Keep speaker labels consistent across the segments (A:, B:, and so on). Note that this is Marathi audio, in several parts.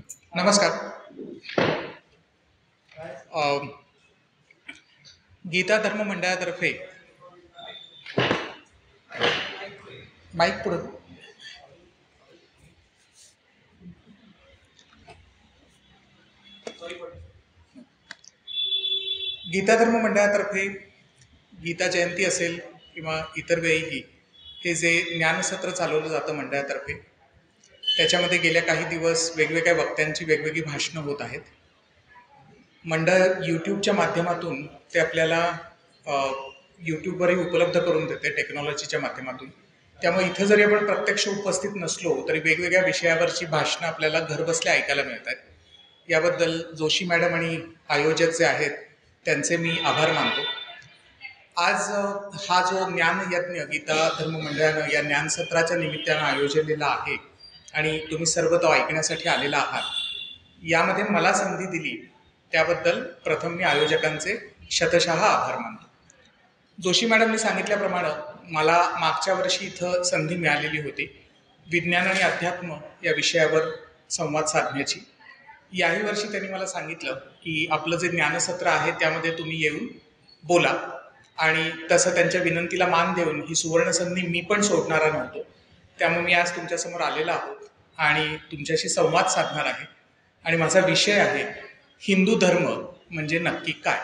A: नमस्कार. अ, गीता धर्म मंडळातर्फे माईक पुढे. गीता धर्म मंडळातर्फे गीता जयंती असेल किंवा इतर वेळीही हे जे ज्ञानसत्र चालवलं जातं मंडळातर्फे, त्याच्यामध्ये गेल्या काही दिवस वेगवेगळ्या वक्त्यांची वेगवेगळी भाषणं होत आहेत. मंडळ यूट्यूबच्या माध्यमातून ते आपल्याला यूट्यूबवरही उपलब्ध करून देते टेक्नॉलॉजीच्या माध्यमातून. त्यामुळे इथं जरी आपण प्रत्यक्ष उपस्थित नसलो तरी वेगवेगळ्या विषयावरची भाषणं आपल्याला घरबसल्या ऐकायला मिळत आहेत. याबद्दल जोशी मॅडम आणि आयोजक जे आहेत त्यांचे मी आभार मानतो. आज हा जो ज्ञानयज्ञ गीता धर्म मंडळानं या ज्ञानसत्राच्या निमित्तानं आयोजलेला आहे आणि तुम्ही सर्व तो ऐकण्यासाठी आलेला आहात, यामध्ये मला संधी दिली त्याबद्दल प्रथम मी आयोजकांचे शतशः आभार मानतो. जोशी मॅडमनी सांगितल्याप्रमाणे मला मागच्या वर्षी इथं संधी मिळालेली होती विज्ञान आणि अध्यात्म या विषयावर संवाद साधण्याची. याही वर्षी त्यांनी मला सांगितलं की आपलं जे ज्ञानसत्र आहे त्यामध्ये तुम्ही येऊन बोला, आणि तसं त्यांच्या विनंतीला मान देऊन ही सुवर्ण संधी मी पण सोडणारा नव्हतो. त्यामुळे मी आज तुमच्यासमोर आलेला आहोत आणि तुमच्याशी संवाद साधणार आहे. आणि माझा विषय आहे हिंदू धर्म म्हणजे नक्की काय.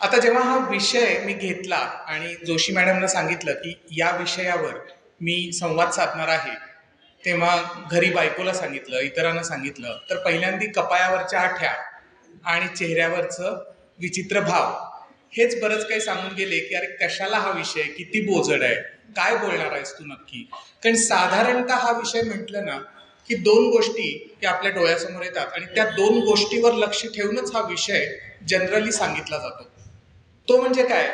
A: आता जेव्हा हा विषय मी घेतला आणि जोशी मॅडमनं सांगितलं की या विषयावर मी संवाद साधणार आहे, तेव्हा घरी बायकोला सांगितलं, इतरांना सांगितलं, तर पहिल्यांदी कपाळावरच्या आठ्या आणि चेहऱ्यावरचं विचित्र भाव हेच बरंच काही सांगून गेले की अरे कशाला हा विषय, किती बोजड आहे, काय बोलणार आहेस तू नक्की. कारण साधारणतः हा विषय म्हटलं ना की दोन गोष्टी त्या आपल्या डोळ्यासमोर येतात आणि त्या दोन गोष्टीवर लक्ष ठेवूनच हा विषय जनरली सांगितला जातो. तो म्हणजे काय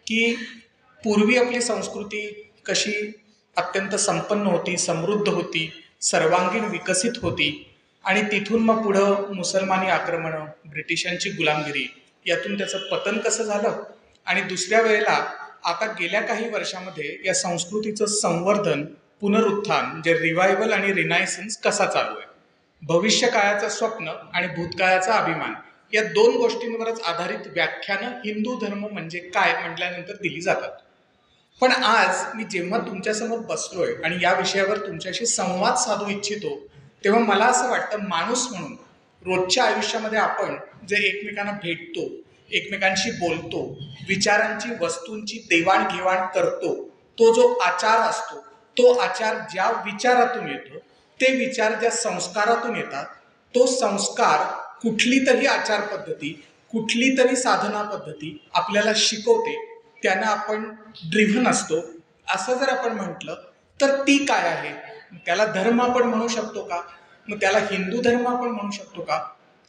A: की पूर्वी आपली संस्कृती कशी अत्यंत संपन्न होती, समृद्ध होती, सर्वांगीण विकसित होती, आणि तिथून मग पुढं मुसलमानी आक्रमणं, ब्रिटिशांची गुलामगिरी, यातून त्याचं पतन कसं झालं, आणि दुसऱ्या वेळेला आता गेल्या काही वर्षामध्ये या संस्कृतीचं संवर्धन, पुनरुत्थान, जे रिवायवल आणि रिनायसन्स कसा चालू आहे. भविष्य काळाचं स्वप्न आणि भूतकाळाचा अभिमान या दोन गोष्टींवरच आधारित व्याख्यानं हिंदू धर्म म्हणजे काय म्हटल्यानंतर दिली जातात. पण आज मी जेव्हा तुमच्यासमोर बसलोय आणि या विषयावर तुमच्याशी संवाद साधू इच्छितो, तेव्हा मला असं वाटतं माणूस म्हणून रोजच्या आयुष्यामध्ये आपण जे एकमेकांना भेटतो, एकमेकांशी बोलतो, विचारांची, वस्तूंची देवाणघेवाण करतो, तो जो आचार असतो, तो आचार ज्या विचारातून येतो, ते विचार ज्या संस्कारातून येतात, तो संस्कार कुठली तरी आचार पद्धती, कुठली तरी साधना पद्धती आपल्याला शिकवते, त्यांना आपण ड्रिव्हन असतो. असं जर आपण म्हटलं तर ती काय आहे. त्याला धर्म आपण म्हणू शकतो का, मग त्याला हिंदू धर्म आपण म्हणू शकतो का,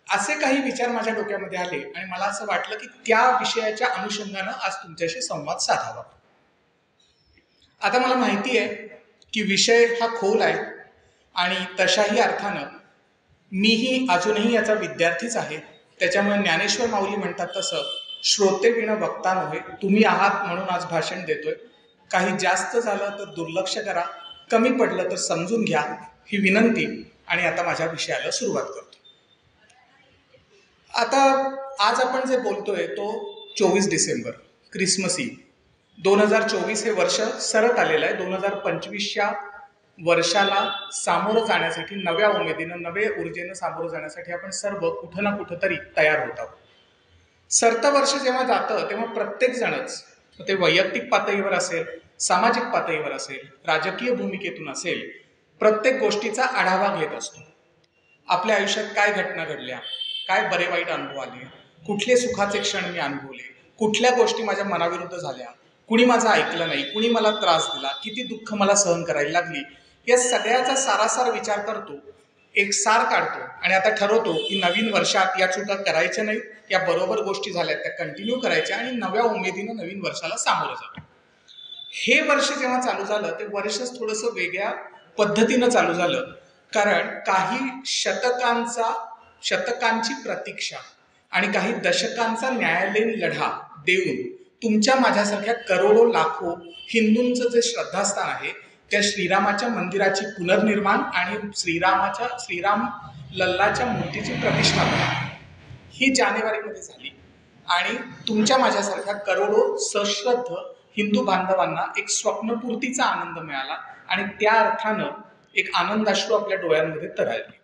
A: असे काही विचार माझ्या डोक्यामध्ये आले आणि मला असं वाटलं की त्या विषयाच्या अनुषंगानं आज तुमच्याशी संवाद साधावा. आता मला माहिती आहे की विषय हा खोल आहे आणि तशाही अर्थानं मीही अजूनही याचा विद्यार्थीच आहे. त्याच्यामुळे ज्ञानेश्वर माऊली म्हणतात तसं श्रोते विण वक्ता नव्हे, तुम्ही आहात म्हणून आज भाषण देतोय. काही जास्त झालं तर दुर्लक्ष करा, कमी पडलं तर समजून घ्या, ही विनंती. आणि आता माझ्या विषयाला सुरुवात करतो. आता आज आपण जे बोलतोय तो 24 डिसेंबर, क्रिसमस ईव. 2024 हे वर्ष सरत आलेलं आहे. 2025च्या वर्षाला सामोरं जाण्यासाठी, नव्या उमेदीनं, नव्या ऊर्जेनं सामोरं जाण्यासाठी आपण सर्व कुठं ना कुठं तरी तयार होत आहोत. सरतं वर्ष जेव्हा जातं तेव्हा प्रत्येक जणच, ते वैयक्तिक पातळीवर असेल, सामाजिक पातळीवर असेल, राजकीय भूमिकेतून असेल, प्रत्येक गोष्टीचा आढावा घेत असतो. आपल्या आयुष्यात काय घटना घडल्या, काय बरे वाईट अनुभव आले, कुठले सुखाचे क्षण मी अनुभवले, कुठल्या गोष्टी माझ्या मनाविरुद्ध झाल्या, कुणी माझं ऐकलं नाही, कुणी मला त्रास दिला, किती दुःख मला सहन करायला लागली, या सगळ्याचा सारासार विचार करतो, एक सार काढतो आणि आता ठरवतो की नवीन वर्षात या चुका करायच्या नाहीत, या बरोबर गोष्टी झाल्या त्या कंटिन्यू करायच्या आणि नव्या उमेदीनं नवीन वर्षाला सामोरं जातो. हे वर्ष जेव्हा चालू झालं ते वर्षच थोडंसं वेगळ्या पद्धतीनं चालू झालं, कारण काही शतकांची प्रतीक्षा आणि काही दशकांचा न्यायालयीन लढा देऊन तुमच्या माझ्यासारख्या करोडो लाखो हिंदूंचं जे श्रद्धास्थान आहे त्या श्रीरामाच्या मंदिराची पुनर्निर्माण आणि श्रीराम लल्लाच्या मूर्तीची प्रतिष्ठापना ही जानेवारीमध्ये झाली आणि तुमच्या माझ्यासारख्या करोडो सश्रद्ध हिंदू बांधवांना एक स्वप्नपूर्तीचा आनंद मिळाला आणि त्या अर्थानं एक आनंदाश्रू आपल्या डोळ्यांमध्ये तरळले.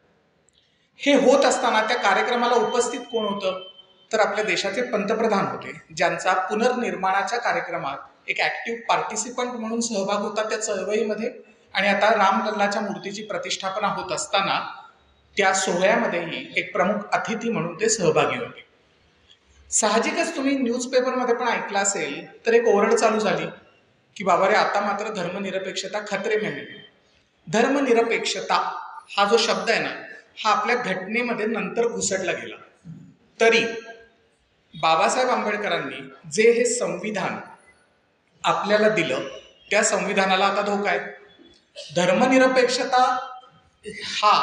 A: हे होत असताना त्या कार्यक्रमाला उपस्थित कोण होतं तर आपल्या देशाचे पंतप्रधान होते, ज्यांचा पुनर्निर्माणाच्या कार्यक्रमात एक ॲक्टिव्ह पार्टिसिपंट म्हणून सहभाग होता त्या चळवळीमध्ये. आणि आता रामलल्लाच्या मूर्तीची प्रतिष्ठापना होत असताना त्या सोहळ्यामध्येही एक प्रमुख अतिथी म्हणून ते सहभागी होते. साहजिकच तुम्ही न्यूजपेपरमध्ये पण ऐकलं असेल तर एक ओरड चालू झाली की बाबा रे, आता मात्र धर्मनिरपेक्षता खतरे में है. धर्मनिरपेक्षता हा जो शब्द आहे ना, हा आपल्या घटनेमध्ये नंतर घुसडला गेला. तरी बाबासाहेब आंबेडकरांनी जे हे संविधान आपल्याला दिलं त्या संविधानाला आता धोका आहे. धर्मनिरपेक्षता हा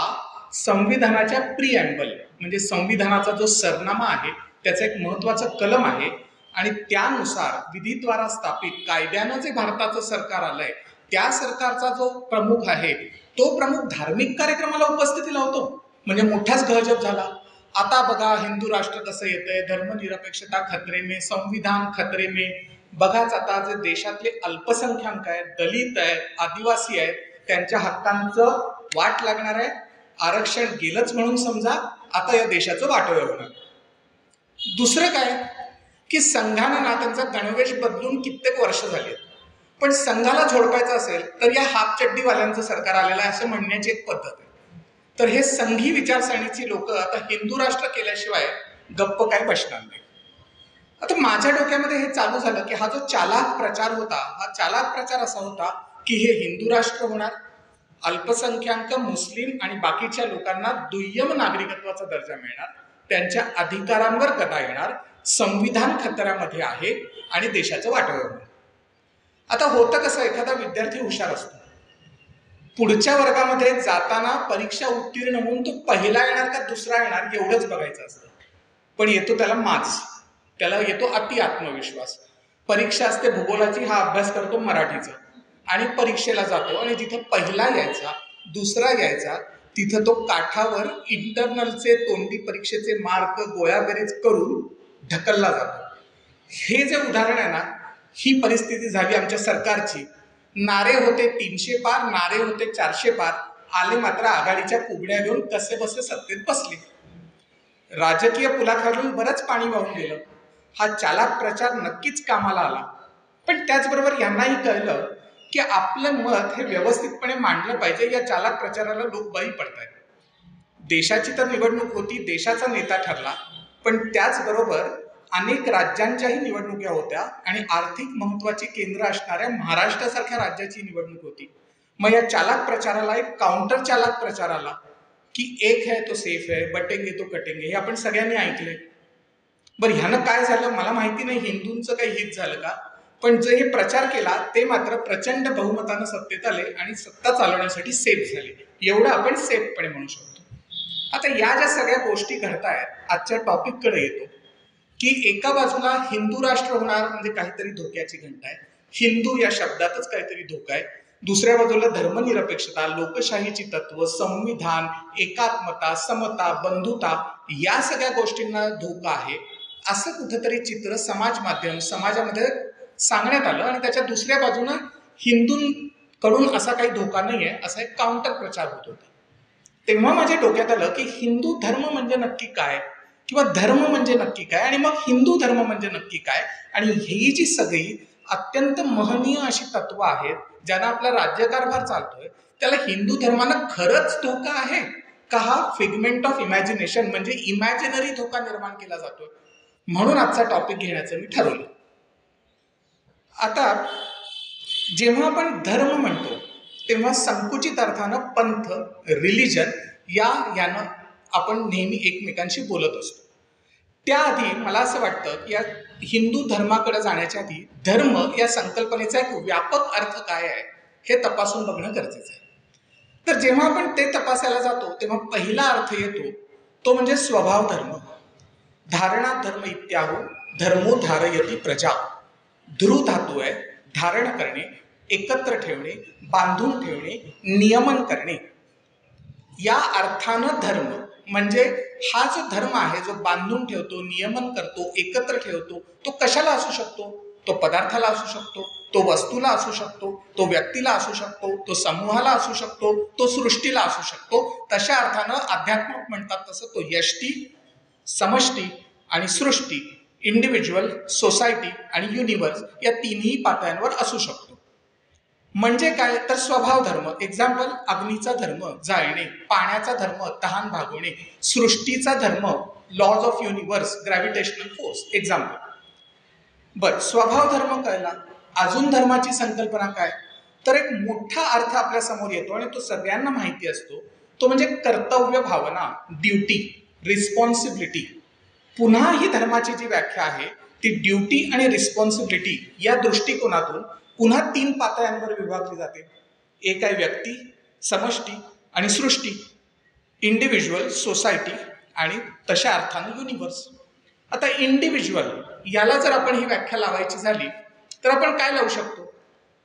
A: संविधानाच्या प्रिॲम्बल म्हणजे संविधानाचा जो सरनामा आहे त्याचं एक महत्त्वाचं कलम आहे आणि त्यानुसार विधीद्वारा स्थापित कायद्यानं जे भारताचं सरकार आलंय त्या सरकारचा जो प्रमुख आहे तो प्रमुख धार्मिक कार्यक्रमाला उपस्थिती लावतो म्हणजे मोठाच गजब झाला. आता बघा हिंदू राष्ट्र कसं येतंय, धर्मनिरपेक्षता खतरे में, संविधान खतरे में. बघाच आता जे देशातले अल्पसंख्याक आहेत, दलित आहेत, आदिवासी आहेत, त्यांच्या हक्कांचं वाट लागणार आहे. आरक्षण गेलंच म्हणून समजा, आता या देशाचं वाटोळं होणार. दुसरं काय की संघानं ना त्यांचा गणवेश बदलून कित्येक वर्ष झाली, पण संघाला झोडपायचं असेल तर या हाफ चड्डीवाल्यांचं सरकार आलेलं आहे असं म्हणण्याची एक पद्धत आहे. तर हे संघी विचारसरणीची लोक आता हिंदू राष्ट्र केल्याशिवाय गप्प काय बसणार नाही. आता माझ्या डोक्यामध्ये हे चालू झालं की हा जो चालाक प्रचार होता, हा चालाक प्रचार असा होता की हे हिंदू राष्ट्र होणार, अल्पसंख्याक मुस्लिम आणि बाकीच्या लोकांना दुय्यम नागरिकत्वाचा दर्जा मिळणार, त्यांच्या अधिकारांवर गदा येणार, संविधान खतऱ्यामध्ये आहे आणि देशाचं वाटोळं होणार. आता होतं कसं, एखादा विद्यार्थी हुशार असतो, पुढच्या वर्गामध्ये जाताना परीक्षा उत्तीर्ण होऊन तो पहिला येणार का दुसरा येणार एवढंच बघायचं असतं. पण येतो त्याला मार्क्स, त्याला येतो अति आत्मविश्वास. परीक्षा असते भूगोलाची, हा अभ्यास करतो मराठीचा आणि परीक्षेला जातो आणि जिथं पहिला यायचा दुसरा यायचा तिथं तो काठावर इंटरनलचे तोंडी परीक्षेचे मार्क गोळाबेरीज करून ढकलला जातो. हे जे उदाहरण आहे ना, ही परिस्थिती झाली आमच्या सरकारची. नारे होते 300 पार, नारे होते 400 पार, आले मात्र आघाडीच्या कुबड्या घेऊन कसे बसे सत्तेत बसले. राजकीय पुलाखालून बरंच पाणी वाहून गेलं. हा चालाक प्रचार नक्कीच कामाला आला, पण त्याचबरोबर यांनाही कळलं की आपलं मत हे व्यवस्थितपणे मांडलं पाहिजे. या चालाक प्रचाराला लोक बळी पडतायत. देशाची तर निवडणूक होती, देशाचा नेता ठरला, पण त्याचबरोबर अनेक राज्यांच्याही निवडणुका होत्या आणि आर्थिक महत्वाची केंद्र असणाऱ्या महाराष्ट्रासारख्या राज्याची निवडणूक होती. मग या चालाक प्रचाराला एक काउंटर चालाक प्रचार आला की एक है तो सेफ है, बटेंगे तो कटेंगे, हे आपण सगळ्यांनी ऐकले. बरं, ह्यानं काय झालं मला माहिती नाही, हिंदूंचं काही हित झालं का, पण जे हे प्रचार केला ते मात्र प्रचंड बहुमतानं सत्तेत आले आणि सत्ता चालवण्यासाठी सेफ झाले. एवढं आपण सेफपणे म्हणू शकतो. आता या ज्या सगळ्या गोष्टी घडतायत, आजच्या टॉपिककडे येतो की एका बाजूला हिंदू राष्ट्र होणार म्हणजे काहीतरी धोक्याची घंटा आहे, हिंदू या शब्दातच काहीतरी धोका आहे. दुसऱ्या बाजूला धर्मनिरपेक्षता, लोकशाहीची तत्व, संविधान, एकात्मता, समता, बंधुता या सगळ्या गोष्टींना धोका आहे असं कुठंतरी चित्र समाजामध्ये सांगण्यात आलं आणि त्याच्या दुसऱ्या बाजूनं हिंदूंकडून असा काही धोका नाही आहे असा एक काउंटर प्रचार होत होता. तेव्हा माझ्या डोक्यात आलं की हिंदू धर्म म्हणजे नक्की काय किंवा धर्म म्हणजे नक्की काय आणि मग हिंदू धर्म म्हणजे नक्की काय. आणि ही जी सगळी अत्यंत महनीय अशी तत्व आहेत ज्यांना आपला राज्यकारभार चालतोय, त्याला हिंदू धर्मानं खरंच धोका आहे का हा फिगमेंट ऑफ इमॅजिनेशन म्हणजे इमॅजिनरी धोका निर्माण केला जातोय. म्हणून आजचा टॉपिक घेण्याचं मी ठरवलं. आता जेव्हा आपण धर्म म्हणतो तेव्हा संकुचित अर्थानं पंथ, रिलिजन यानं आपण नेहमी एकमेकांशी बोलत असतो. त्याआधी मला असं वाटतं की या हिंदू धर्माकडे जाण्याच्या आधी धर्म या संकल्पनेचा एक व्यापक अर्थ काय आहे हे तपासून बघणं गरजेचं आहे. तर जेव्हा आपण ते तपासायला जातो तेव्हा पहिला अर्थ येतो तो म्हणजे स्वभाव धर्म. धारणा धर्म इत्याहू धर्मो धारयती प्रजा. ध्रुव धातू आहे, धारण करणे, एकत्र ठेवणे, बांधून ठेवणे, नियमन करणे. या अर्थानं धर्म म्हणजे हा जो धर्म आहे, जो बांधून ठेवतो, नियमन करतो, एकत्र ठेवतो, तो कशाला असू शकतो? तो पदार्थाला असू शकतो, तो वस्तूला असू शकतो, तो व्यक्तीला असू शकतो, तो समूहाला असू शकतो, तो सृष्टीला असू शकतो. तशा अर्थानं अध्यात्म म्हणतात तसं तो यष्टी, समष्टी आणि सृष्टी, इंडिव्हिज्युअल, सोसायटी आणि युनिव्हर्स या तिन्ही पातळ्यांवर असू शकतो. म्हणजे काय तर स्वभाव धर्म. एक्झाम्पल, अग्नीचा धर्म जाळणे, पाण्याचा धर्म तहान भागवणे, सृष्टीचा धर्म laws of universe, gravitational force. Example. बर, स्वभाव धर्म कळला. अजून धर्माची संकल्पना काय तर एक मोठा अर्थ आपल्या समोर येतो आणि तो सगळ्यांना माहिती असतो. तो म्हणजे कर्तव्य भावना, ड्युटी, रिस्पॉन्सिबिलिटी. पुन्हा ही धर्माची जी व्याख्या आहे ती ड्युटी आणि रिस्पॉन्सिबिलिटी या दृष्टिकोनातून पुन्हा 3 पातळ्यांवर विभागली जाते. एक आहे व्यक्ती, समष्टी आणि सृष्टी, इंडिव्हिज्युअल, सोसायटी आणि तशा अर्थानं युनिव्हर्स. आता इंडिव्हिज्युअल याला जर आपण ही व्याख्या लावायची झाली तर आपण काय लावू शकतो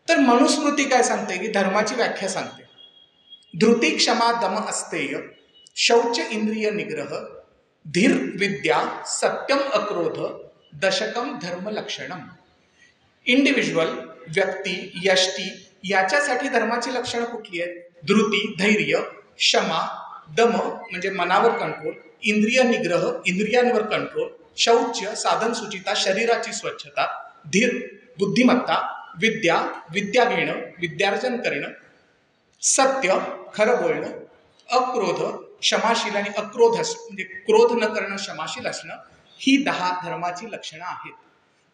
A: तर मनुस्मृती काय सांगते की धर्माची व्याख्या सांगते. धृती, क्षमा, दम, अस्तेय, शौच, इंद्रिय निग्रह, धीर, विद्या, सत्यम, अक्रोध, दशकम, धर्म लक्षणम. इंडिव्हिज्युअल, व्यक्ती, यष्टी याच्यासाठी धर्माची लक्षणं कुठली आहेत? धृती, धैर्य, क्षमा, दम म्हणजे मनावर कंट्रोल, इंद्रिय निग्रह, इंद्रियांवर कंट्रोल, शौच, साधन सुचिता, शरीराची स्वच्छता, धीर, बुद्धिमत्ता, विद्या, विद्या घेणं, विद्यार्जन करणं, सत्य, खरं बोलणं, अक्रोध, क्षमाशील आणि अक्रोध म्हणजे क्रोध न करणं, क्षमाशील असणं. ही 10 धर्माची लक्षणं आहेत.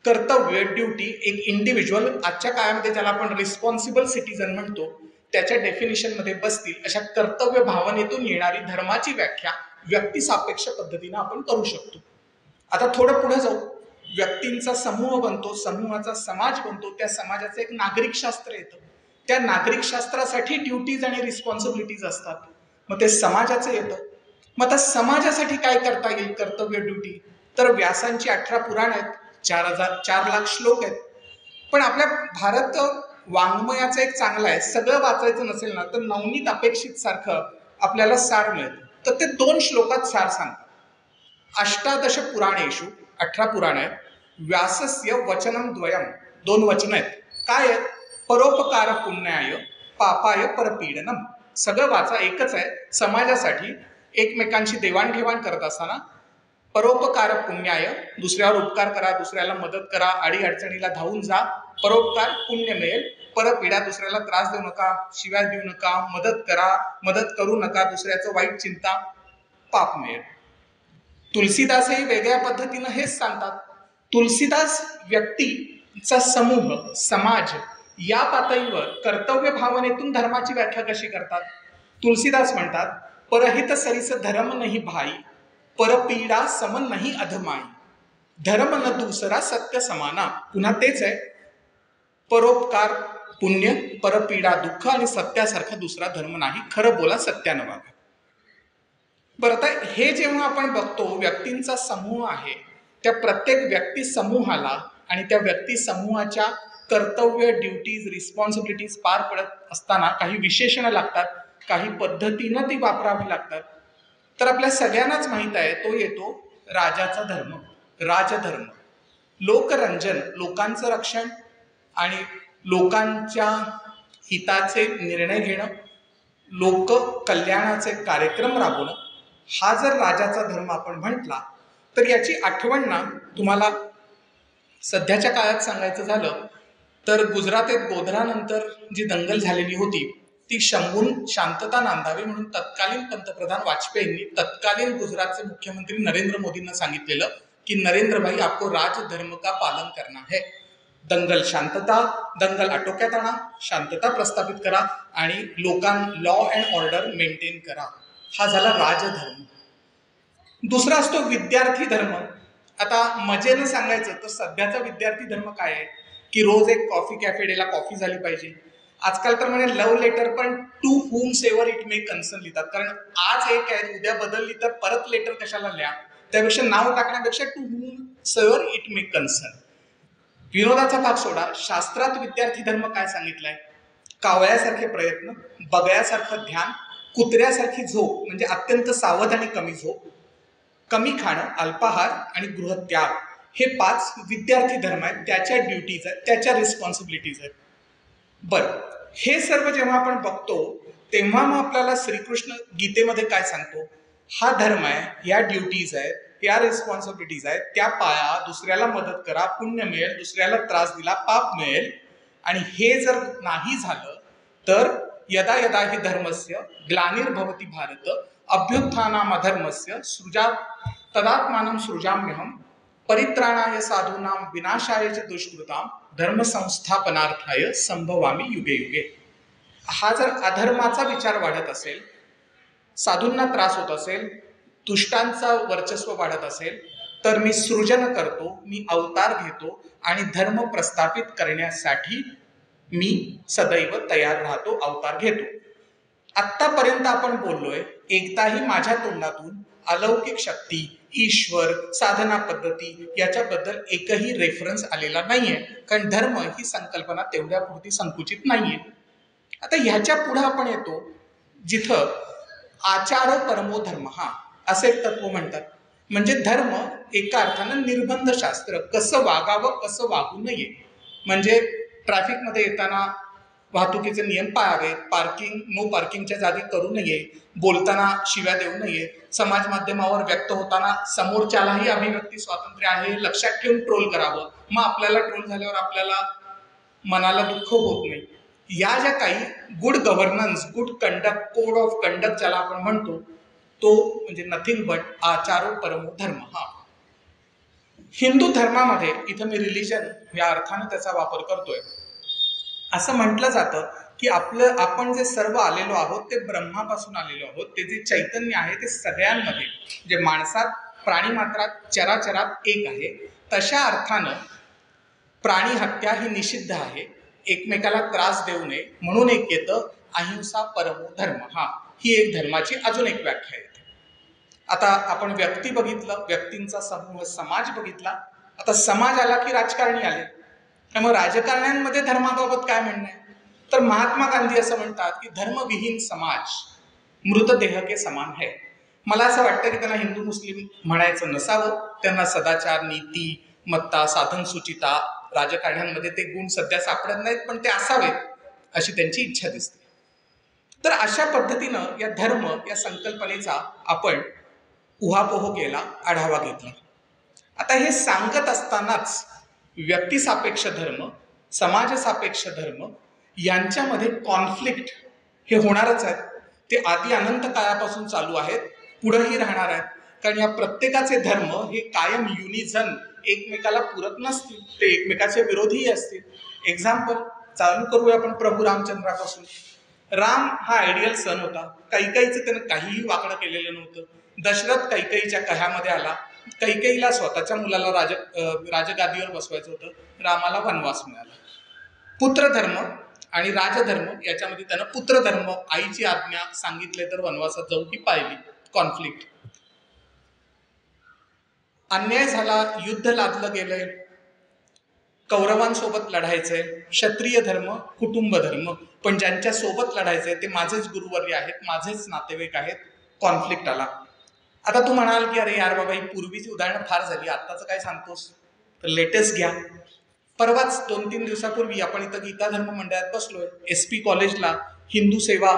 A: कर्तव्य, ड्युटी, एक इंडिव्हिज्युअल आजच्या काळामध्ये ज्याला आपण रिस्पॉन्सिबल सिटीजन म्हणतो त्याच्या डेफिनेशनमध्ये बसतील अशा कर्तव्य भावनेतून येणारी धर्माची व्याख्या व्यक्तिसापेक्ष पद्धतीनं आपण करू शकतो. आता थोडं पुढे जाऊ. व्यक्तींचा समूह बनतो, समूहाचा समाज बनतो, त्या समाजाचं एक नागरिक शास्त्र येतं. त्या नागरिक शास्त्रासाठी ड्युटीज आणि रिस्पॉन्सिबिलिटीज असतात. मग ते समाजाचं येतं. मग आता समाजासाठी काय करता येईल कर्तव्य, ड्युटी? तर व्यासांची 18 पुराण आहेत, 4 लाख श्लोक आहेत. पण आपल्या भारत वाङ्मयाचं एक चांगलं आहे, सगळं वाचायचं नसेल ना तर नवनीत अपेक्षित सारखं आपल्याला सार मिळतं. तर ते 2 श्लोकात सार सांगतात. अष्टादश पुराणेषु, 18 पुराण आहेत. व्यासस्य वचनम द्वयम, 2 वचन आहेत. काय आहेत? परोपकार पुण्याय, पापाय परपीडनम. सगळं वाचा, एकच आहे. समाजासाठी एकमेकांशी देवाणघेवाण करत असताना परोपकार पुण्याय, दुसऱ्यावर उपकार करा, दुसऱ्याला मदत करा, अडीअडचणीला धावून जा, परोपकार पुण्य मिळेल. परपीडा, दुसऱ्याला त्रास देऊ नका, शिव्या देऊ नका, मदत करा, मदत करू नका, दुसऱ्याचं वाईट चिंता, पाप मिळेल. तुलसीदासही वेगळ्या पद्धतीनं हेच सांगतात. तुलसीदास व्यक्तीचा समूह, समाज या पातळीवर कर्तव्य भावनेतून धर्माची व्याख्या कशी करतात? तुलसीदास म्हणतात, परहित सरिस धर्म नाही भाई, परपीडा सम नाही अधमाई, धर्म न दुसरा सत्य समाना. पुन्हा तेच आहे, परोपकार पुण्य, परपीडा दुःख आणि सत्यासारखा दुसरा धर्म नाही, खरं बोला, सत्यानं वागा. बरं, आता हे जेव्हा आपण बघतो व्यक्तींचा समूह आहे, त्या प्रत्येक व्यक्ती समूहाला आणि त्या व्यक्ती समूहाच्या कर्तव्य, ड्युटीज, रिस्पॉन्सिबिलिटीज पार पडत असताना काही विशेषणं लागतात, काही पद्धतीनं ती वापरावी लागतात. तर आपल्या सगळ्यांनाच माहीत आहे तो येतो राजाचा धर्म, राजधर्म. लोकरंजन, लोकांचं रक्षण आणि लोकांच्या हिताचे निर्णय घेणं, लोक कल्याणाचे कार्यक्रम राबवणं, हा जर राजाचा धर्म आपण म्हटला तर याची आठवण ना तुम्हाला सध्याच्या काळात सांगायचं झालं तर गुजरातेत गोधरानंतर जी दंगल झालेली होती ती शंभून शांतता नांदावी म्हणून तत्कालीन पंतप्रधान वाजपेयींनी तत्कालीन गुजरातचे मुख्यमंत्री नरेंद्र मोदींना सांगितलेलं की नरेंद्र भाई आपको राजधर्म का पालन करना है. दंगल शांतता, दंगल आटोक्यात आणा, शांतता प्रस्थापित करा आणि लॉ अँड ऑर्डर मेंटेन करा. हा झाला राजधर्म. दुसरा असतो विद्यार्थी धर्म. आता मजेनं सांगायचं तर सध्याचा विद्यार्थी धर्म काय आहे की रोज एक कॉफी कॅफे डेला कॉफी झाली पाहिजे. आजकाल तर म्हणजे लव्ह लेटर पण to whomsoever it may concern लिहितात, कारण आज एक आहे उद्या बदलली तर परत लेटर कशाला लिहा, त्यापेक्षा नाव टाकण्यापेक्षा to whomsoever it may concern. विनोदाचा भाग सोडा, शास्त्रात विद्यार्थी धर्म काय सांगितलाय? कावळ्यासारखे प्रयत्न, बगळ्यासारखं ध्यान, कुत्र्यासारखी झोप म्हणजे अत्यंत सावध आणि कमी झोप, कमी खाणं, अल्पाहार आणि गृहत्याग, हे 5 विद्यार्थी धर्म आहेत. त्याच्या ड्युटीज आहेत, त्याच्या रिस्पॉन्सिबिलिटीज आहेत. बरं, हे सर्व जेव्हा आपण बघतो तेव्हा मग आपल्याला श्रीकृष्ण गीतेमध्ये काय सांगतो? हा धर्म आहे, ह्या ड्युटीज आहेत, या रिस्पॉन्सिबिलिटीज आहेत, त्या पाळा, दुसऱ्याला मदत करा, पुण्य मिळेल, दुसऱ्याला त्रास दिला पाप मिळेल. आणि हे जर नाही झालं तर यदा यदा हि धर्मस्य ग्लानिर्भवति भारत अभ्युत्थानाम अधर्मस्य तदात्मानं सृजाम्यहम परित्राणाय साधूनां विनाशाय च दुष्कृतां धर्म संस्थापनार्थाय संभवामी युगे युगे. हा जर अधर्माचा विचार वाढत असेल, साधूंना त्रास होत असेल, दुष्टांचं वर्चस्व वाढत असेल, तर मी सृजन करतो, मी अवतार घेतो आणि धर्म प्रस्थापित करण्यासाठी मी सदैव तयार राहतो, अवतार घेतो. आत्तापर्यंत आपण बोललोय, एकदाही माझ्या तोंडातून अलौकिक शक्ती, ईश्वर, साधना पद्धती याच्याबद्दल एकही रेफरन्स आलेला नाहीये, कारण धर्म ही संकल्पना तेवढ्यापुरती संकुचित नाहीये. आता ह्याच्या पुढे आपण येतो जिथं आचारो परमो धर्म असं एक तत्व म्हणतात. म्हणजे धर्म एका अर्थानं निर्बंध शास्त्र, कसं वागावं कसं वागू नये. म्हणजे ट्रॅफिकमध्ये येताना वाहतुकीचे नियम पाळावेत, नो पार्किंगच्या जागी करू नये, बोलताना शिव्या देऊ नये, समाज माध्यमावर व्यक्त होताना समोरच्यालाही अभिव्यक्ती स्वातंत्र्य आहे लक्षात ठेवून ट्रोल करावं, मग आपल्याला ट्रोल झाल्यावर आपल्याला मनाला दुःख होत नाही. या ज्या काही good governance, good conduct, code of conduct ज्याला आपण म्हणतो, तो म्हणजे नथिंग बट आचारो परमो धर्म. हिंदू धर्मामध्ये, इथं मी रिलिजन या अर्थानं त्याचा वापर करतोय, असं म्हटलं जातं की आपण जे सर्व आलेलो आहोत ते ब्रह्मापासून आलेलो आहोत. ते जे चैतन्य आहे ते सगळ्यांमध्ये, जे माणसात, प्राणी मात्रात, चराचरात एक आहे. तशा अर्थानं प्राणी हत्या ही निषिद्ध आहे, एकमेकाला त्रास देऊ नये, म्हणून एक येतं अहिंसा परमो धर्म. ही एक धर्माची अजून एक व्याख्या येते. आता आपण व्यक्ती बघितलं, व्यक्तींचा समूह समाज बघितला. आता समाज आला की राजकारणी आले. त्यामुळे राजकारण्यांमध्ये धर्माबाबत काय म्हणणं आहे? तर महात्मा गांधी असं म्हणतात की धर्मविहीन समाज मृतदेह के समान है. मला असं वाटतं की त्यांना हिंदू मुस्लिम म्हणायचं नसावं. त्यांना सदाचार, नीती, मत्ता, साधन सुचिता, राजकारण्यांमध्ये ते गुण सध्या सापडत नाहीत, पण ते असावेत अशी त्यांची इच्छा दिसते. तर अशा पद्धतीनं या धर्म या संकल्पनेचा आपण उहापोह केला, आढावा घेतला. आता हे सांगत असतानाच व्यक्तिसापेक्ष धर्म, समाजसापेक्ष धर्म यांच्यामध्ये कॉन्फ्लिक्ट हे होणारच आहेत. ते आधी अनंत काळापासून चालू आहेत, पुढेही राहणार आहेत. कारण या प्रत्येकाचे धर्म हे कायम युनिझन, एकमेकाला पूरक नसतील, ते एकमेकाचे विरोधीही असतील. एक्झाम्पल चालू करूया आपण प्रभू रामचंद्रापासून. राम हा आयडियल सन होता. कैकेयीचं त्यानं काहीही वाकडं केलेलं नव्हतं. दशरथ कैकेयीच्या कह्यामध्ये आला. कैकेयीला स्वतःच्या मुलाला राजगादीवर बसवायचं होतं, रामाला वनवास मिळाला. पुत्रधर्म आणि राजधर्म याच्यामध्ये त्यानं पुत्रधर्म, आईची आज्ञा सांगितले तर वनवासात जाऊ ही पाहिली. कॉन्फ्लिक्ट, अन्याय झाला, युद्ध लादलं गेलंय, कौरवांसोबत लढायचंय, क्षत्रिय धर्म, कुटुंब धर्म, पण ज्यांच्या सोबत लढायचंय ते माझेच गुरुवर्य आहेत, माझेच नातेवाईक आहेत. कॉन्फ्लिक्ट आला. आता तू म्हणाल की अरे यार बाबा, ही पूर्वीची उदाहरणं फार झाली, आत्ताचं काय सांगतोस? तर लेटेस्ट घ्या. परवाच 2-3 दिवसापूर्वी आपण इथं गीता धर्म मंडळात बसलोय. SP कॉलेजला हिंदू सेवा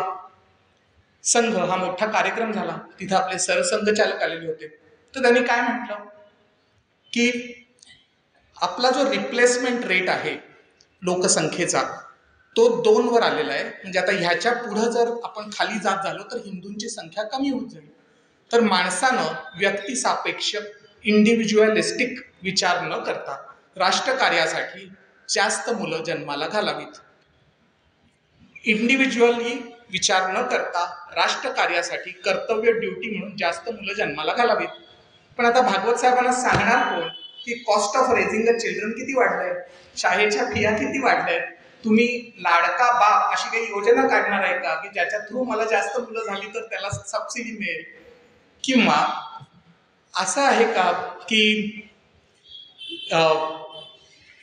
A: संघ हा मोठा कार्यक्रम झाला. तिथं आपले सरसंघचालक आलेले होते. तर त्यांनी काय म्हटलं की आपला जो रिप्लेसमेंट रेट आहे लोकसंख्येचा, तो 2 वर आलेला आहे. म्हणजे आता ह्याच्या पुढं जर आपण खाली जात झालो तर हिंदूंची संख्या कमी होत जाईल. तर माणसानं व्यक्तिसापेक्ष, इंडिव्हिज्युअलिस्टिक विचार न करता राष्ट्रकार्यासाठी जास्त मुलं जन्माला घालावीत. इंडिव्हिज्युअली विचार न करता राष्ट्रकार्यासाठी कर्तव्य, ड्युटी म्हणून जास्त मुलं जन्माला घालावीत. पण आता भागवत साहेबांना सांगणार कोण की cost of raising the children किती वाढलंय, शाळेच्या फिया किती वाढल्या, तुम्ही लाडका बाप अशी काही योजना काढणार आहे का की ज्याच्या थ्रू मला जास्त मुलं झाली तर त्याला सबसिडी मिळेल? किंवा असं आहे का की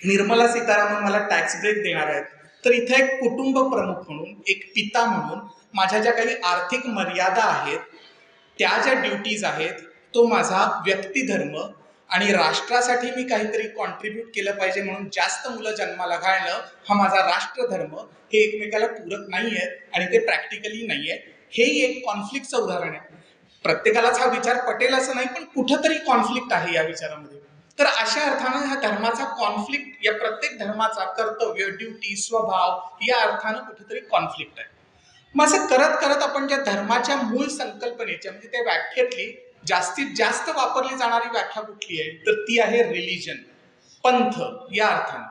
A: निर्मला सीतारामन मला टॅक्स ब्रेक देणार आहेत, तर इथे एक कुटुंब प्रमुख म्हणून, एक पिता म्हणून माझ्या ज्या काही आर्थिक मर्यादा आहेत, त्या ज्या ड्युटीज आहेत, तो माझा व्यक्तिधर्म आणि राष्ट्रासाठी मी काहीतरी कॉन्ट्रीब्यूट केलं पाहिजे म्हणून जास्त मुलं जन्माला घालणं हा माझा राष्ट्रधर्म, हे एकमेकाला पूरक नाही आहेत आणि ते प्रॅक्टिकली नाही आहे. हेही एक कॉन्फ्लिक्टचं उदाहरण आहे. प्रत्येकालाच हा विचार पटेल असं नाही, पण कुठंतरी कॉन्फ्लिक्ट आहे या विचारामध्ये. तर अशा अर्थानं ह्या धर्माचा कॉन्फ्लिक्ट, या प्रत्येक धर्माचा कर्तव्य, ड्युटी, स्वभाव या अर्थानं कुठेतरी कॉन्फ्लिक्ट आहे. मग असं करत करत आपण ज्या धर्माच्या मूळ संकल्पनेच्या म्हणजे त्या व्याख्येतली जास्तीत जास्त वापरली जाणारी व्याख्या कुठली आहे, तर ती आहे रिलिजन, पंथ या अर्थानं.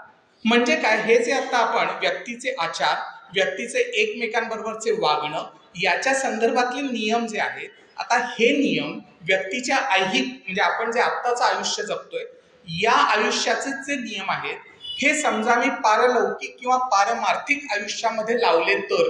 A: म्हणजे काय, हे जे आता आपण व्यक्तीचे आचार, व्यक्तीचे एकमेकांबरोबरचे वागणं याच्या संदर्भातले नियम जे आहेत, आता हे नियम व्यक्तीच्या ऐहिक म्हणजे आपण जे आत्ताचं आयुष्य जगतोय या आयुष्याचे जे नियम आहेत, हे समजा मी पारलौकिक किंवा पारमार्थिक आयुष्यामध्ये लावले तर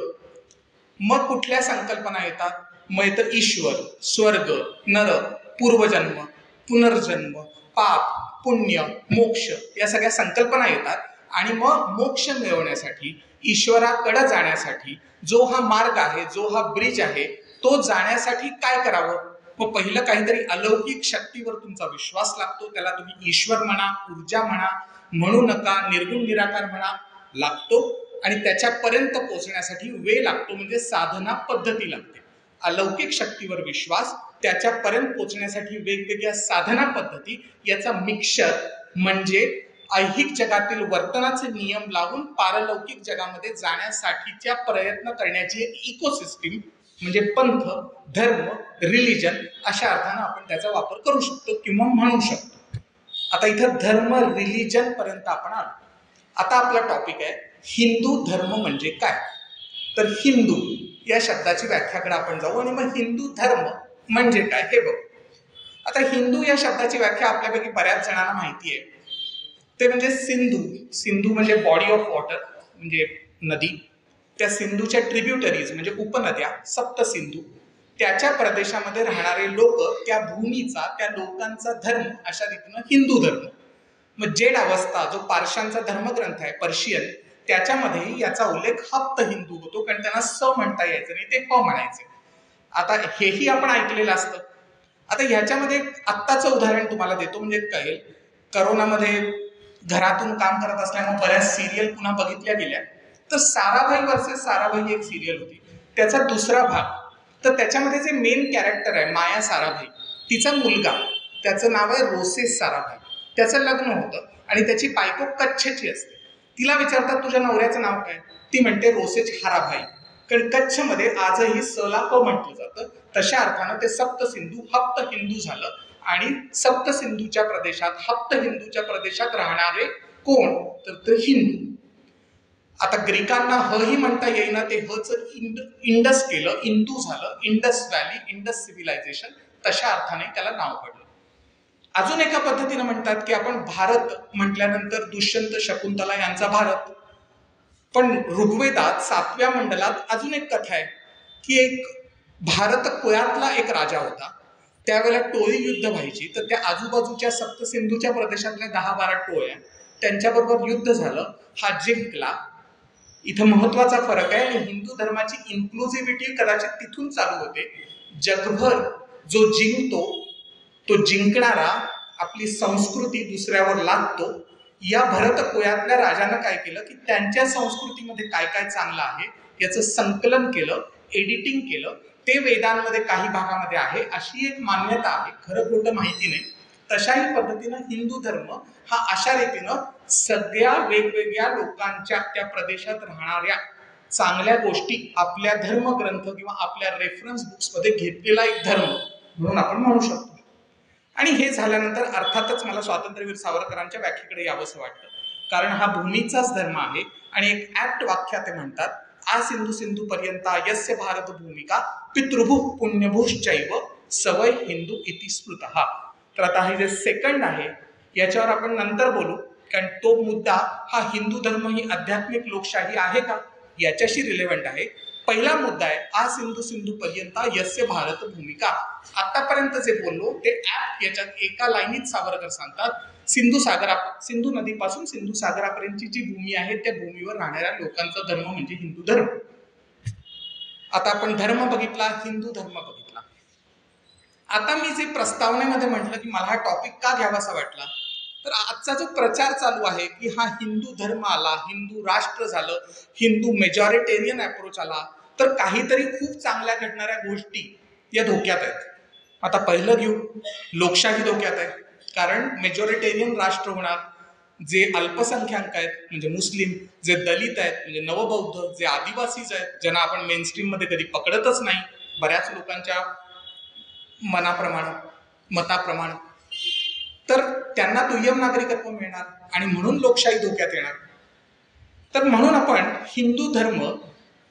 A: मग कुठल्या संकल्पना येतात? मग तर ईश्वर, स्वर्ग, नरक, पूर्वजन्म, पुनर्जन्म, पाप, पुण्य, मोक्ष या सगळ्या संकल्पना येतात. आणि मग मोक्ष मिळवण्यासाठी, ईश्वराकडे जाण्यासाठी जो हा मार्ग आहे, जो हा ब्रिज आहे, तो जाण्यासाठी काय करावं? मग पहिलं काहीतरी अलौकिक शक्तीवर तुमचा विश्वास लागतो, त्याला तुम्ही ईश्वर म्हणा, ऊर्जा म्हणा, म्हणू नका, निर्गुण निराकार म्हणा, लागतो. आणि त्याच्यापर्यंत पोहोचण्यासाठी वेळ लागतो, म्हणजे साधना पद्धती लागते. अलौकिक शक्तीवर विश्वास, त्याच्यापर्यंत पोहोचण्यासाठी वेगवेगळ्या साधना पद्धती, याचा मिक्सचर म्हणजे ऐहिक जगातील वर्तनाचे नियम लावून पारलौकिक जगामध्ये जाण्यासाठीच्या प्रयत्न करण्याची एक इकोसिस्टीम म्हणजे पंथ, धर्म, रिलिजन अशा अर्थानं आपण त्याचा वापर करू शकतो किंवा म्हणू शकतो. आता इथं धर्म, रिलिजन पर्यंत आपण आलो. आता आपला टॉपिक आहे हिंदू धर्म म्हणजे काय. तर हिंदू या शब्दाची व्याख्याकडे आपण जाऊ आणि मग हिंदू धर्म म्हणजे काय हे बघू. आता हिंदू या शब्दाची व्याख्या आपल्यापैकी बऱ्याच जणांना माहिती आहे. ते म्हणजे सिंधू. सिंधू म्हणजे बॉडी ऑफ वॉटर म्हणजे नदी. त्या सिंधूच्या ट्रिब्युटरीज म्हणजे उपनद्या, सप्त सिंधू, त्याच्या प्रदेशामध्ये राहणारे लोक, त्या भूमीचा, त्या लोकांचा धर्म, अशा रीतीनं हिंदू धर्म. मग जेड अवस्था जो पारशांचा धर्मग्रंथ आहे पर्शियन, त्याच्यामध्येही याचा उल्लेख हप्त हिंदू होतो, कारण त्यांना स म्हणता यायचं नाही, ते प म्हणायचे. आता हेही आपण ऐकलेलं असतं. आता ह्याच्यामध्ये आत्ताचं उदाहरण तुम्हाला देतो म्हणजे कळेल. करोनामध्ये घरातून काम करत असल्यामुळे बऱ्याच सिरियल पुन्हा बघितल्या गेल्या. तर साराभाई वर्सेस साराभाई एक सिरियल होती, त्याचा दुसरा भाग. तर त्याच्यामध्ये जे मेन कॅरेक्टर आहे माया साराभाई, तिचा मुलगा, त्याचं नाव आहे रोसेस साराभाई. त्याचं लग्न होतं आणि त्याची बायको कच्छची असते. तिला विचारतात तुझ्या नवऱ्याचं नाव काय? ती म्हणते रोसेज हाराभाई, कारण कच्छमध्ये आजही सला प म्हटलं जातं. तशा अर्थानं ते सप्त सिंधू हप्त हिंदू झालं. आणि सप्त सिंधूच्या प्रदेशात, हप्त हिंदूच्या प्रदेशात राहणारे कोण? तर ते हिंदू. आता ग्रीकांना ह ही म्हणता येईना, ते हच इंडस केलं, इंदू झालं, इंडस व्हॅली, इंडस सिव्हिलायझेशन, तशा अर्थाने त्याला नाव पडलं. अजून एका पद्धतीने म्हणतात की आपण भारत म्हटल्यानंतर दुष्यंत शकुंतला यांचा भारत. पण ऋग्वेदात 7व्या मंडलात अजून एक कथा आहे की एक भारत कुळातला एक राजा होता. त्यावेळेला टोळी युद्ध व्हायची, तर त्या आजूबाजूच्या सप्तसिंधूच्या प्रदेशातल्या 10-12 टोळ्या, त्यांच्याबरोबर युद्ध झालं, हा जिंकला. इथं महत्वाचा फरक आहे. आणि हिंदू धर्माची इन्क्लुझिव्हिटी कदाचित तिथून चालू होते. जगभर जो जिंकतो, तो जिंकणारा आपली संस्कृती दुसऱ्यावर लादतो. या भरत कुळातल्या राजानं काय केलं की त्यांच्या संस्कृतीमध्ये काय काय चांगलं आहे याचं संकलन केलं, एडिटिंग केलं. ते वेदांमध्ये काही भागामध्ये आहे, अशी एक मान्यता आहे, खरं खोटं माहिती नाही. तशाही पद्धतीनं हिंदू धर्म हा अशा रीतीनं सगळ्या वेगवेगळ्या लोकांच्या, त्या प्रदेशात राहणाऱ्या चांगल्या गोष्टी आपल्या धर्मग्रंथ किंवा आपल्या रेफरन्स बुक्समध्ये घेतलेला एक धर्म म्हणून आपण म्हणू शकतो. आणि हे झाल्यानंतर अर्थातच मला स्वातंत्र्यवीर सावरकरांच्या व्याख्येकडे यावंसं वाटतं, कारण हा भूमीचाच धर्म आहे. आणि एक ऍप्ट वाक्यात ते म्हणतात, आ सिंधू सिंधू पर्यंता यस्य भारत भूमिका पितृभू पुण्यभूश्चैव सवय हिंदू इति स्मृतः. तर आता हे जे सेकंड आहे याच्यावर आपण नंतर बोलू, कारण तो मुद्दा हा हिंदू धर्म ही आध्यात्मिक लोकशाही आहे का याच्याशी रिलेव्हंट आहे. पहिला मुद्दा आहे आ सिंधू सिंधू पर्यंता यस्य भारत भूमिका. आतापर्यंत जे बोललो ते ऍप याच्यात एका लाईनीत सावरकर सांगतात, सिंधू नदीपासून सिंधू सागरापर्यंतची जी भूमी आहे त्या भूमीवर राहणाऱ्या लोकांचा धर्म म्हणजे हिंदू धर्म. आता आपण धर्म बघितला, हिंदू धर्म बघितला. आता मी जे प्रस्तावनेमध्ये म्हटलं की मला हा टॉपिक का घ्यावासा वाटला, तर आजचा जो प्रचार चालू आहे की हा हिंदू धर्म आला, हिंदू राष्ट्र झालं, हिंदू मेजॉरिटेरियन अप्रोच आला, तर काहीतरी खूप चांगल्या घडणाऱ्या गोष्टी या धोक्यात आहेत. आता पहिलं घेऊ, लोकशाही धोक्यात आहे, कारण मेजॉरिटेरियन राष्ट्र होणार. जे अल्पसंख्याक आहेत म्हणजे मुस्लिम, जे दलित आहेत म्हणजे नवबौद्ध, जे आदिवासीज आहेत ज्यांना आपण मेनस्ट्रीम मध्ये कधी पकडतच नाही बऱ्याच लोकांच्या मताप्रमाणे, तर त्यांना दुय्यम नागरिकत्व मिळणार आणि म्हणून लोकशाही धोक्यात येणार. तर म्हणून आपण हिंदू धर्म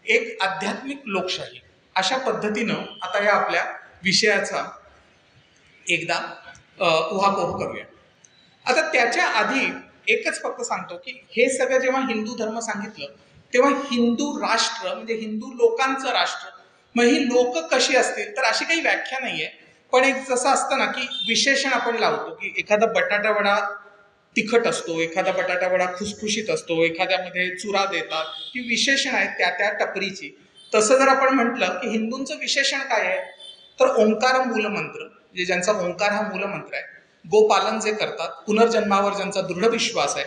A: एक आध्यात्मिक लोकशाही अशा पद्धतीनं आता या आपल्या विषयाचा एकदा उहापोह करूया. आता त्याच्या आधी एकच फक्त सांगतो की हे सगळं जेव्हा हिंदू धर्म सांगितलं तेव्हा हिंदू राष्ट्र म्हणजे हिंदू लोकांचं राष्ट्र, मग ही लोक कशी असतील, तर अशी काही व्याख्या नाहीये. पण एक जसं असतं ना की विशेषण आपण लावतो की एखादा बटाटा वडा तिखट असतो, एखादा बटाटा वडा खुसखुशीत असतो, एखाद्यामध्ये चुरा देतात, ही विशेषण आहेत त्या त्या टपरीची. तसं जर आपण म्हटलं की हिंदूंचं विशेषण काय आहे, तर ओंकार मूलमंत्र, जे ज्यांचा ओंकार हा मूलमंत्र आहे, गोपालन जे करतात, पुनर्जन्मावर ज्यांचा दृढ विश्वास आहे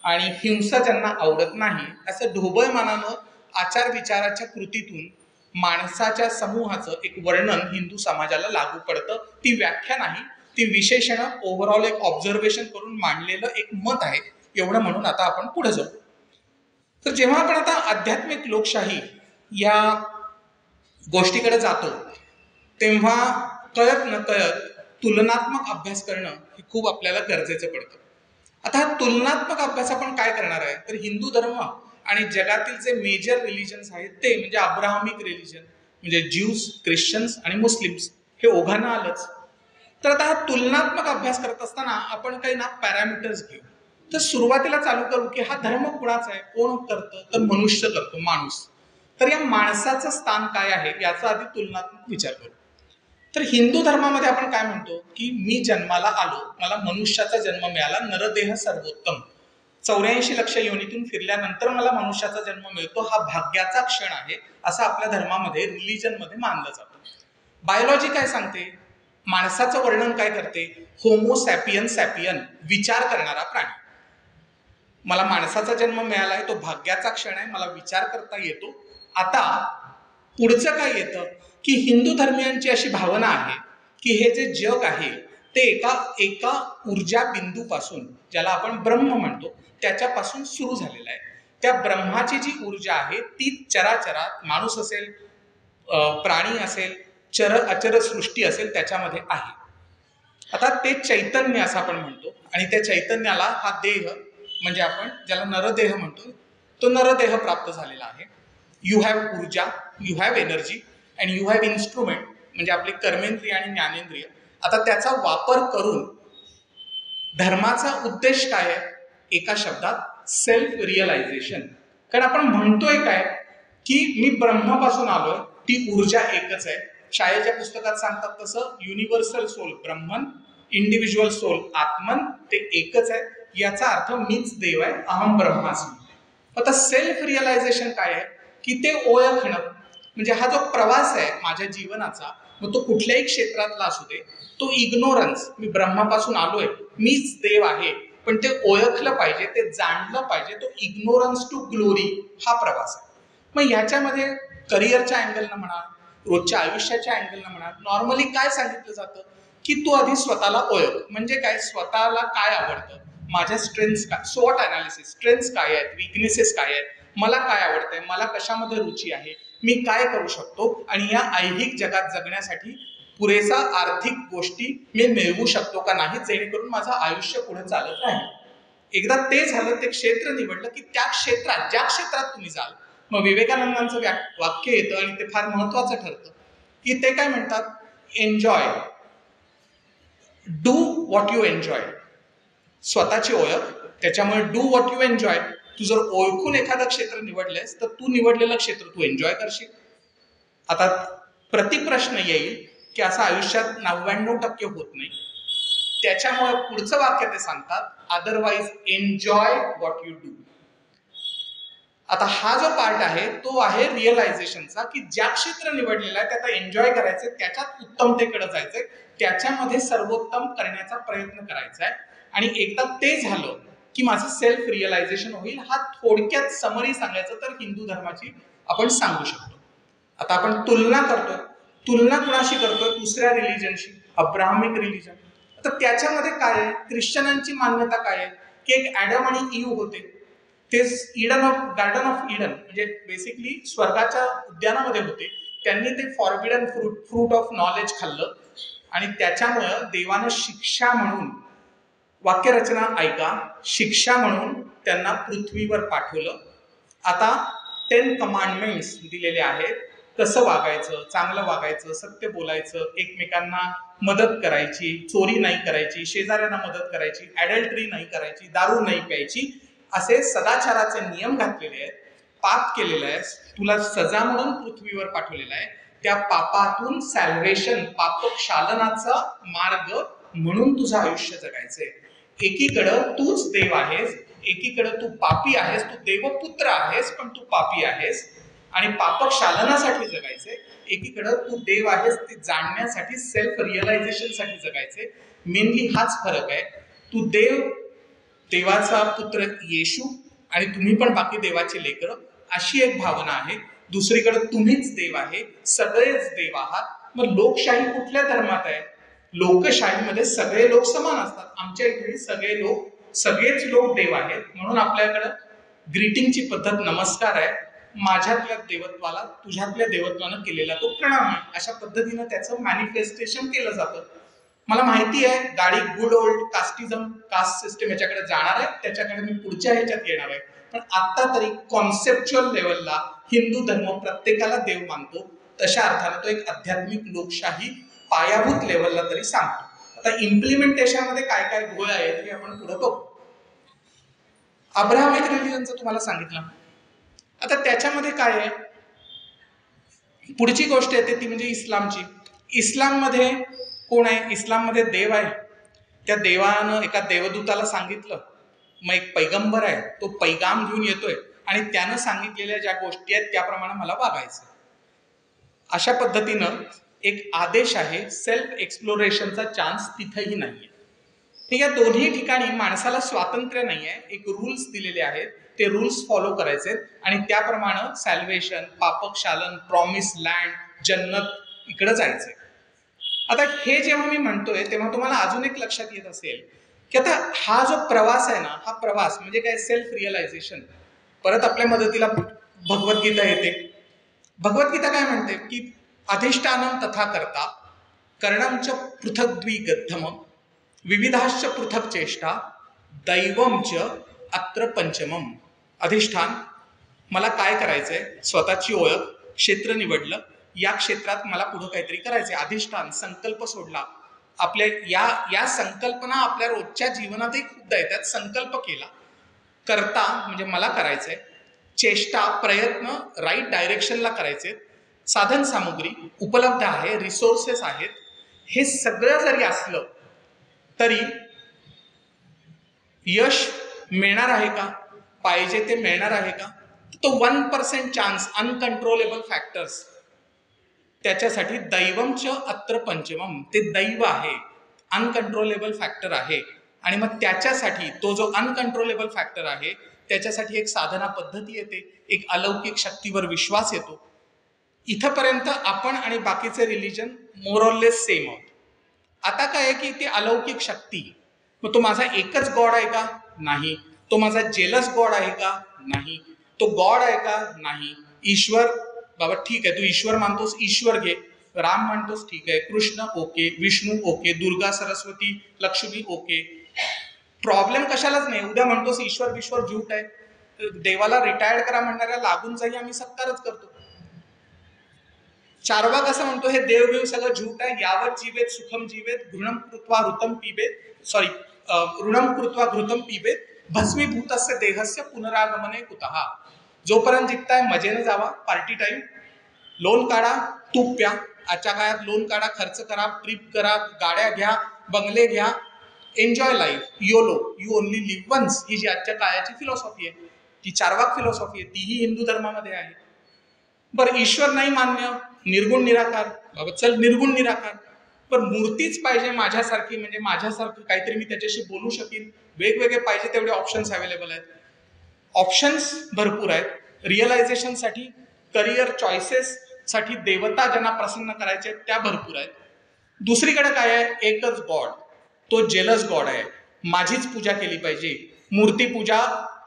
A: आणि हिंसा ज्यांना आवडत नाही, असं ढोबळमानानं आचार विचाराच्या कृतीतून माणसाच्या समूहाचं एक वर्णन हिंदू समाजाला लागू पडतं. ती व्याख्या नाही, ती विशेषणं ओव्हरऑल एक ऑब्झर्वेशन करून मांडलेलं एक मत आहे. एवढं म्हणून आता आपण पुढे जाऊ. तर जेव्हा आपण आता आध्यात्मिक लोकशाही या गोष्टीकडे जातो तेव्हा कळत न कळत तुलनात्मक अभ्यास करणं हे खूप आपल्याला गरजेचं पडतं. आता हा तुलनात्मक अभ्यास आपण काय करणार आहे, तर हिंदू धर्म आणि जगातील जे मेजर रिलिजन्स आहेत ते म्हणजे अब्राहमिक रिलिजन म्हणजे ज्यूज, ख्रिश्चन्स आणि मुस्लिम्स, हे ओघांना आलंच. तर आता हा तुलनात्मक अभ्यास करत असताना आपण काही ना पॅरामीटर्स घेऊ. तर सुरुवातीला चालू करू की हा धर्म कुणाचा आहे, कोण करतं, तर मनुष्य करतो, माणूस. तर या माणसाचं स्थान काय आहे याचा आधी तुलनात्मक विचार करू. तर हिंदू धर्मामध्ये आपण काय म्हणतो की मी जन्माला आलो, मला मनुष्याचा जन्म मिळाला, नरदेह सर्वोत्तम, 84 लक्ष योनीतून फिरल्यानंतर मला मनुष्याचा जन्म मिळतो, हा भाग्याचा क्षण आहे असं आपल्या धर्मामध्ये रिलिजनमध्ये मानलं जातं. बायोलॉजी काय सांगते, माणसाचं वर्णन काय करते, होमो सॅपियन सॅपियन, विचार करणारा प्राणी. मला माणसाचा जन्म मिळालाय, तो भाग्याचा क्षण आहे, मला विचार करता येतो. आता पुढचं काय येतं की हिंदू धर्मियांची अशी भावना आहे की हे जे जग आहे ते एका ऊर्जा बिंदूपासून, ज्याला आपण ब्रह्म म्हणतो, त्याच्यापासून सुरू झालेलं आहे. त्या ब्रह्माची जी ऊर्जा आहे ती चराचरात, माणूस असेल, प्राणी असेल, अचर सृष्टी असेल, त्याच्यामध्ये आहे. आता ते चैतन्य असं आपण म्हणतो आणि त्या चैतन्याला हा देह म्हणजे आपण ज्याला नरदेह म्हणतो, तो नरदेह प्राप्त झालेला आहे. यू हॅव ऊर्जा, you have energy and you have instrument म्हणजे आपले कर्मेंद्रिय आणि ज्ञानेंद्रिय. आता त्याचा वापर करून धर्माचा उद्देश काय आहे, एका शब्दात सेल्फ रिअलायझेशन. कारण आपण म्हणतोय काय की मी ब्रह्मापासून आलोय, ती ऊर्जा एकच आहे. शाळेच्या पुस्तकात सांगतात तसं युनिव्हर्सल सोल ब्रह्मन, इंडिव्हिज्युअल सोल आत्मन, ते एकच आहे. याचा अर्थ मीच देव आहे, अहम ब्रह्मास्मी. आता सेल्फ रिअलायझेशन काय आहे की ते ओळखणं, म्हणजे हा जो प्रवास आहे माझ्या जीवनाचा, मग तो कुठल्याही क्षेत्रातला असू दे, तो इग्नोरन्स, मी ब्रह्मापासून आलोय, मीच देव आहे, पण ते ओळखलं पाहिजे, ते जाणलं पाहिजे, तो इग्नोरन्स टू ग्लोरी हा प्रवास आहे. मग ह्याच्यामध्ये करिअरच्या अँगलनं म्हणा, रोजच्या आयुष्याच्या अँगलनं म्हणा, नॉर्मली काय सांगितलं जातं की तू आधी स्वतःला ओळख. म्हणजे काय, स्वतःला काय आवडतं, माझ्या स्ट्रेंथ्स काय, स्वॉट अनालिसिस, स्ट्रेंथ्स काय आहेत, विकनेसेस काय आहेत, मला काय आवडतंय, मला कशामध्ये रुची आहे, मी काय करू शकतो, आणि या ऐहिक जगात जगण्यासाठी पुरेसा आर्थिक गोष्टी मी मिळवू शकतो का नाही, जेणेकरून माझं आयुष्य पुढे चालत राहील. एकदा ते झालं, ते क्षेत्र निवडलं की त्या क्षेत्रात, ज्या क्षेत्रात तुम्ही जाल, मग विवेकानंदांचं वाक्य येतं आणि ते फार महत्वाचं ठरतं की ते काय म्हणतात, enjoy, do what you enjoy. स्वतःची ओळख, त्याच्यामुळे डू व्हॉट यू एन्जॉय. तू जर ओळखून एखादं क्षेत्र निवडलेस तर तू निवडलेलं क्षेत्र तू एन्जॉय करशील. आता प्रतिप्रश्न येईल की असं आयुष्यात 99% होत नाही. त्याच्यामुळे पुढचं वाक्य ते सांगतात, otherwise enjoy what you do. आता हा जो पार्ट आहे तो आहे रिअलायझेशनचा, की ज्या क्षेत्र निवडलेलं आहे त्याचा एन्जॉय करायचंय, त्याच्यात उत्तमतेकडे जायचंय, त्याच्यामध्ये सर्वोत्तम करण्याचा प्रयत्न करायचा आहे. आणि एकदा ते झालं की माझं सेल्फ रिअलायझेशन होईल. हा थोडक्यात समरी सांगायचं तर हिंदू धर्माची आपण सांगू शकतो. आता आपण तुलना करतोय, तुलना कुणाशी करतोय? दुसऱ्या रिलिजनशी, अब्राहमिक रिलिजन. तर त्याच्यामध्ये काय आहे? ख्रिश्चनांची मान्यता काय आहे की एक ॲडम आणि ईव होते, ते गार्डन ऑफ ईडन म्हणजे बेसिकली स्वर्गाच्या उद्यानामध्ये होते. त्यांनी ते फॉरबिडन फ्रूट ऑफ नॉलेज खाल्लं आणि त्याच्यामुळं देवानं शिक्षा म्हणून, वाक्यरचना ऐका, शिक्षा म्हणून त्यांना पृथ्वीवर पाठवलं. आता 10 कमांडमेंट्स दिलेले आहेत, कसं वागायचं, चांगलं वागायचं, सत्य बोलायचं, एकमेकांना मदत करायची, चोरी नाही करायची, शेजाऱ्यांना मदत करायची, ॲडल्टरी नाही करायची, दारू नाही प्यायची, असे सदाचाराचे नियम घातलेले आहेत. पाप केलेलं आहे, तुला सजा म्हणून पृथ्वीवर पाठवलेलं आहे. त्या पापातून सॅल्वेशन, पापक्षालनाचा मार्ग म्हणून तुझं आयुष्य जगायचंय. एकीकडं तूच देव आहेस, एकीकडं तू पापी आहेस, तू देवपुत्र आहेस पण तू पापी आहेस आणि पापक्षालनासाठी जगायचंय. एकीकडं तू देव आहेस ते जाणण्यासाठी, सेल्फ रिअलायझेशन साठी जगायचे. मेनली हाच फरक आहे. तू देवाचा पुत्र येशू आणि तुम्ही पण बाकी देवाचे लेकरं, अशी एक भावना आहे. दुसरीकडे तुम्हीच देव आहे, सगळेच देव आहात. मग लोकशाही कुठल्या धर्मात आहे? लोकशाहीमध्ये सगळे लोक समान असतात. आमच्या इथे सगळेच लोक देव आहेत. म्हणून आपल्याकडं ग्रीटिंगची पद्धत नमस्कार आहे. माझ्यातल्या देवत्वाला तुझ्यातल्या देवत्वानं केलेला तो प्रणाम आहे. अशा पद्धतीनं त्याचं मॅनिफेस्टेशन केलं जातं. मला माहिती आहे गाडी good old casteism, caste system याच्याकडे जाणार आहे, त्याच्याकडे मी पुढच्या ह्याच्यात येणार आहे. पण आता तरी कॉन्सेप्च्युअल लेवलला हिंदू धर्म प्रत्येकाला देव मानतो, तशा अर्थानं तो एक आध्यात्मिक लोकशाही पायाभूत लेवलला तरी सांगतो. आता इम्प्लिमेंटेशन मध्ये काय काय घोळ आहेत हे आपण पुढे बघू. अब्राहमिक रिलिजनचं तुम्हाला सांगितलं. आता त्याच्यामध्ये काय आहे, पुढची गोष्ट येते ती म्हणजे इस्लामची. इस्लाममध्ये कोण आहे? इस्लाममध्ये देव आहे. त्या देवानं एका देवदूताला सांगितलं, मग एक पैगंबर आहे, तो पैगाम घेऊन येतोय आणि त्यानं सांगितलेल्या ज्या गोष्टी आहेत त्याप्रमाणे मला वागायचं. अशा पद्धतीनं एक आदेश आहे. सेल्फ एक्सप्लोरेशनचा चान्स तिथंही नाहीये. ठीक आहे, दोन्ही ठिकाणी माणसाला स्वातंत्र्य नाही आहे. एक रूल्स दिलेले आहेत, ते रूल्स फॉलो करायचे आणि त्याप्रमाणे सॅल्वेशन, पापक्षालन, प्रॉमिस लँड, जन्नत इकडे जायचंय. आता हे जेव्हा मी म्हणतोय तेव्हा तुम्हाला अजून एक लक्षात येत असेल की आता हा जो प्रवास आहे ना, हा प्रवास म्हणजे काय? Self realisation. परत आपल्या मदतीला भगवद्गीता येते. भगवद्गीता काय म्हणते की अधिष्ठानम तथा करता कर्णमच पृथग्द्विगद्धम विविधाश्च पृथक चेष्टा दैवमच अत्र पंचमम. अधिष्ठान, मला काय करायचंय, स्वतःची ओळख, क्षेत्र निवडलं, या क्षेत्रात मला पुढं काहीतरी करायचंय. अधिष्ठान, संकल्प सोडला. आपल्या या संकल्पना आपल्या रोजच्या जीवनातही खूपदा येतात. संकल्प केला. करता म्हणजे मला करायचंय. चेष्टा, प्रयत्न राईट डायरेक्शनला करायचे. साधन सामुग्री उपलब्ध आहे, रिसोर्सेस आहेत. हे सगळं जरी असलं तरी यश मिळणार आहे का? पाहिजे ते मिळणार आहे का? तो 1% चान्स, अनकंट्रोलेबल फॅक्टर्स. त्याच्यासाठी दैवमच अत्र पंचमम, ते दैव आहे, अनकंट्रोलेबल फॅक्टर आहे. आणि मग त्याच्यासाठी तो जो अनकंट्रोलेबल फॅक्टर आहे त्याच्यासाठी एक साधना पद्धती येते, एक अलौकिक शक्तीवर विश्वास येतो. इथपर्यंत आपण आणि बाकीचे रिलिजन मोरॉललेस सेम आहोत. आता काय आहे की ती अलौकिक शक्ती, मग तो माझा एकच गॉड आहे का? नाही. तो माझा जेलस गॉड आहे का? नाही. तो गॉड आहे का? नाही. ईश्वर, बाबा ठीक आहे, तू ईश्वर मानतोस, ईश्वर घे. राम मानतोस, ठीक आहे. Krishna okay, Vishnu okay, Durga, Saraswati, Lakshmi okay. Problem कशालाच नाही. उद्या म्हणतोस ईश्वर विश्वर झूट आहे, देवाला रिटायर्ड करा म्हणणाऱ्या लागून जाई आम्ही सत्कारच करतो. चारवाक असं म्हणतो हे देवदेव सगळं झूट आहे. यावत जीवेत सुखम जीवेत ऋणम कृत्वा ऋतम पिबेत, ऋणम कृत्वा घृतम पिबेत भस्मीभूतस्य देहस्य पुनरागमने कुतः. जोपर्यंत जिंकताय मजेने जावा, पार्टी टाइम, लोन काढा, तूप प्या. आजच्या काळात लोन काढा, खर्च करा, ट्रिप करा, गाड्या घ्या, बंगले घ्या, enjoy life, YOLO, you only live once, ही जी आजच्या काळाची फिलॉसॉफी आहे, ती चार्वाक फिलॉसॉफी आहे, तीही हिंदू धर्मामध्ये आहे. बरं, ईश्वर नाही मान्य, निर्गुण निराकार, बाबा चल निर्गुण निराकार, पण मूर्तीच पाहिजे माझ्यासारखी, म्हणजे माझ्यासारखं काहीतरी मी त्याच्याशी बोलू शकेन, वेगवेगळे पाहिजे तेवढे ऑप्शन्स अवेलेबल आहेत. ऑप्शन्स भरपूर आहेत. रिअलायझेशनसाठी, करिअर चॉईसेससाठी देवता ज्यांना प्रसन्न करायचे आहेत त्या भरपूर आहेत. दुसरीकडे काय आहे, एकच गॉड, तो जेलस गॉड आहे, माझीच पूजा केली पाहिजे, मूर्तीपूजा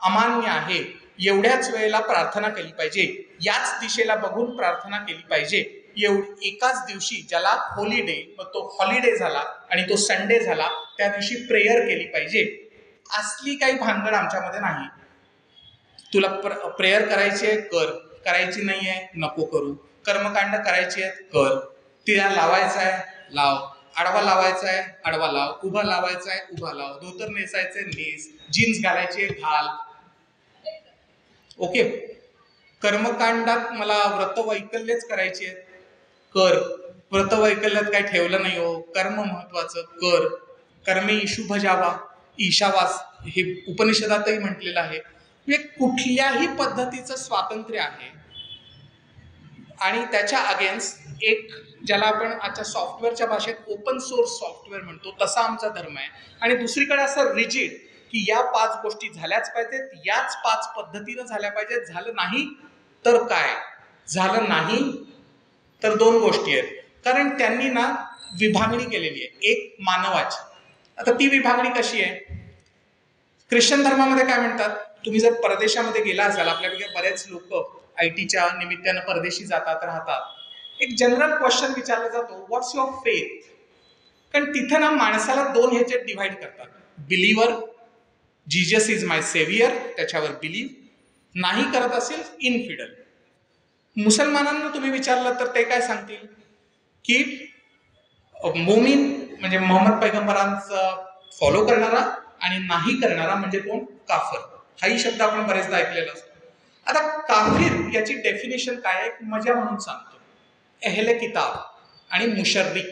A: अमान्य आहे, एवढ्याच वेळेला प्रार्थना केली पाहिजे, याच दिशेला बघून प्रार्थना केली पाहिजे, एकाच दिवशी ज्याला होलिडे, मग तो हॉलिडे झाला आणि तो संडे झाला, त्या दिवशी प्रेयर केली पाहिजे. असली काही भानगड आमच्यामध्ये नाही. तुला प्रेयर करायची आहे कर, करायची नाही आहे नको करू, कर्मकांड करायची आहेत कर, तिला लावायचा आहे लाव, आडवा लावायचा आहे आडवा लाव, उभा लावायचा आहे उभा लाव, धोतर नेसायचे नेस, जीन्स घालायचे घाल. ओके, कर्मकांडात मला व्रतवैकल्यच करायची आहेत कर, व्रतवैकल्यात काय ठेवलं नाही हो, कर्म महत्वाचं कर, कर्मे शुभ जावा, ईशावास हे उपनिषदातही म्हटलेलं आहे. म्हणजे कुठल्याही पद्धतीचं स्वातंत्र्य आहे आणि त्याच्या अगेन्स्ट एक ज्याला आपण आजच्या सॉफ्टवेअरच्या भाषेत ओपन सोर्स सॉफ्टवेअर म्हणतो, तसा आमचा धर्म आहे. आणि दुसरीकडे असं रिजिड की या 5 गोष्टी झाल्याच पाहिजेत, याच 5 पद्धतीनं झाल्या पाहिजेत, झालं नाही तर काय, झालं नाही तर 2 गोष्टी आहेत. कारण त्यांनी ना विभागणी केलेली आहे एक मानवाची. आता ती विभागणी कशी आहे, ख्रिश्चन धर्मामध्ये काय म्हणतात, तुम्ही जर परदेशामध्ये गेला असाल, आपल्यापैकी बरेच लोक IT च्या निमित्तानं परदेशी जातात राहतात, एक जनरल क्वेश्चन विचारला जातो, व्हॉट्स युअर फेथ. कारण तिथं ना माणसाला 2 ह्याच्यात डिव्हाइड करतात, बिलीव्हर, जीजस इज माय सेव्हियर, त्याच्यावर बिलीव्ह, नाही करत असेल इनफिडल. मुसलमानांना तुम्ही विचारलं तर ते काय सांगतील की मोमीन म्हणजे मोहम्मद पैगंबरांचा फॉलो करणारा आणि नाही करणारा म्हणजे कोण, काफर. हाही शब्द आपण बरेचदा ऐकलेला असतो. आता काफिर याची डेफिनेशन काय आहे मजा म्हणून सांगतो, एहले किताब आणि मुशर्रिक.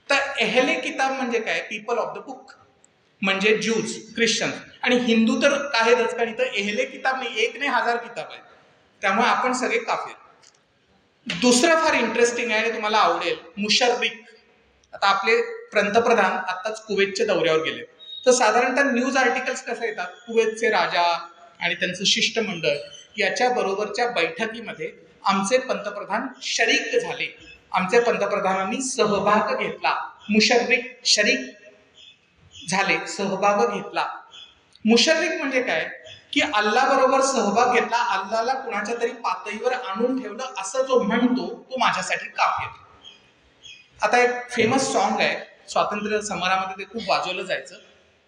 A: तर एहले किताब म्हणजे काय, पीपल ऑफ द बुक, म्हणजे ज्यूज, ख्रिश्चन. आणि हिंदू तर आहेतच, कारण इथं एहले किताब नाही, 1 नाही 1000 किताब आहेत, त्यामुळे आपण सगळे काफिर. दुसरं फार इंटरेस्टिंग आहे आणि तुम्हाला आवडेल, मुशर्रिक. आता आपले पंतप्रधान आत्ताच कुवेतच्या दौऱ्यावर गेले, तर साधारणतः न्यूज आर्टिकल्स कसं येतात, कुवेतचे राजा आणि त्यांचं शिष्टमंडळ याच्या बरोबरच्या बैठकीमध्ये आमचे पंतप्रधान शरीक झाले, आमच्या पंतप्रधानांनी सहभाग घेतला, मुशर्रिक शरीक झाले, सहभाग घेतला. मुशर्रिक म्हणजे काय की अल्लाह बरोबर सहभाग घेतला, अल्लाहला कुणाच्या तरी पातळीवर आणून ठेवलं, असं जो म्हणतो तो माझ्यासाठी काफिर. आता एक फेमस सॉन्ग आहे, स्वातंत्र्य समरामध्ये ते खूप वाजवलं जायचं,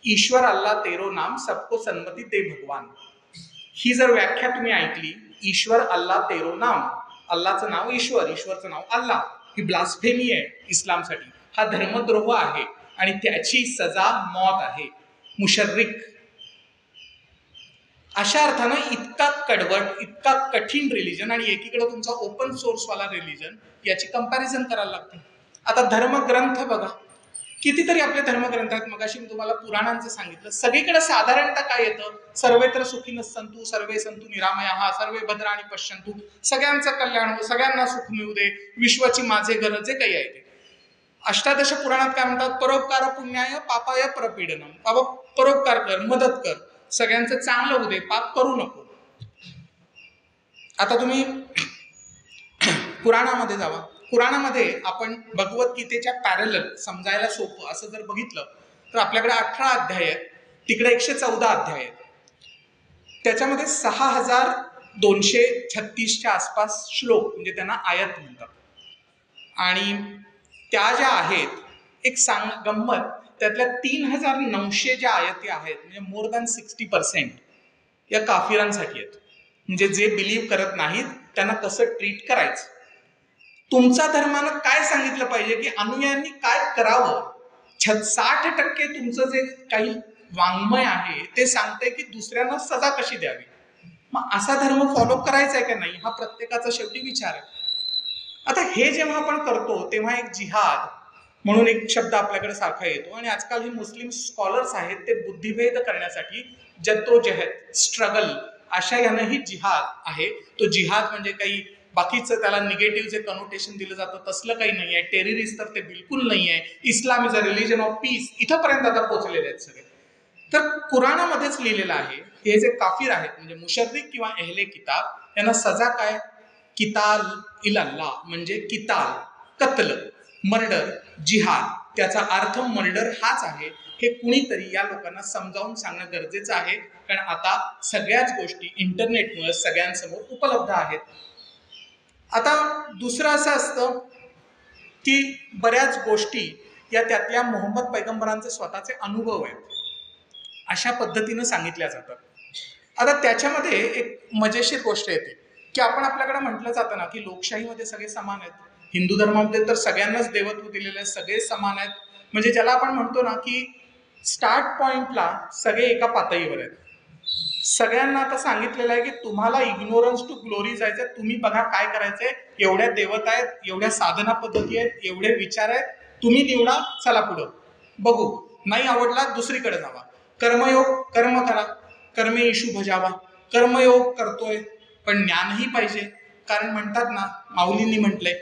A: ईश्वर अल्लाह तेरो नाम सबको सन्मती दे भगवान. ही जर व्याख्या तुम्ही ऐकली, ईश्वर अल्लाह तेरो नाम, अल्लाचं नाव ईश्वर, ईश्वरचं नाव अल्लाह, ही ब्लास्फेमी आहे इस्लामसाठी, हा धर्मद्रोह आहे आणि त्याची सजा मौत आहे. मुशर्रिक अशा अर्थानं इतका कडवट, इतका कठीण रिलिजन आणि एकीकडे तुमचा ओपन सोर्सवाला रिलिजन, याची कंपॅरिझन करायला लागते. आता धर्मग्रंथ बघा, कितीतरी आपले धर्मग्रंथ आहेत. मगाशी मी तुम्हाला पुराणांचं सांगितलं, सगळीकडे साधारणतः काय येतं, सर्वेत्र सुखीनः सन्तु सर्वे सन्तु निरामयाः सर्वे भद्राणि पश्यन्तु, सगळ्यांचं कल्याण हो, सगळ्यांना सुख मिळू दे, विश्वाची माझे घर, जे काही आहे ते. अष्टादश पुराणात काय म्हणतात, परोपकार पुण्याय पापाय परपीडनम, बाबा परोपकार कर, मदत कर, सगळ्यांचं चांगलं होऊ दे, पाप करू नको. आता तुम्ही पुराणामध्ये जावा, पुराणामध्ये आपण भगवद्गीतेच्या पॅरलल समजायला सोपं असं जर बघितलं तर आपल्याकडे 18 अध्याय आहेत, तिकडे 114 अध्याय आहेत. त्याच्यामध्ये 6236च्या आसपास श्लोक, म्हणजे त्यांना आयत म्हणतात. आणि त्या ज्या आहेत, एक गंमत, त्यातल्या 3900 ज्या आयती आहेत, म्हणजे मोर दॅन 60% या काफिरांसाठी आहेत. म्हणजे जे बिलीव्ह करत नाहीत त्यांना कसं ट्रीट करायचं. तुमचा धर्मानं काय सांगितलं पाहिजे की अनुयायांनी काय करावं, 60% तुमचं जे काही वाङ्मय आहे ते सांगते की दुसऱ्यांना सजा कशी द्यावी. मग असा धर्म फॉलो करायचा आहे का नाही, हा प्रत्येकाचा शेवटी विचार आहे. आता हे जेव्हा आपण करतो तेव्हा एक जिहाद म्हणून एक शब्द आपल्याकडे सारखा येतो. आणि आजकाल हे मुस्लिम स्कॉलर्स आहेत ते बुद्धिभेद करण्यासाठी जद्दोजहद, स्ट्रगल अशा यानंही जिहाद आहे. तो जिहाद म्हणजे काही बाकीचं त्याला निगेटिव्ह जे कनोटेशन दिलं जातं तसलं काही नाही आहे. टेररिस्ट तर ते बिलकुल नाही आहे. Islam is a religion of peace इथंपर्यंत आता पोहोचलेले आहेत सगळे. तर कुराणामध्येच लिहिलेलं आहे, हे जे काफिर आहेत म्हणजे मुशर्रिक किंवा अहले किताब यांना सजा काय? किताल इल्लाह म्हणजे किताल, कत्ल, मर्डर, जिहाद. त्याचा अर्थ मर्डर हाच आहे. हे कुणीतरी या लोकांना समजावून सांगणं गरजेचं आहे, कारण आता सगळ्याच गोष्टी इंटरनेटमुळे सगळ्यांसमोर उपलब्ध आहेत. आता दुसरं असं असतं की बऱ्याच गोष्टी या त्यातल्या मोहम्मद पैगंबरांचे स्वतःचे अनुभव आहेत अशा पद्धतीनं सांगितल्या जातात. आता त्याच्यामध्ये एक मजेशीर गोष्ट येते की आपल्याकडे म्हटलं जातं ना की लोकशाहीमध्ये सगळे समान आहेत. हिंदू धर्मामध्ये तर सगळ्यांनाच देवत्व दिलेलं आहे, सगळे समान आहेत. म्हणजे ज्याला आपण म्हणतो ना की स्टार्ट पॉइंटला सगळे एका पातळीवर आहेत. सगळ्यांना आता सांगितलेलं आहे की तुम्हाला इग्नोरन्स टू ग्लोरी जायचंय, तुम्ही बघा काय करायचंय, एवढ्या देवता आहेत, एवढ्या साधना पद्धती आहेत, एवढे विचार आहेत, तुम्ही निवडा, चला पुढं बघू, नाही आवडला दुसरीकडे जावा. कर्मयोग, कर्म करा, कर्मे इशू भजावा. कर्मयोग करतोय पण ज्ञानही पाहिजे, कारण म्हणतात ना, माऊलींनी म्हटलंय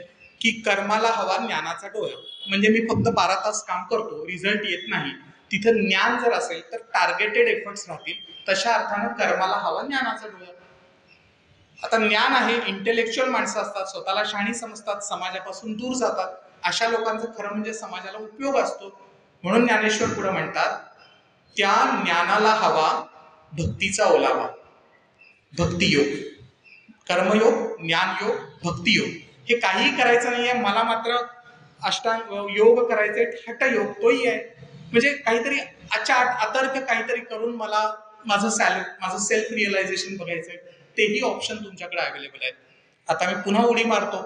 A: की कर्माला हवा ज्ञानाचा डोळा. म्हणजे मी फक्त 12 तास काम करतो, रिझल्ट येत नाही, तिथं ज्ञान जर असेल तर टार्गेटेड एफर्ट्स राहतील. तशा अर्थानं कर्माला हवा ज्ञानाचा डोळा. आता ज्ञान आहे, इंटेलेक्च्युअल माणसं असतात, स्वतःला शहाणी समजतात, समाजापासून दूर जातात, अशा लोकांचं खरं म्हणजे समाजाला उपयोग असतो. म्हणून ज्ञानेश्वर पुढे म्हणतात, त्या ज्ञानाला हवा भक्तीचा ओलावा. भक्तियोग, कर्मयोग, ज्ञानयोग, भक्तियोग, हे काहीही करायचं नाहीये, मला मात्र अष्टांग योग करायचे, हठयोग तोही आहे. म्हणजे काहीतरी अतर्क काहीतरी करून मला माझं सेल्फ रिअलायझेशन बघायचंय, तेही ऑप्शन तुमच्याकडे अवेलेबल आहेत. आता मी पुन्हा उडी मारतो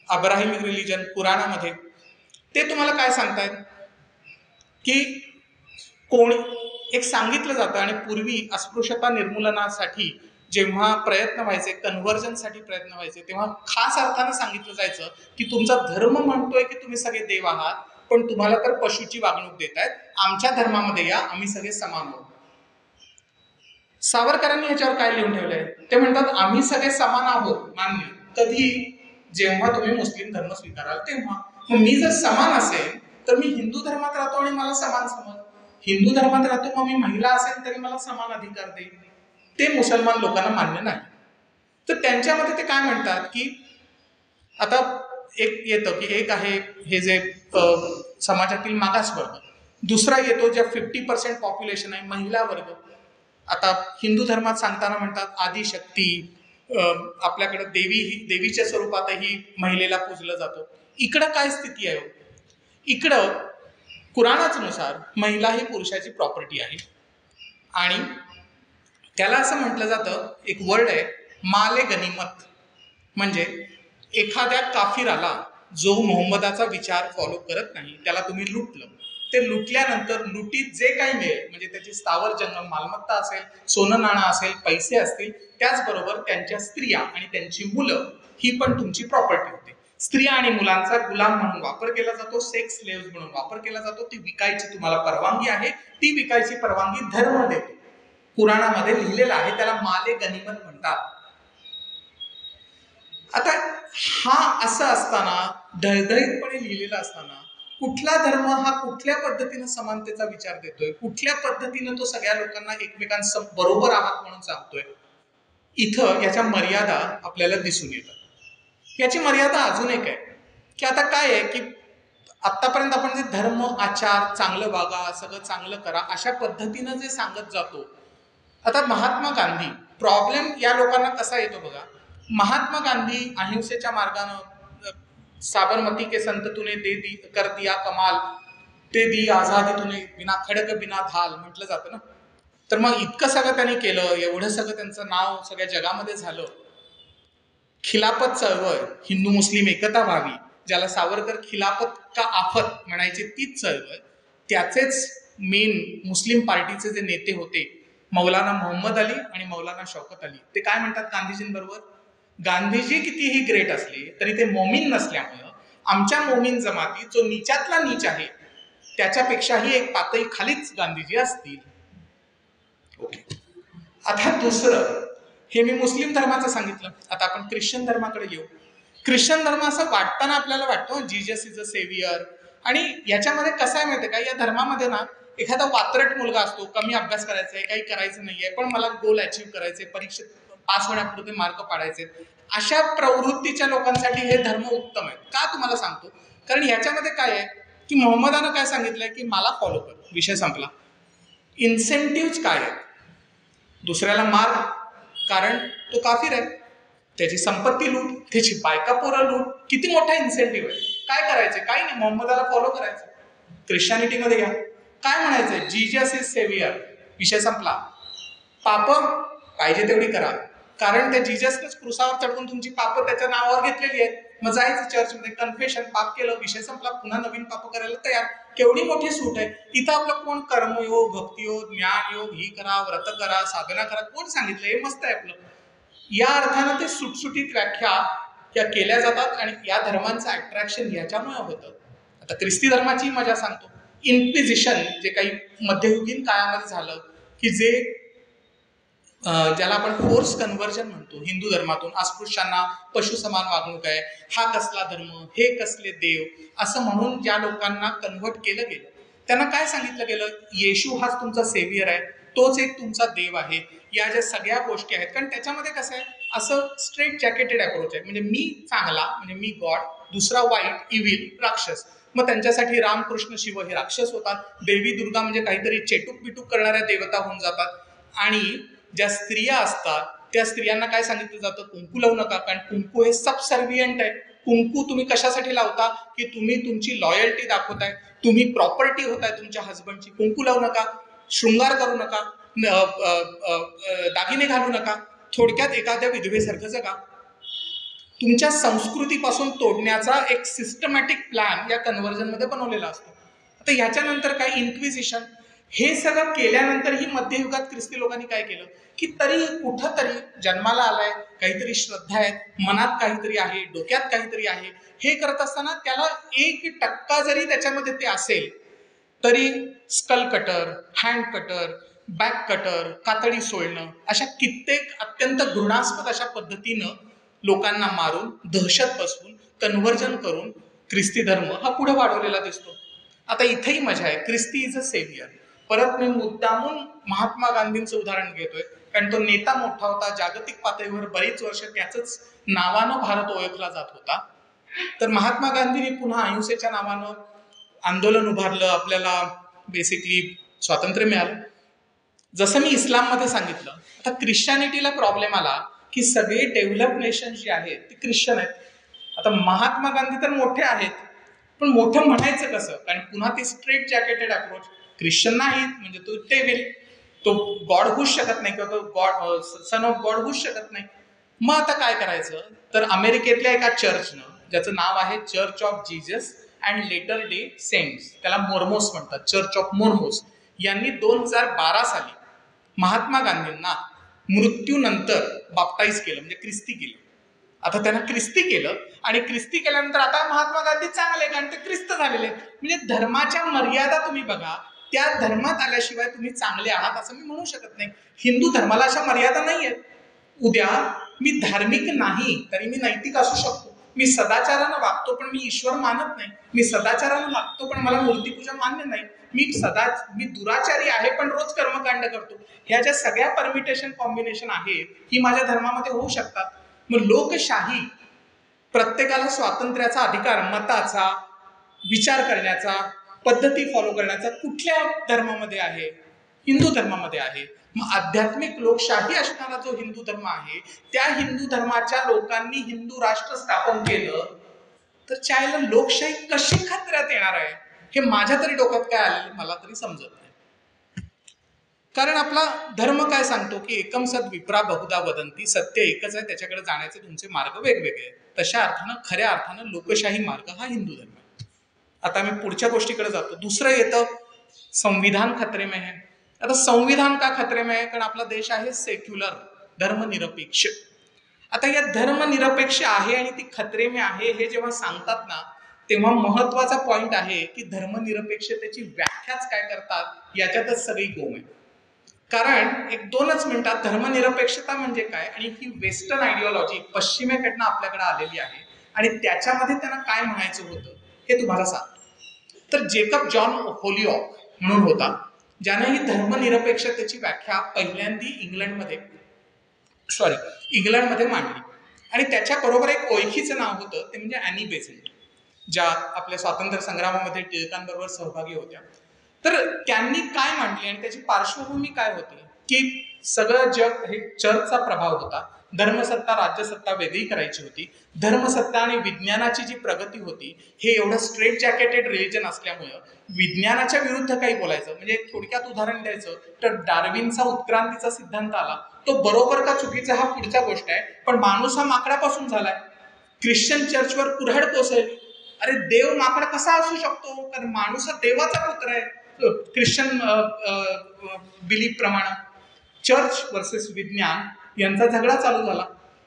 A: अब्राहिमिक रिलिजन कुराणामध्ये. ते तुम्हाला काय सांगतायत की एक सांगितलं जातं, आणि पूर्वी अस्पृश्यता निर्मूलनासाठी जेव्हा प्रयत्न व्हायचे, कन्व्हर्जनसाठी प्रयत्न व्हायचे, तेव्हा खास अर्थानं सांगितलं जायचं की तुमचा धर्म म्हणतोय की तुम्ही सगळे देव आहात, पण तुम्हाला तर पशुची वागणूक देत आहेत, आमच्या धर्मामध्ये या, आम्ही सगळे समान आहोत. सावरकरांनी ह्याच्यावर काय लिहून ठेवलंय? ते म्हणतात आम्ही सगळे समान आहोत, मान्य. कधी? जेव्हा तुम्ही मुस्लिम धर्म स्वीकाराल तेव्हा. मग मी जर समान असेल तर मी हिंदू धर्मात राहतो आणि मला समान समज, हिंदू धर्मात राहतो मग मी महिला असेल तरी मला समान अधिकार देईल. ते मुसलमान लोकांना मान्य नाही. तर त्यांच्यामध्ये ते काय म्हणतात की आता एक येतं की एक आहे हे जे समाजातील मागासवर्ग, दुसरा येतो ज्या 50% पॉप्युलेशन आहे, महिला वर्ग. आता हिंदू धर्मात सांगताना म्हणतात आदिशक्ती, आपल्याकडे देवीच्या स्वरूपातही महिलेला पूजलं जातं. इकडं काय स्थिती आहे? इकडं कुराणानुसार महिला ही पुरुषाची प्रॉपर्टी आहे, आणि त्याला असं म्हटलं जातं, एक वर्ड आहे माले गनिमत, म्हणजे एखाद्या काफिराला जो मोहम्मदाचा विचार फॉलो करत नाही त्याला तुम्ही लुटलं, ते लुटल्यानंतर लुटीत जे काही मिळेल, म्हणजे त्याची स्थावर जंगम मालमत्ता असेल, सोनं नाणं असेल, पैसे असतील, त्याचबरोबर त्यांच्या स्त्रिया आणि त्यांची मुलं ही पण तुमची प्रॉपर्टी होते. स्त्रिया आणि मुलांचा गुलाम म्हणून वापर केला जातो, सेक्स स्लेव्ह म्हणून वापर केला जातो. ती विकायची तुम्हाला परवानगी आहे, ती विकायची परवानगी धर्म देतो. कुराणामध्ये लिहिलेलं आहे, त्याला माले गनिमत म्हणतात. आता हा असं असताना, ढळढळीतपणे लिहिलेला असताना, कुठला धर्म हा कुठल्या पद्धतीनं समानतेचा विचार देतोय, कुठल्या पद्धतीनं तो सगळ्या लोकांना एकमेकांबरोबर आहात म्हणून सांगतोय, इथं याच्या मर्यादा आपल्याला दिसून येतात. याची मर्यादा अजून एक आहे की आता काय आहे की आतापर्यंत आपण जे धर्म, आचार, चांगलं वागा, सगळं चांगलं करा, अशा पद्धतीनं जे सांगत जातो. आता महात्मा गांधी, प्रॉब्लेम या लोकांना कसा येतो बघा. महात्मा गांधी अहिंसेच्या मार्गानं, साबरमती के संत तूने कर दिया कमाल, ते दी आझादी तूने बिना खडक बिना धाल म्हटलं जातं ना. तर मग इतकं सगळं त्यांनी केलं, एवढं सगळं त्यांचं नाव सगळ्या जगामध्ये झालं. खिलाफत चळवळ, हिंदू मुस्लिम एकता व्हावी, ज्याला सावरकर खिलाफत का आफत म्हणायचे, तीच चळवळ. त्याचेच मेन मुस्लिम पार्टीचे जे नेते होते, मौलाना मोहम्मद अली आणि मौलाना शौकत अली, ते काय म्हणतात गांधीजींबरोबर, गांधीजी कितीही ग्रेट असले तरी ते मोमीन नसल्यामुळं आमच्या मोमीन जमाती जो नीचातला नीच आहे त्याच्यापेक्षाही एक पातळी खालीच गांधीजी असतील. ओके. आता दुसरं, हे मी मुस्लिम धर्माचं सांगितलं. आता आपण ख्रिश्चन धर्माकडे येऊ. ख्रिश्चन धर्म असं वाटताना आपल्याला वाटतं जीजस इज अ सेवियर, आणि याच्यामध्ये कसं आहे माहिती का, या धर्मामध्ये ना एखादा वात्रट मुलगा असतो, कमी अभ्यास करायचा आहे, काही करायचं नाहीये, पण मला गोल अचीव्ह करायचे, परीक्षेत पास होण्यापुरते मार्क पाडायचे, अशा प्रवृत्तीच्या लोकांसाठी हे धर्म उत्तम आहे. का तुम्हाला सांगतो, कारण ह्याच्यामध्ये काय आहे की मोहम्मदानं काय सांगितलंय की मला फॉलो कर, विषय संपला. इन्सेंटिव्ह काय आहे, दुसऱ्याला मार कारण तो काफिर आहे, त्याची संपत्ती लूट, त्याची बायका पोरं लूट, किती मोठा इन्सेंटिव्ह आहे. काय करायचं, काही नाही, मोहम्मदाला फॉलो करायचं. ख्रिश्चॅनिटीमध्ये घ्या, काय म्हणायचंय, जीजस इज सेवियर, विषय संपला. पाप पाहिजे तेवढी करा, कारण त्या जीजसनेच क्रुसावर चढवून तुमची पाप त्याच्या नावावर घेतलेली आहेत. मग जायचं चर्चमध्ये, कन्फेशन, पाप केलं, विषय संपला, पुन्हा नवीन पाप करायला तयार. केवढी मोठी सूट आहे. इथं आपलं कोण कर्मयोग, भक्तियोग, ज्ञानयोग, ही करा, व्रत करा, साधना करा, कोण सांगितलं, हे मस्त आहे आपलं. या अर्थानं ते सुटसुटीत व्याख्या या केल्या जातात आणि या धर्मांचं अट्रॅक्शन याच्यामुळे होतं. आता ख्रिस्ती धर्माची मजा सांगतो. इन्क्विजिशन जे काही मध्ययुगीन काळामध्ये झालं, की जे ज्याला आपण फोर्स कन्व्हर्जन म्हणतो, हिंदू धर्मातून अस्पृश्यांना पशु समान वागणूक आहे, हा कसला धर्म, हे कसले देव, असं म्हणून ज्या लोकांना कन्व्हर्ट केलं गेलं त्यांना काय सांगितलं गेलं, येशू हाच तुमचा सेव्हियर आहे, तोच एक तुमचा देव आहे. या ज्या सगळ्या गोष्टी आहेत, कारण त्याच्यामध्ये कसं आहे, असं स्ट्रेट जॅकेटेड अप्रोच आहे. म्हणजे मी चांगला म्हणजे मी गॉड, दुसरा वाईट इव्हिल राक्षस. मग त्यांच्यासाठी राम कृष्ण शिव हे राक्षस होतात, देवी दुर्गा म्हणजे काहीतरी चेटूक बिटूक करणाऱ्या देवता होऊन जातात. आणि ज्या स्त्रिया असतात त्या स्त्रियांना काय सांगितलं जातं, कुंकू लावू नका, कारण कुंकू हे सबसर्व्हियंट आहे. कुंकू तुम्ही कशासाठी लावता, की तुम्ही तुमची लॉयल्टी दाखवताय, तुम्ही प्रॉपर्टी होताय तुमच्या हजबंडची. कुंकू लावू नका, शृंगार करू नका, दागिने घालू नका, थोडक्यात एखाद्या विधवेसारखं जगा. तुमच्या संस्कृतीपासून तोडण्याचा एक सिस्टमॅटिक प्लॅन या कन्व्हर्जनमध्ये बनवलेला असतो. आता ह्याच्यानंतर काय, इन्क्विजिशन, हे सगळं केल्यानंतरही मध्ययुगात ख्रिस्ती लोकांनी काय केलं, की तरी कुठंतरी जन्माला आलाय, काहीतरी श्रद्धा आहेत, मनात काहीतरी आहे, डोक्यात काहीतरी आहे, हे करत असताना त्याला 1% जरी त्याच्यामध्ये ते असेल तरी skull cutter, hand cutter, back cutter, कातडी सोलणं, अशा कित्येक अत्यंत घृणास्पद अशा पद्धतीनं लोकांना मारून, दहशत बसवून, कन्व्हर्जन करून ख्रिस्ती धर्म हा पुढे वाढवलेला दिसतो. आता इथेही मजा आहे, ख्रिस्ती इज अ सेव्हियर. परत मी मुद्दामून महात्मा गांधींचं उदाहरण घेतोय, कारण तो नेता मोठा होता, जागतिक पातळीवर बरीच वर्ष त्याचंच नावानं भारत ओळखला जात होता. तर महात्मा गांधींनी पुन्हा अहिंसेच्या नावानं आंदोलन उभारलं, आपल्याला बेसिकली स्वातंत्र्य मिळालं. जसं मी इस्लाममध्ये सांगितलं, आता ख्रिश्चॅनिटीला प्रॉब्लेम आला की सगळे डेव्हलप नेशन जे आहेत ते ख्रिश्चन आहेत. आता महात्मा गांधी तर मोठे आहेत, पण मोठं म्हणायचं कसं, कारण पुन्हा ते स्ट्रेट जॅकेटेड अप्रोच, ख्रिश्चन नाहीत म्हणजे तो डेव्हिल, तो गॉड होऊच शकत नाही, किंवा तो गॉड सन ऑफ गॉड होऊच शकत नाही. मग आता काय करायचं, तर अमेरिकेतल्या एका चर्चनं, ज्याचं नाव आहे church of Jesus and latter day saints, त्याला मोर्मोस म्हणतात, चर्च ऑफ मोर्मोस, यांनी 2012 साली महात्मा गांधींना मृत्यूनंतर बाप्टाईज केलं, म्हणजे ख्रिस्ती केलं. आता त्यांना ख्रिस्ती केलं, आणि ख्रिस्ती केल्यानंतर आता महात्मा गांधी चांगले, कारण ते ख्रिस्त झालेले. म्हणजे धर्माच्या मर्यादा तुम्ही बघा, त्या धर्मात आल्याशिवाय तुम्ही चांगले आहात असं मी म्हणू शकत नाही. हिंदू धर्माला अशा मर्यादा नाही आहेत. उद्या मी धार्मिक नाही तरी मी नैतिक असू शकतो, मी सदाचारानं वागतो पण मी ईश्वर मानत नाही, मी सदाचारानं वागतो पण मला मूर्तीपूजा मान्य नाही, मी दुराचारी आहे पण रोज कर्मकांड करतो. ह्या ज्या सगळ्या परमिटेशन कॉम्बिनेशन आहेत ही माझ्या धर्मामध्ये होऊ शकतात. मग लोकशाही, प्रत्येकाला स्वातंत्र्याचा अधिकार, मताचा, विचार करण्याचा, पद्धती फॉलो करण्याचा कुठल्या धर्मामध्ये आहे? हिंदू धर्मामध्ये आहे. मग आध्यात्मिक लोकशाही असणारा जो हिंदू धर्म आहे, त्या हिंदू धर्माच्या लोकांनी हिंदू राष्ट्र स्थापन केलं तर चायला लोकशाही कशी खतऱ्यात येणार आहे, हे माझ्या तरी डोक्यात काय आलेलं मला तरी समजत नाही. कारण आपला धर्म काय सांगतो की एकम सद विप्रा बहुधा वदंती, सत्य एकच आहे, त्याच्याकडे जाण्याचे तुमचे मार्ग वेगवेगळे आहेत. तशा अर्थानं, खऱ्या अर्थानं लोकशाही मार्ग हा हिंदू धर्म आहे. आता मी पुढच्या गोष्टीकडे जातो. दुसरं येतं संविधान खतरे में है. आता संविधान का खतरे में है, कारण आपला देश आहे सेक्युलर, धर्मनिरपेक्ष. आता या धर्मनिरपेक्ष आहे आणि ती खतरे में आहे हे जेव्हा सांगतात ना, तेव्हा महत्वाचा पॉइंट आहे की धर्मनिरपेक्षतेची व्याख्याच काय करतात याच्यातच सगळी गोम आहे. कारण एक 2च मिनिटात धर्मनिरपेक्षता म्हणजे काय आणि ही वेस्टर्न आयडिओलॉजी पश्चिमेकडनं आपल्याकडे आलेली आहे आणि त्याच्यामध्ये त्यांना काय म्हणायचं होतं हे तुम्हाला सांगतो. तर जेकब जॉन होलिऑक म्हणून होता, ज्याने ही धर्मनिरपेक्षतेची व्याख्या पहिल्यांदी इंग्लंडमध्ये मांडली. आणि त्याच्याबरोबर एक ओळखीचं नाव होतं, ते म्हणजे ॲनी बेझंट, ज्या आपल्या स्वातंत्र्य संग्रामामध्ये टिळकांबरोबर सहभागी होत्या. तर त्यांनी काय मांडली आणि त्याची पार्श्वभूमी काय होती की सगळं जग हे चर्चचा प्रभाव होता. धर्मसत्ता राज्यसत्ता वेगळी करायची होती. धर्मसत्ता आणि विज्ञानाची जी प्रगती होती हे एवढं स्ट्रेट जॅकेटेड रिलिजन असल्यामुळं विज्ञानाच्या विरुद्ध काही बोलायचं. म्हणजे थोडक्यात उदाहरण द्यायचं तर डार्विनचा उत्क्रांतीचा सिद्धांत आला, तो बरोबर का चुकीचा हा पुढच्या गोष्ट आहे, पण माणूस हा माकडापासून झालाय. ख्रिश्चन चर्चवर कुऱ्हाड कोसळली, अरे देव माकड कसा असू शकतो, कारण माणूस हा देवाचा पुत्र आहे ख्रिश्चन बिलीफ प्रमाणे. चर्च वर्सेस विज्ञान यांचा झगडा चालू झाला.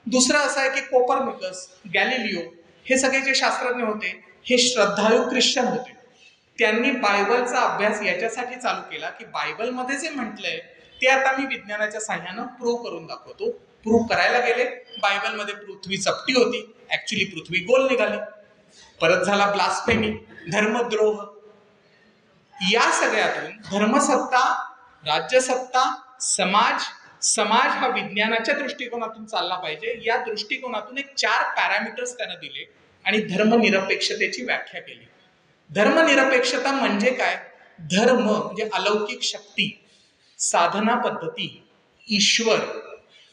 A: दुसरं असं आहे की कोपर्निकस, गॅलिलिओ हे सगळे जे शास्त्रज्ञ होते हे श्रद्धाळू ख्रिश्चन होते. त्यांनी बायबलचा अभ्यास याच्यासाठी चालू केला की बायबलमध्ये जे म्हटलंय ते आता मी विज्ञानाच्या साह्यानं प्रूव्ह करून दाखवतो. प्रूव्ह करायला गेले, बायबलमध्ये पृथ्वी चपटी होती, ऍक्च्युली पृथ्वी गोल निघाली. परत झाला ब्लास्फेमी, धर्मद्रोह. या सगळ्यातून धर्मसत्ता, राज्यसत्ता, समाज हा विज्ञानाच्या दृष्टिकोनातून चालला पाहिजे, या दृष्टिकोनातून एक 4 पॅरामीटर्स त्यानं दिले आणि धर्मनिरपेक्षतेची व्याख्या केली. धर्मनिरपेक्षता म्हणजे काय? धर्म म्हणजे अलौकिक शक्ती, साधना पद्धती, ईश्वर,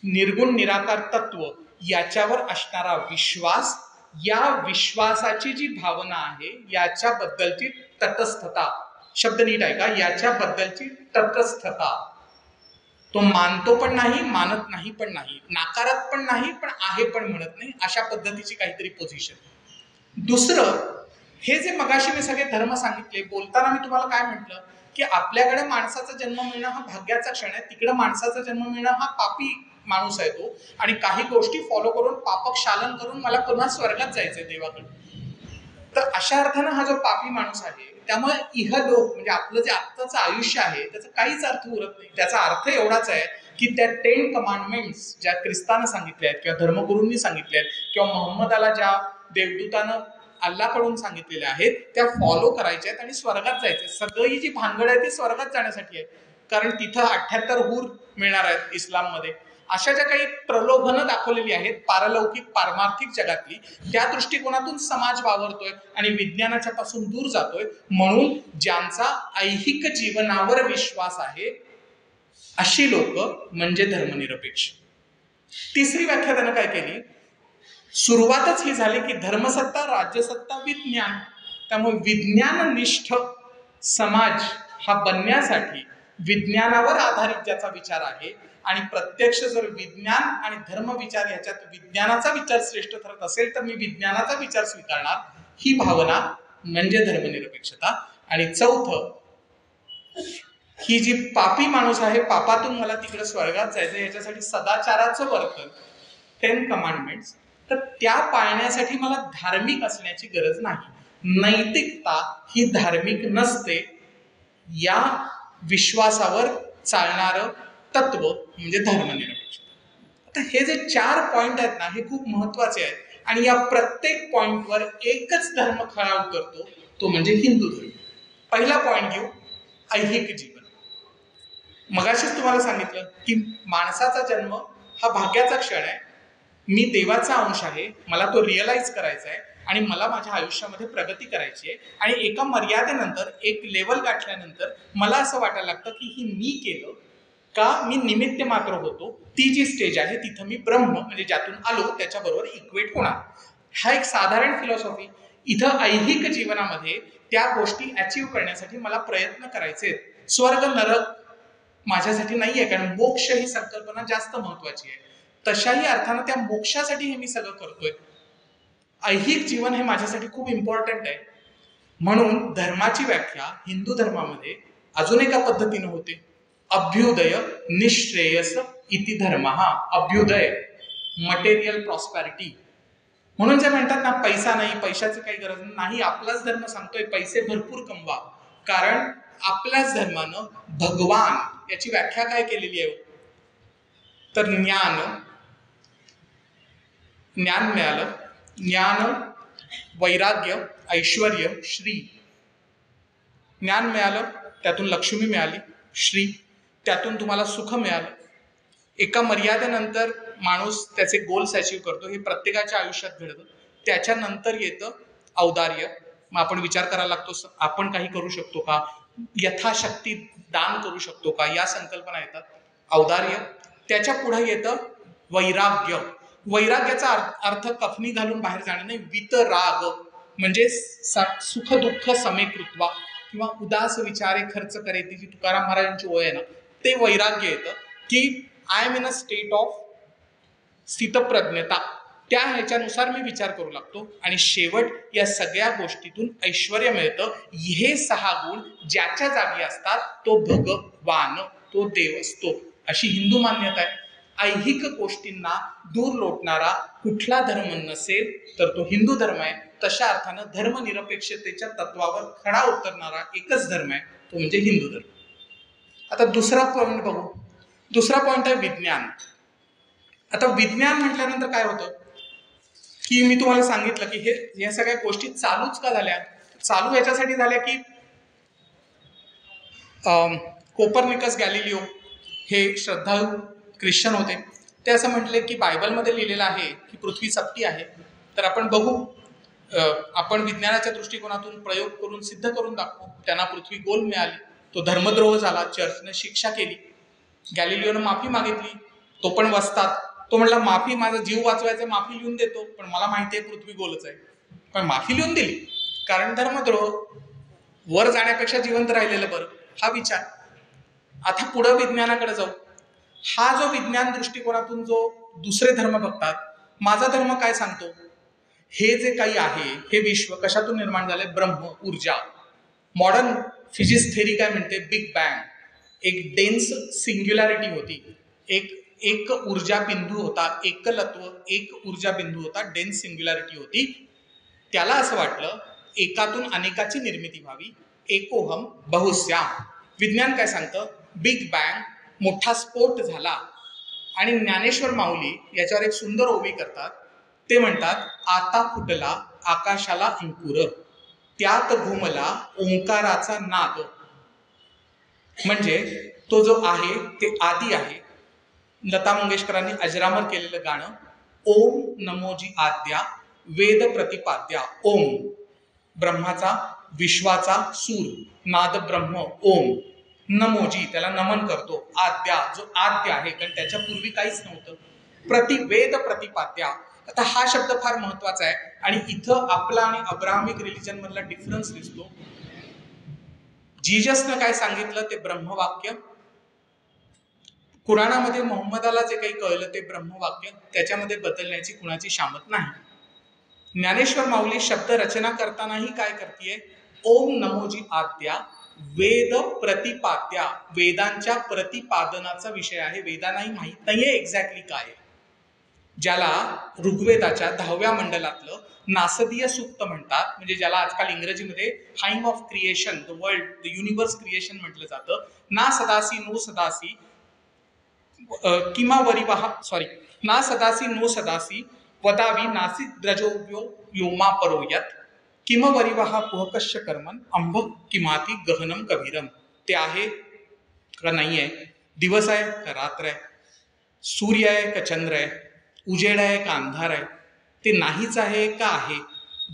A: निर्गुण निराकार तत्व याच्यावर असणारा विश्वास, या विश्वासाची जी भावना आहे याच्याबद्दलची तटस्थता. शब्द नीट आहे का? याच्याबद्दलची तटस्थता. तो मानतो पण नाही, मानत नाही पण नाही, नाकारत पण नाही पण आहे पण म्हणत नाही, अशा पद्धतीची काहीतरी पोझिशन. दुसरं, हे जे मगाशी मी सगळे धर्म सांगितले, बोलताना मी तुम्हाला काय म्हटलं की आपल्याकडे माणसाचा जन्म मिळणं हा भाग्याचा क्षण आहे, तिकडे माणसाचा जन्म मिळणं हा पापी माणूस आहे तो, आणि काही गोष्टी फॉलो करून पापक्षालन करून मला पुन्हा स्वर्गात जायचंय देवाकडे. तर अशा अर्थानं हा जो पापी माणूस आहे, त्यामुळे इहलोक म्हणजे आपलं जे आत्ताचं आयुष्य आहे त्याचा काहीच अर्थ उरत नाही. त्याचा अर्थ एवढाच आहे की त्या 10 कमांडमेंट्स ज्या ख्रिस्तानं सांगितल्या आहेत किंवा धर्मगुरूंनी सांगितल्या आहेत किंवा मोहम्मदाला ज्या देवदूतानं अल्लाकडून सांगितलेल्या आहेत त्या फॉलो करायच्या आहेत आणि स्वर्गात जायचे. सगळी जी भानगड आहे ती स्वर्गात जाण्यासाठी आहे, कारण तिथं 78 हूर मिळणार आहेत इस्लाममध्ये. अशा ज्या काही प्रलोभनं दाखवलेली आहेत पारलौकिक पारमार्थिक जगातली, त्या दृष्टिकोनातून समाज वावरतोय आणि विज्ञानाच्या पासून दूर जातोय. म्हणून ज्यांचा ऐहिक जीवनावर विश्वास आहे अशी लोक म्हणजे धर्मनिरपेक्ष. तिसरी व्याख्या त्यानं काय केली, सुरुवातच ही झाली की धर्मसत्ता, राज्यसत्ता, विज्ञान. त्यामुळे विज्ञाननिष्ठ समाज हा बनण्यासाठी विज्ञानावर आधारित ज्याचा विचार आहे, आणि प्रत्यक्ष जर विज्ञान आणि धर्म विचार याच्यात विज्ञानाचा विचार श्रेष्ठ ठरत असेल तर मी विज्ञानाचा विचार स्वीकारणार, ही भावना म्हणजे धर्मनिरपेक्षता. आणि चौथं, ही जी पापी माणूस आहे, पापातून मला तिकडे स्वर्गात जायचं, याच्यासाठी सदाचाराचं वर्तन 10 कमांडमेंट्स, तर त्या पाळण्यासाठी मला धार्मिक असण्याची गरज नाही. नैतिकता ही धार्मिक नसते, या विश्वासावर चालणारं तत्व म्हणजे धर्मनिरपेक्षता. आता हे जे 4 पॉइंट आहेत ना, हे खूप महत्वाचे आहेत आणि या प्रत्येक पॉइंटवर एकच धर्म खरा उतरतो, तो म्हणजे हिंदू धर्म. पहिला पॉइंट घेऊ, ऐहिक जीवन. मगाशीच तुम्हाला सांगितलं की माणसाचा जन्म हा भाग्याचा क्षण आहे, मी देवाचा अंश आहे, मला तो रिअलाइज करायचा आहे आणि मला माझ्या आयुष्यामध्ये प्रगती करायची आहे. आणि एका मर्यादेनंतर, एक लेवल गाठल्यानंतर मला असं वाटायला लागतं की ही मी केलं का, मी निमित्त मात्र होतो. ती जी स्टेज आहे तिथं मी ब्रह्म म्हणजे ज्यातून आलो त्याच्याबरोबर इक्वेट होणार. हा एक साधारण फिलॉसॉफी. इथं ऐहिक जीवनामध्ये त्या गोष्टी अचीव्ह करण्यासाठी मला प्रयत्न करायचे आहेत. स्वर्ग नरक माझ्यासाठी नाही आहे, कारण मोक्ष ही संकल्पना जास्त महत्वाची आहे. तशाही अर्थानं त्या मोक्षासाठी हे मी सगळं करतोय. ऐहिक जीवन हे माझ्यासाठी खूप इम्पॉर्टंट आहे. म्हणून धर्माची व्याख्या हिंदू धर्मामध्ये अजून एका पद्धतीने होते, अभ्युदय निश्रेयस इति धर्म. अभ्युदय मटेरियल प्रॉस्पॅरिटी, म्हणून जे म्हणतात ना, पैसा नाही, पैशाची काही गरज नाही, आपलाच धर्म सांगतोय पैसे भरपूर कमवा. कारण आपल्याच धर्मानं भगवान याची व्याख्या काय केलेली आहे? तर ज्ञान मिळालं, ज्ञान, वैराग्य, ऐश्वर्य, श्री. ज्ञान मिळालं, त्यातून लक्ष्मी मिळाली, श्री, त्यातून तुम्हाला सुख मिळालं. एका मर्यादेनंतर माणूस त्याचे गोल्स अचीव्ह करतो, हे प्रत्येकाच्या आयुष्यात घडतं. त्याच्यानंतर येतं औदार्य. मग आपण विचार करायला लागतो, आपण काही करू शकतो का, यथाशक्ती दान करू शकतो का, या संकल्पना येतात. औदार्य. त्याच्या पुढे येतं वैराग्य. वैराग्याचा अर्थ कफनी घालून बाहेर जाणं नाही, वितराग म्हणजे सुख दुःख समेकृत्वा किंवा उदास विचारे खर्च करे, ती जी तुकाराम महाराजांची ओळ आहे ना, ते वैराग्य येतं की I am in a state of स्थितप्रज्ञता, त्या ह्याच्यानुसार मी विचार करू लागतो. आणि शेवट या सगळ्या गोष्टीतून ऐश्वर्य मिळतं. हे 6 गुण ज्याच्या जागी असतात तो भगवान, तो देव असतो, अशी हिंदू मान्यता आहे. ऐहिक गोष्टींना दूर लोटणारा कुठला धर्म नसेल तर तो हिंदू धर्म आहे. तशा अर्थानं धर्मनिरपेक्षतेच्या तत्वावर खडा उतरणारा एकच धर्म आहे, तो म्हणजे हिंदू धर्म. आता दुसरा पॉईंट बघू. दुसरा पॉईंट आहे विज्ञान. आता विज्ञान म्हटल्यानंतर काय होतं की मी तुम्हाला सांगितलं की या सगळ्या गोष्टी चालूच का झाल्या? चालू याच्यासाठी झाल्या की कोपर्निकस, गॅलिलिओ हे श्रद्धाळू ख्रिश्चन होते. ते असं म्हटले की बायबलमध्ये लिहिलेलं आहे की पृथ्वी चपटी आहे. तर आपण बघू, आपण विज्ञानाच्या दृष्टिकोनातून प्रयोग करून सिद्ध करून दाखवू. त्यांना पृथ्वी गोल मिळाली, तो धर्मद्रोह झाला, चर्चने शिक्षा केली. गॅलिलिओनं माफी मागितली, तो पण वसतात. तो म्हणला माफी, माझा जीव वाचवायचा, माफी लिहून देतो, पण मला माहिती आहे पृथ्वी गोलच आहे. पण माफी लिहून दिली, कारण धर्मद्रोह. वर जाण्यापेक्षा जिवंत राहिलेलं बरं, हा विचार. आता पुढं विज्ञानाकडे जाऊ. हा जो विज्ञान दृष्टिकोनातून जो दुसरे धर्म बघतात, माझा धर्म काय सांगतो? हे जे काही आहे, हे विश्व कशातून निर्माण झालंय? ब्रह्म, ऊर्जा. मॉडर्न फिजिक्स थेरी काय म्हणते? Big bang. एक डेन्स सिंग्युलॅरिटी होती, एक ऊर्जा बिंदू होता, एकलत्व, एक ऊर्जा बिंदू होता, डेन्स सिंग्युलॅरिटी होती. त्याला असं वाटलं एकातून अनेकाची निर्मिती व्हावी, एकोहम बहुस्याम. विज्ञान काय सांगतं? बिग बँग, मोठा स्फोट झाला. आणि ज्ञानेश्वर माऊली याच्यावर एक सुंदर ओवी करतात. ते म्हणतात, आता फुटला आकाशाला अंकुर, त्यात घुमला ओंकाराचा नाद. म्हणजे तो जो आहे ते आदी आहे. लता मंगेशकरांनी अजरामर केलेलं गाणं, ओम नमोजी आद्या वेद प्रतिपाद्या. ओम ब्रह्माचा, विश्वाचा सूर, नाद ब्रह्म ओम. नमोजी, त्याला नमन करतो. आद्या, जो आद्य आहे, कारण त्याच्या पूर्वी काहीच नव्हतं. वेद प्रतिपाद्या. आता हा शब्द फार महत्वाचा आहे आणि इथं आपला आणि अब्राहमिक रिलिजन मधला डिफरन्स दिसतो. जीजसनं काय सांगितलं ते ब्रह्मवाक्य. कुराणामध्ये मोहम्मदाला जे काही कळलं ते ब्रह्मवाक्य, त्याच्यामध्ये बदलण्याची कुणाची शामत नाही. ज्ञानेश्वर माऊली शब्द रचना करतानाही काय करतीये? ओम नमोजी आद्या वेद प्रतिपाद्या. वेदांच्या प्रतिपादनाचा विषय आहे. वेदांनाही माहीत नाहीये एक्झॅक्टली काय आहे. ज्याला ऋग्वेदाच्या 10व्या मंडलातलं नासदीय सूक्त म्हणतात, म्हणजे ज्याला आजकाल इंग्रजीमध्ये hymn of creation, the world, the universe creation म्हटलं जातं. ना सदासी नो सदासी किमा वरिवाहा, ना सदासी नो सदासी वदावी नासी द्रजोव्यो योमा परोयत किम वरिवाहा पुहकश्य कर्मन अंभ किमाती गहनम कबीरम. ते आहे का नाही आहे? दिवस आहे का रात्र आहे? सूर्य आहे का चंद्र आहे? उजेड आहे का अंधार आहे? ते नाहीच आहे का आहे?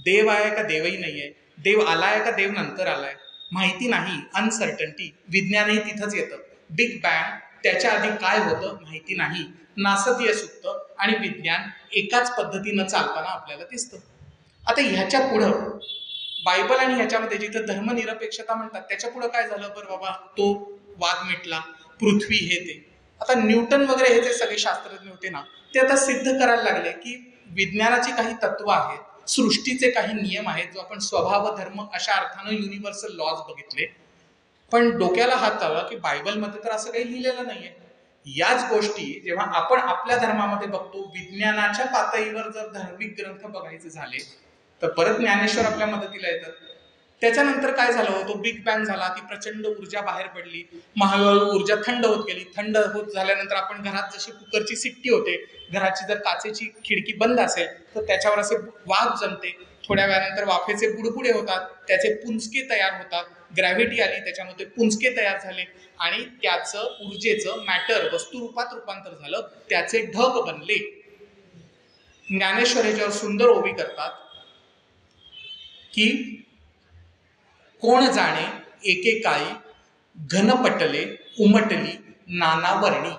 A: देव आहे का देवही नाही आहे? देव आलाय का देव नंतर आलाय? माहिती नाही, अनसर्टन्टी. विज्ञानही तिथंच येतं. बिग बँग, त्याच्या आधी काय होतं माहिती नाही. नासदीय सूक्त आणि विज्ञान एकाच पद्धतीनं चालताना आपल्याला दिसतं. आता ह्याच्या पुढं बायबल आणि ह्याच्यामध्ये जिथं धर्मनिरपेक्षता म्हणतात त्याच्या पुढं काय झालं? बरं बाबा, तो वाद मिटला, पृथ्वी हे ते. आता न्यूटन वगैरे हे जे सगळे शास्त्रज्ञ होते ना, ते आता सिद्ध करायला लागले की विज्ञानाची काही तत्व आहेत, सृष्टीचे काही नियम आहेत, जो आपण स्वभाव धर्म अशा अर्थानं युनिव्हर्सल लॉज बघितले. पण डोक्याला हात लावला की बायबलमध्ये तर असं काही लिहिलेलं नाहीये. याच गोष्टी जेव्हा आपण आपल्या धर्मामध्ये बघतो, विज्ञानाच्या पातळीवर जर धार्मिक ग्रंथ बघायचे झाले तर परत ज्ञानेश्वर आपल्या मदतीला येतात. त्याच्यानंतर काय झालं, तो बिग बँग झाला, ती प्रचंड ऊर्जा बाहेर पडली, हळूहळू ऊर्जा थंड होत गेली. थंड होत झाल्यानंतर आपण घरात जशी कुकरची शिट्टी होते, घराची जर काचेची खिडकी बंद असेल तर त्याच्यावर असे वाफ जमते, थोड्या वेळानंतर वाफेचे बुडबुडे होतात, त्याचे पुंजके तयार होतात, ग्रॅव्हिटी आली, त्याच्यामध्ये पुंजके तयार झाले आणि त्याचं ऊर्जेचं मॅटर वस्तुरूपात रूपांतर झालं, त्याचे ढग बनले. ज्ञानेश्वर याच्यावर सुंदर ओवी करतात की कोण जाणे एकेकाळी घनपटले उमटली नानावर्णी.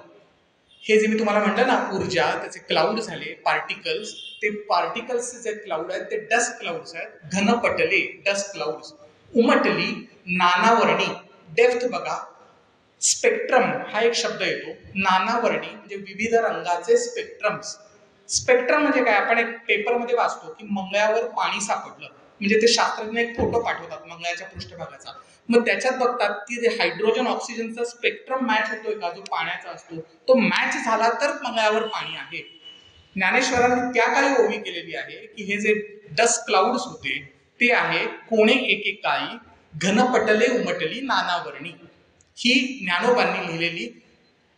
A: हे जे मी तुम्हाला म्हटलं ना, ऊर्जा, त्याचे क्लाउड झाले, पार्टिकल्स, ते पार्टिकल्स जे क्लाउड आहेत ते डस्ट क्लाउड्स आहेत, घनपटले डस्ट क्लाउड्स, उमटली नानावर्णी. डेप्थ बघा, स्पेक्ट्रम हा एक शब्द येतो, नानावर्णी म्हणजे विविध रंगाचे स्पेक्ट्रम्स. स्पेक्ट्रम म्हणजे काय, आपण एक पेपरमध्ये वाचतो की मंगळावर पाणी सापडलं, म्हणजे ते शास्त्रज्ञ एक फोटो पाठवतात मंगळाच्या पृष्ठभागाचा, मग त्याच्यात बघतात की हायड्रोजन ऑक्सिजनचा स्पेक्ट्रम मॅच होतोय का, जो पाण्याचा असतो तो मॅच झाला तर मंगळावर पाणी आहे. ज्ञानेश्वरांनी त्या काळी ओवी केलेली आहे की हे जे डस्ट क्लाउड्स होते ते आहे कोणे एकेकाळी घनपटले उमटली नानावर्णी. ही ज्ञानोबांनी लिहिलेली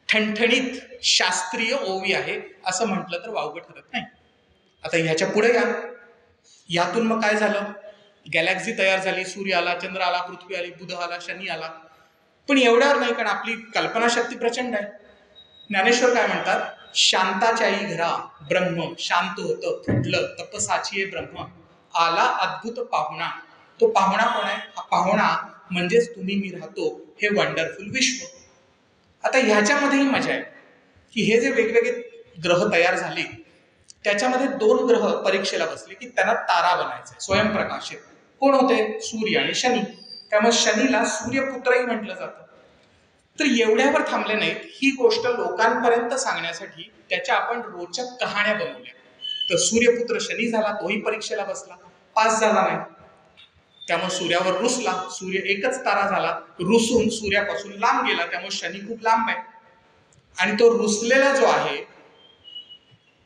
A: ठणठणीत शास्त्रीय ओवी आहे, असं म्हटलं तर वावगं ठरत नाही. आता ह्याच्या पुढे या, यातून मग काय झालं, गॅलेक्सी तयार झाली, सूर्य आला, चंद्र आला, पृथ्वी आली, बुध आला, शनी आला. पण एवढ्यावर नाही, कारण आपली कल्पनाशक्ती प्रचंड आहे. ज्ञानेश्वर काय म्हणतात, शांताच्याई घरा ब्रह्म शांत होतं, फुटलं तपसाची ब्रह्म, आला अद्भुत पाहुणा. तो पाहुणा कोण आहे, हा पाहुणा म्हणजेच तुम्ही मी राहतो हे वंडरफुल विश्व. आता ह्याच्यामध्येही मजा आहे की हे जे वेगवेगळे ग्रह तयार झाले त्याच्यामध्ये 2 ग्रह परीक्षेला बसले की त्यांना तारा बनायचे स्वयंप्रकाशित. कोण होते, सूर्य आणि शनी. त्यामुळे शनीला सूर्यपुत्रही म्हटलं जातं. तर एवढ्यावर थांबले नाहीत, ही गोष्ट लोकांपर्यंत सांगण्यासाठी त्याच्या आपण रोचक कहाण्या बनवल्या. तर सूर्यपुत्र शनी झाला, तोही परीक्षेला बसला, पास झाला नाही. त्यामुळे सूर्यावर रुसला, सूर्य एकच तारा झाला, रुसून सूर्यापासून लांब गेला, त्यामुळे शनी खूप लांब आहे. आणि तो रुसलेला जो आहे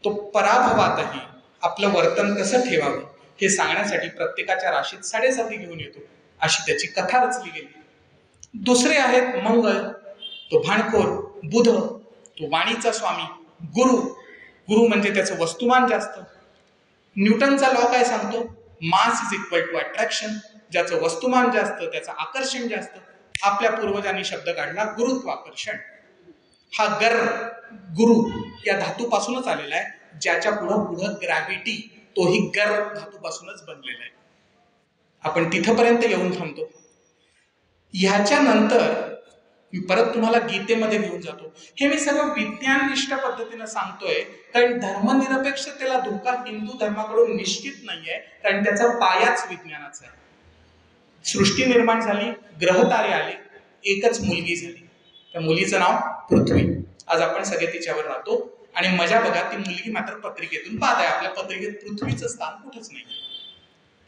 A: तो पराभवातही आपलं वर्तन कसं ठेवावं हे सांगण्यासाठी प्रत्येकाच्या राशीत 7.5 घेऊन येतो, अशी त्याची कथा रचली गेली. दुसरे आहेत मंगळ, तो भाणखोर, बुध, तो वाणीचा स्वामी, गुरु, गुरु म्हणजे त्याचं वस्तुमान जास्त. न्यूटनचा लॉ काय सांगतो, mass is equal to attraction, ज्याचं वस्तुमान जास्त त्याचं आकर्षण जास्त. आपल्या पूर्वजांनी शब्द काढला गुरुत्वाकर्षण. हा गर, गुरु या धातूपासूनच आलेला आहे, ज्याच्या पुढं ग्रॅव्हिटी, तोही गर धातूपासूनच बनलेला आहे. आपण तिथपर्यंत येऊन थांबतो. ह्याच्यानंतर मी परत तुम्हाला गीतेमध्ये घेऊन जातो. हे मी सगळं विज्ञाननिष्ठ पद्धतीनं सांगतोय, कारण धर्मनिरपेक्षतेला धोका हिंदू धर्माकडून निश्चित नाहीये, कारण त्याचा पायाच विज्ञानाचा आहे. सृष्टी निर्माण झाली, ग्रहतारे आले, एकच मुलगी झाली, त्या मुलीचं नाव पृथ्वी. आज आपण सगळे तिच्यावर राहतो आणि मजा बघा, ती मुलगी मात्र पत्रिकेतून बाद आहे. आपल्या पत्रिकेत पृथ्वीचं स्थान कुठंच नाही.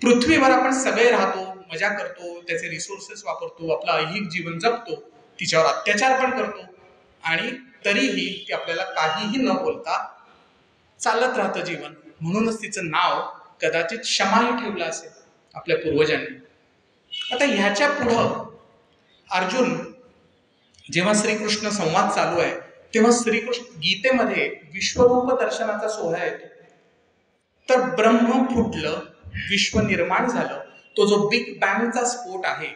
A: पृथ्वीवर आपण सगळे राहतो, मजा करतो, त्याचे रिसोर्सेस वापरतो, आपलं ऐहिक जीवन जगतो, तिच्यावर अत्याचार पण करतो आणि तरीही ती आपल्याला काहीही न बोलता चालत राहतं जीवन. म्हणूनच तिचं नाव कदाचित क्षमाही ठेवलं असेल आपल्या पूर्वजांनी. आता ह्याच्या पुढं अर्जुन, जेव्हा श्रीकृष्ण संवाद चालू आहे तेव्हा श्रीकृष्ण गीतेमध्ये विश्वरूप दर्शनाचा सोहळा येतो. तर ब्रह्म फुटलं, विश्व निर्माण झालं, तो जो बिग बँगचा स्फोट आहे.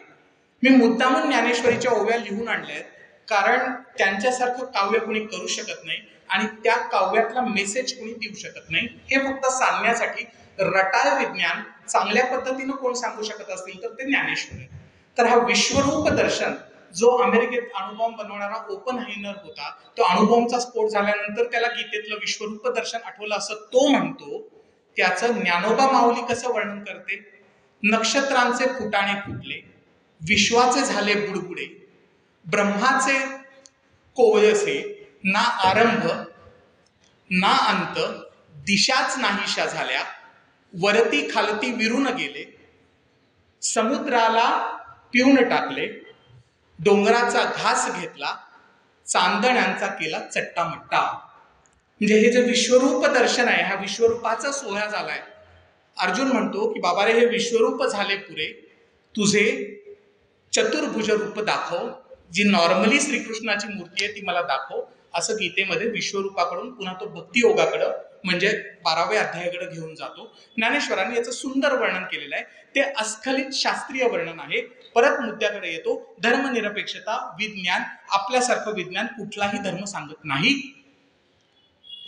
A: मी मुद्दामून ज्ञानेश्वरीच्या ओव्या लिहून आणल्यात, कारण त्यांच्यासारखं काव्य कोणी करू शकत नाही आणि त्या काव्यातला मेसेज कोणी देऊ शकत नाही. हे फक्त सांगण्यासाठी रटाळ विज्ञान चांगल्या पद्धतीनं कोण सांगू शकत असतील तर ते ज्ञानेश्वर आहे. तर हा विश्वरूप दर्शन जो अमेरिकेत अणुबॉम्ब बनवणारा ओपनहायमर होता, तो अणुबॉम्बचा स्फोट झाल्यानंतर त्याला गीतेतलं विश्वरूप दर्शन आठवलं असं तो म्हणतो. त्याचं ज्ञानोबा माऊली कसं वर्णन करते, नक्षत्रांचे फुटाणे फुटले, विश्वाचे झाले बुडबुडे, ब्रह्माचे कोवळसे, ना आरंभ ना अंत, दिशाच नाहीशा झाल्या, वरती खालती विरून गेले, समुद्राला पिऊन टाकले, डोंगराचा घास घेतला, चांदण्यांचा केला चट्टामट्टा. म्हणजे हे जे विश्वरूप दर्शन आहे, हा विश्वरूपाचा सोहळा झालाय. अर्जुन म्हणतो की बाबा रे, हे विश्वरूप झाले पुरे, तुझे चतुर्भुज रूप दाखव, जी नॉर्मली श्रीकृष्णाची मूर्ती आहे ती मला दाखव, असं गीतेमध्ये विश्वरूपाकडून पुन्हा तो भक्तियोगाकडं म्हणजे 12व्या अध्यायाकडे घेऊन जातो. ज्ञानेश्वरांनी याचं सुंदर वर्णन केलेलं आहे. ते अस्खलित शास्त्रीय वर्णन आहे. परत मुद्द्याकडे येतो, धर्मनिरपेक्षता, विज्ञान, आपल्यासारखं विज्ञान कुठलाही धर्म सांगत नाही.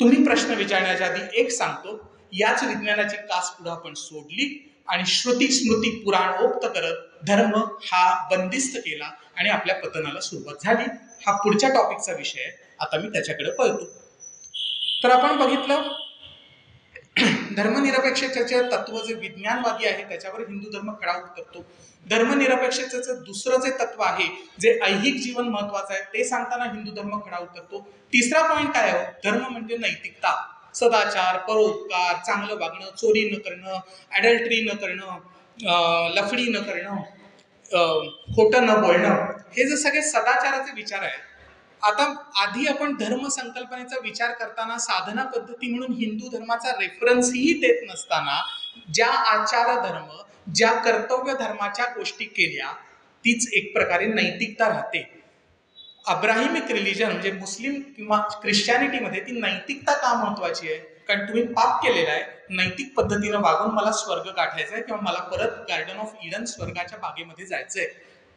A: तुम्ही प्रश्न विचारण्याच्या आधी एक सांगतो, याच विज्ञानाची कास पुढे आपण सोडली आणि श्रुती स्मृती पुराणोक्त करत धर्म हा बंदिस्त केला आणि आपल्या पतनाला सुरुवात झाली. हा पुढच्या टॉपिकचा विषय आहे. आता मी त्याच्याकडे पळतो. तर आपण बघितलं, धर्मनिरपेक्षतेचे तत्व जे विज्ञानवादी आहे त्याच्यावर हिंदू धर्म खडा उतरतो. धर्मनिरपेक्षतेचं दुसरं जे तत्व आहे, जे ऐहिक जीवन महत्वाचं आहे, ते सांगताना हिंदू धर्म खडा उतरतो. तिसरा पॉईंट काय आहे? धर्म म्हणजे नैतिकता, सदाचार, परोपकार, चांगलं वागणं, चोरी न करणं, ॲडल्टरी न करणं, लफडी न करणं, खोटं न बोलणं, हे जे सगळे सदाचाराचे विचार आहेत. आता आधी आपण धर्म संकल्पनेचा विचार करताना साधना पद्धती म्हणून हिंदू धर्माचा रेफरन्सही देत नसताना ज्या आचार धर्म, ज्या कर्तव्य धर्माच्या गोष्टी केल्या, तीच एक प्रकारे नैतिकता राहते. अब्राहिमिक रिलिजन म्हणजे मुस्लिम किंवा ख्रिश्चॅनिटीमध्ये ती नैतिकता का महत्वाची आहे? कारण तुम्ही पाप केलेला आहे, नैतिक पद्धतीनं वागून मला स्वर्ग गाठायचा आहे किंवा मला परत गार्डन ऑफ ईडन, स्वर्गाच्या बागेमध्ये जायचंय.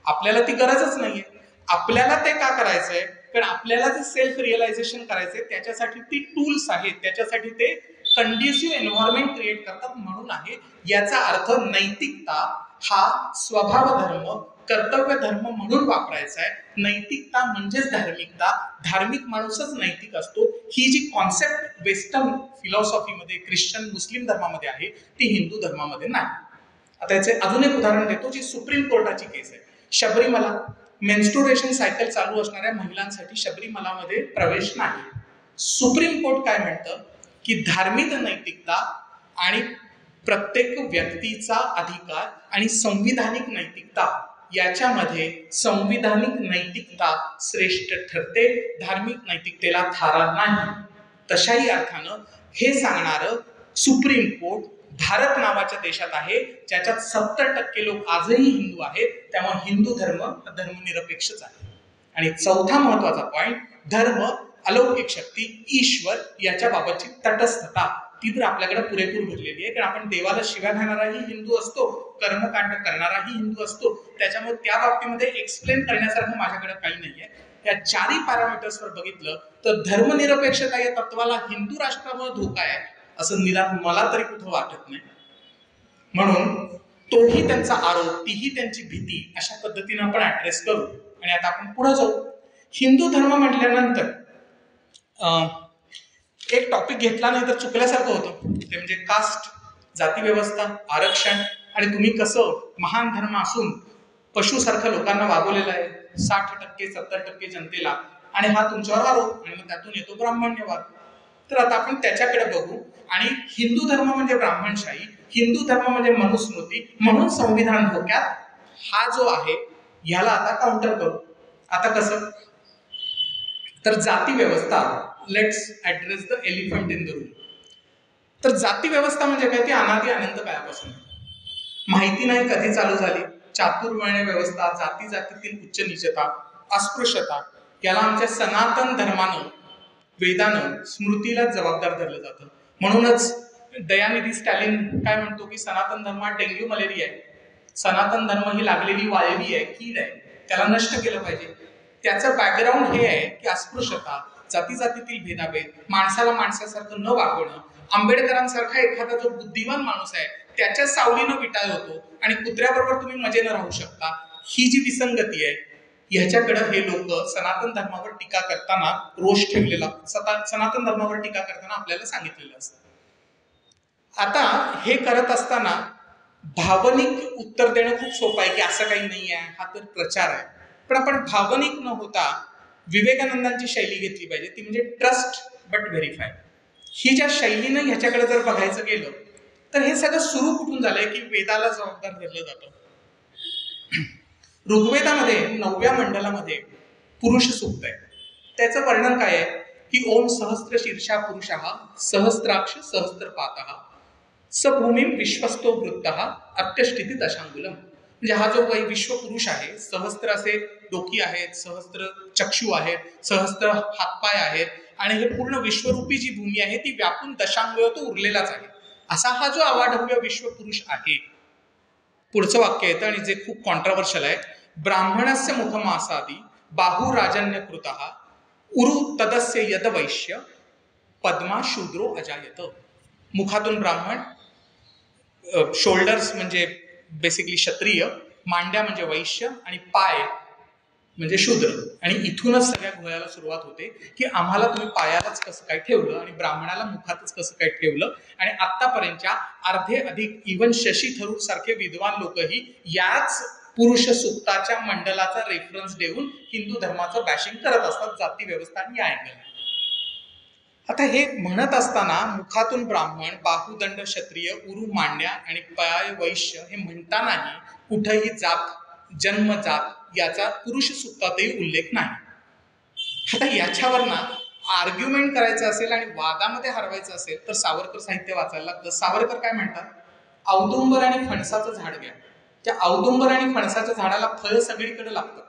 A: आपल्याला ती गरजच नाहीये. आपल्याला ते का करायचंय? कारण आपल्याला जे सेल्फ रिअलायझेशन करायचंय, त्याच्यासाठी ती टूल्स आहेत, त्याच्यासाठी ते कंड्युसिव्ह एन्व्हायरमेंट क्रिएट करतात म्हणून आहे. याचा अर्थ नैतिकता हा स्वभाव धर्म, कर्तव्य धर्म म्हणून वापरायचा आहे. नैतिकता म्हणजेच धार्मिकता, धार्मिक माणूसच नैतिक असतो. ही जी कॉन्सेप्ट वेस्टर्न फिलॉसॉफीमध्ये, ख्रिश्चन मुस्लिम धर्मामध्ये आहे, ती हिंदू धर्मामध्ये नाही. आता याचे अजून एक उदाहरण देतो, जी सुप्रीम कोर्टाची केस आहे. शबरीमला, मेन्स्ट्रुएशन सायकल चालू असणाऱ्या महिलांसाठी शबरीमलामध्ये प्रवेश नाही. सुप्रीम कोर्ट काय म्हणतं की धार्मिक नैतिकता आणि प्रत्येक व्यक्तीचा अधिकार आणि संविधानिक नैतिकता याच्यामध्ये संविधानिक नैतिकता श्रेष्ठ ठरते, धार्मिक नैतिकतेला थारा नाही. तशाही अर्थानं हे सांगणारं सुप्रीम कोर्ट भारत नावाच्या देशात आहे, ज्याच्यात 70% लोक आजही हिंदू आहेत. त्यामुळे हिंदू धर्म धर्मनिरपेक्षच आहे. आणि चौथा महत्वाचा पॉइंट, धर्म, अलौकिक शक्ती, ईश्वर याच्या बाबतची तटस्थता, ती तर आपल्याकडे पुरेपूर भरलेली आहे. कारण आपण देवाला शिव्या घालणाराही हिंदू असतो, कर्मकांड करणाराही हिंदू असतो. त्याच्यामुळे त्या बाबतीमध्ये एक्सप्लेन करण्यासारखं माझ्याकडे काही नाहीये. या चारही पॅरामीटर्सवर बघितलं तर धर्मनिरपेक्षता या तत्वाला हिंदू राष्ट्रामुळे धोका आहे असं निदान मला तरी कुठं वाटत नाही. म्हणून तोही त्यांचा आरोप, तीही त्यांची भीती, अशा पद्धतीने आपण ऍड्रेस करू. आणि आता आपण पुढे जाऊ. हिंदू धर्म म्हटल्यानंतर एक टॉपिक घेतला नाही तर चुकल्यासारखं होतं, ते म्हणजे कास्ट, जाती व्यवस्था, आरक्षण. आणि तुम्ही कसं महान धर्म असून पशुसारखं लोकांना वागवलेलं आहे 60% 70% जनतेला, आणि हा तुमच्यावर आरोप, आणि मग त्यातून येतो ब्राह्मण्यवाद. तर आता आपण त्याच्याकडे बघू. आणि हिंदू धर्म म्हणजे ब्राह्मणशाही, हिंदू धर्म म्हणजे मनुस्मृती, म्हणून संविधान धोक्यात, हा जो आहे ह्याला आता काउंटर करू. आता कसं? तर जाती व्यवस्था, let's address the elephant in the room. तर जाती व्यवस्था म्हणजे काय? ती अनादी अनंत काळापासून, माहिती नाही कधी चालू झाली. चातुर्वर्ण व्यवस्था, जाती जातीतील उच्च नीचता, अस्पृश्यता, याला आमच्या सनातन धर्मानं, वेदानं, स्मृतीला जबाबदार धरलं जातं. म्हणूनच दयानिधी स्टॅलिन काय म्हणतो की सनातन धर्म हा डेंग्यू मलेरिया आहे. सनातन धर्म ही लागलेली वाळवी आहे, कीड आहे, त्याला नष्ट केलं पाहिजे. त्याचं बॅकग्राऊंड हे आहे की अस्पृश्यता, जाती जातीतील भेदाभेद, माणसाला माणसासारखं न वागवणं, आंबेडकरांसारखा एखादा जो बुद्धिमान माणूस आहे त्याच्या सावलीनं विटाळ होतो आणि कुत्र्याबरोबर तुम्ही मजेनं राहू शकता. ही जी विसंगती आहे, ह्याच्याकडे हे लोक सनातन धर्मावर टीका करताना रोष ठेवलेला, सनातन धर्मावर टीका करताना आपल्याला सांगितलेलं असतं. आता हे करत असताना भावनिक उत्तर देणं खूप सोपं आहे की असं काही नाही आहे, हा तर प्रचार आहे. पण आपण भावनिक न होता विवेकानंदांची शैली घेतली पाहिजे, ती म्हणजे ट्रस्ट बट व्हेरीफाय. ही ज्या शैलीनं ह्याच्याकडे जर बघायचं गेलं तर हे सगळं सुरू कुठून झालंय की वेदाला जबाबदार धरलं जातं. ऋग्वेदामध्ये 9व्या मंडलामध्ये पुरुष सूक्त आहे. त्याचं वर्णन काय आहे की ओम सहस्त्र शीर्षा पुरुषः सहस्त्राक्ष सहस्त्रपातः सभूमी विश्वस्तो वृत्तः अत्यष्टिती दशांगुलम. म्हणजे हा जो विश्व पुरुष आहे, सहस्त्र असे डोकी आहेत, सहस्त्र चक्षु आहेत, सहस्त्र हातपाय आहेत आणि हे पूर्ण विश्वरूपी जी भूमी आहे ती व्यापून दशांगुळ तो उरलेलाच आहे, असा हा जो अवाढव्य विश्व पुरुष आहे. पुढचं वाक्य येतं आणि जे खूप कॉन्ट्रोवर्शियल आहे. ब्राह्मणस्य मुखमासादी बाहू राजन्यकृतः उरु तदस्य यद वैश्य पद्मा शूद्रो अजायत. मुखातून ब्राह्मण, शोल्डर्स म्हणजे बेसिकली क्षत्रिय, मांड्या म्हणजे वैश्य आणि पाय म्हणजे शूद्र. आणि इथूनच सगळ्या घोळ्याला सुरुवात होते की आम्हाला तुम्ही पायालाच कसं काय ठेवलं आणि ब्राह्मणाला मुखातच कसं काय ठेवलं. आणि आतापर्यंतच्या अर्धे अधिक इवन शशी थरूर सारखे विद्वान लोकही याच पुरुष सुक्ताच्या मंडलाचा रेफरन्स देऊन हिंदू धर्माचं बॅशिंग करत असतात, जाती व्यवस्था आणि या अँगल. आता हे म्हणत असताना मुखातून ब्राह्मण, बाहुदंड क्षत्रिय, उरू मांड्या आणि पाय वैश्य हे म्हणतानाही कुठेही जात, जन्मजात याचा पुरुष सुक्तातही उल्लेख नाही. आता याच्यावर ना आर्ग्युमेंट करायचं असेल आणि वादामध्ये हरवायचं असेल तर सावरकर साहित्य वाचायला लागतं. सावरकर काय म्हणतात, औदुंबर आणि फणसाचं झाड घ्या. त्या औदुंबर आणि फणसाच्या झाडाला फळ सगळीकडे लागतं,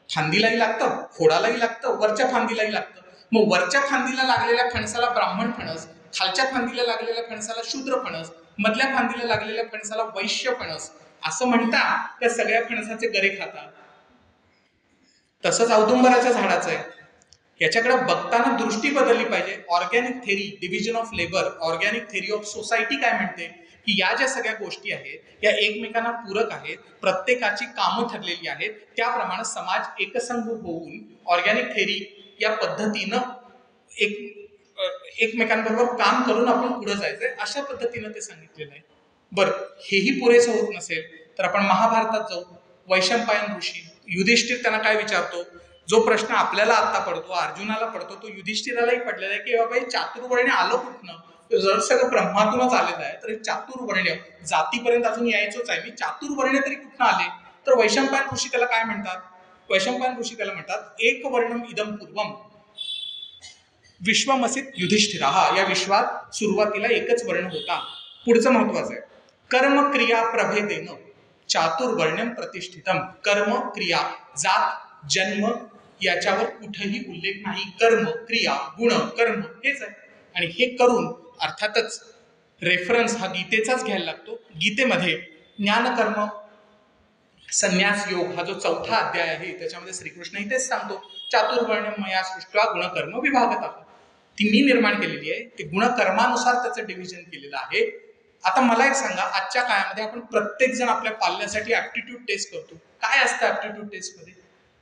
A: फांदीलाही लागतं, खोडालाही लागतं, वरच्या फांदीलाही लागतं. मग वरच्या फांदीला लागलेल्या फणसाला ब्राह्मण फणस, खालच्या फांदीला लागलेल्या फणसाला शूद्र फणस, मधल्या फांदीला लागलेल्या फणसाला वैश्य फणस असं म्हणता त्या सगळ्या फणसाचे गरे खातात. तसंच औदुंबराच्या झाडाचं आहे. याच्याकडे बघताना दृष्टी बदलली पाहिजे. Organic theory, division of labour, organic theory of society काय म्हणते की या ज्या सगळ्या गोष्टी आहेत या एकमेकांना पूरक आहेत, प्रत्येकाची कामं ठरलेली आहेत, त्याप्रमाणे समाज एकसंघ होऊन ऑर्गॅनिक थेरी या पद्धतीनं एकमेकांबरोबर काम करून आपण पुढे जायचंय, अशा पद्धतीनं ते सांगितलेलं आहे. बरं, हेही पुरेसं होत नसेल तर आपण महाभारतात जाऊ. वैशंपायन ऋषी, युधिष्ठिर त्यांना काय विचारतो, जो प्रश्न आपल्याला आता पडतो, अर्जुनाला पडतो, तो युधिष्ठिरालाही पडलेला आहे की बाबा हे चातुर्वर्ण्य आलं कुठनं. जर सगळं ब्रह्मातूनच आलेलं आहे तर चातुर्वर्ण्य जातीपर्यंत अजून यायचंच आहे, मी चातुर्वर्ण्य तरी कुठनं आले. तर वैशंपायन ऋषी त्याला काय म्हणतात, वैशंपायन ऋषी त्याला म्हणतात एक वर्णम इदम पूर्वम विश्वमसित युधिष्ठिराः. या विश्वात सुरुवातीला एकच वर्ण होता. पुढचं महत्वाचं आहे, कर्म क्रिया प्रभेदेन चातुर्वर्ण्यम प्रतिष्ठितम. कर्म क्रिया, जात, जन्म याच्यावर कुठेही उल्लेख नाही. कर्म क्रिया गुण कर्म हेच आहे. आणि हे करून अर्थातच रेफरन्स हा गीतेचाच घ्यायला लागतो. गीतेमध्ये ज्ञानकर्म संन्यास योग हा जो चौथा अध्याय आहे त्याच्यामध्ये श्रीकृष्णही तेच सांगतो, चातुर्वर्ण्यम मया सृष्ट्वा गुणकर्म विभागतः. ती मी निर्माण केलेली आहे, ते गुणकर्मानुसार त्याचं डिव्हिजन केलेलं आहे. आता मला एक सांगा, आजच्या काळामध्ये आपण प्रत्येक जण आपल्या पाल्यासाठी ऍप्टिट्यूड टेस्ट करतो. काय असतं ऍप्टिट्यूड टेस्ट मध्ये,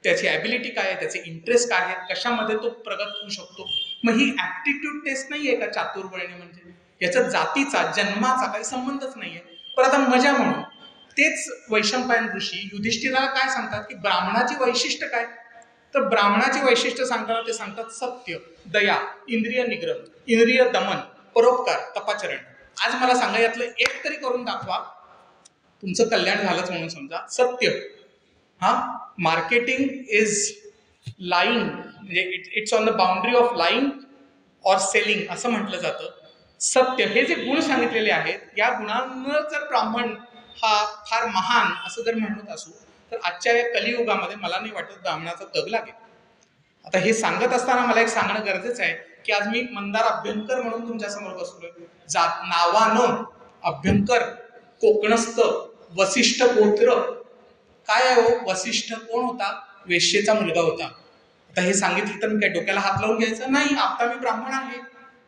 A: त्याची ॲबिलिटी काय आहे, त्याचे इंटरेस्ट काय आहेत, कशामध्ये तो प्रगत होऊ शकतो. मग ही ऍप्टिट्यूड टेस्ट नाहीये का चातुर्वर्ण्य म्हणजे, याचा जातीचा जन्माचा काही संबंधच नाहीये. पण आता मजा म्हणून तेच वैशंपायन ऋषी युधिष्ठिराला काय सांगतात की ब्राह्मणाची वैशिष्ट्य काय, तर ब्राह्मणाची वैशिष्ट्य सांगताना ते सांगतात सत्य, दया, इंद्रिय निग्रह, इंद्रिय दमन, परोपकार, तपाचरण. आज मला सांगा यातलं एक तरी करून दाखवा, तुमचं कल्याण झालंच म्हणून समजा. सत्य, हा मार्केटिंग इज लाईंग, म्हणजे it's on the boundary of lying or selling असं म्हटलं जातं. सत्य हे जे गुण सांगितलेले आहेत, या गुणांना जर ब्राह्मण हा फार महान असं जर म्हणत असू तर आजच्या या कलियुगामध्ये मला नाही वाटत ब्राह्मणाचा तग लागेल. आता हे सांगत असताना मला एक सांगणं गरजेचं आहे की आज मी मंदार अभ्यंकर म्हणून तुमच्या समोर बसलोय. जात नावानं अभ्यंकर, कोकणस्थ, वसिष्ठ गोत्र. काय आहे हो, वसिष्ठ कोण होता, वेश्येचा मुलगा होता. आता हे सांगितलं तर मी काय डोक्याला हात लावून घ्यायचं नाही, आता मी ब्राह्मण आहे.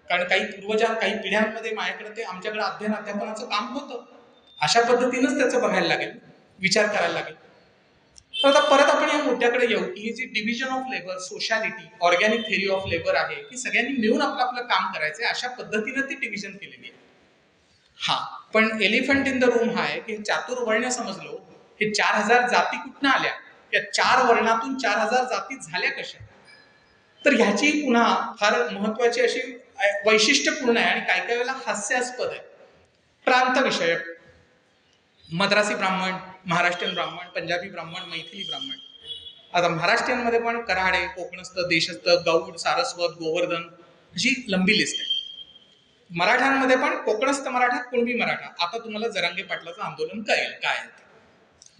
A: कारण काही पूर्वजां काही पिढ्यांमध्ये माझ्याकडे ते आमच्याकडे अध्ययन अध्यापनाचं काम होतं. अशा पद्धतीनंच त्याचं बघायला लागेल, विचार करायला लागेल. तर आता परत आपण या मुद्द्याकडे येऊ की ही जी division of labour, sociality, organic theory of labour आहे की सगळ्यांनी मिळून आपलं आपलं काम करायचंय, अशा पद्धतीनं ती डिव्हिजन केलेली आहे. हा पण एलिफंट इन द रूम हा आहे की चातुर्वर्ण्य समजलो, हे 4000 जाती कुठनं आल्या, या 4 वर्णातून 4000 जाती झाल्या कशा. तर ह्याची पुन्हा फार महत्वाची अशी वैशिष्ट्यपूर्ण आहे आणि काही काही वेळेला हास्यास्पद आहे. प्रांत विषयक, मद्रासी ब्राह्मण, महाराष्ट्रीयन ब्राह्मण, पंजाबी ब्राह्मण, मैथिली ब्राह्मण. आता महाराष्ट्रीयनमध्ये पण कऱ्हाडे, कोकणस्थ, देशस्थ, गौड, सारस्वत, गोवर्धन अशी लंबी लिस्ट आहे. मराठ्यांमध्ये पण कोकणस्थ मराठा, कुणबी मराठा. आता तुम्हाला जरांगे पाटलाचं आंदोलन कळेल काय आहे ते.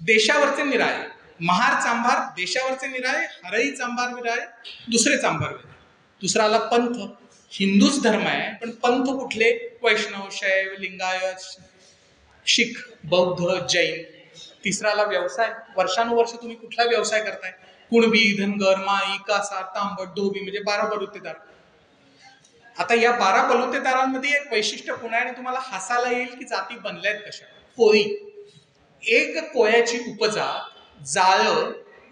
A: देशावरचे निराळे, महार चांभार देशावरचे निराळे, हरई चांभार निराळे, दुसरे चांभार वेगळे. दुसरा आला पंथ. हिंदूच धर्म आहे पण पंथ कुठले? वैष्णव, शैव, लिंगायत, शीख, बौद्ध, जैन. तिसरा आला व्यवसाय. वर्षानुवर्ष तुम्ही कुठला व्यवसाय करताय? कुणबी, धनगर, माई, कासार, तांबट, धोबी, म्हणजे 12 बलुतेदार. आता या 12 बलुतेदारांमध्ये एक वैशिष्ट्य पुन्हा आणि तुम्हाला हसायला येईल की जाती बनल्यात कशा. कोळी, एक कोयाची उपजात जाळ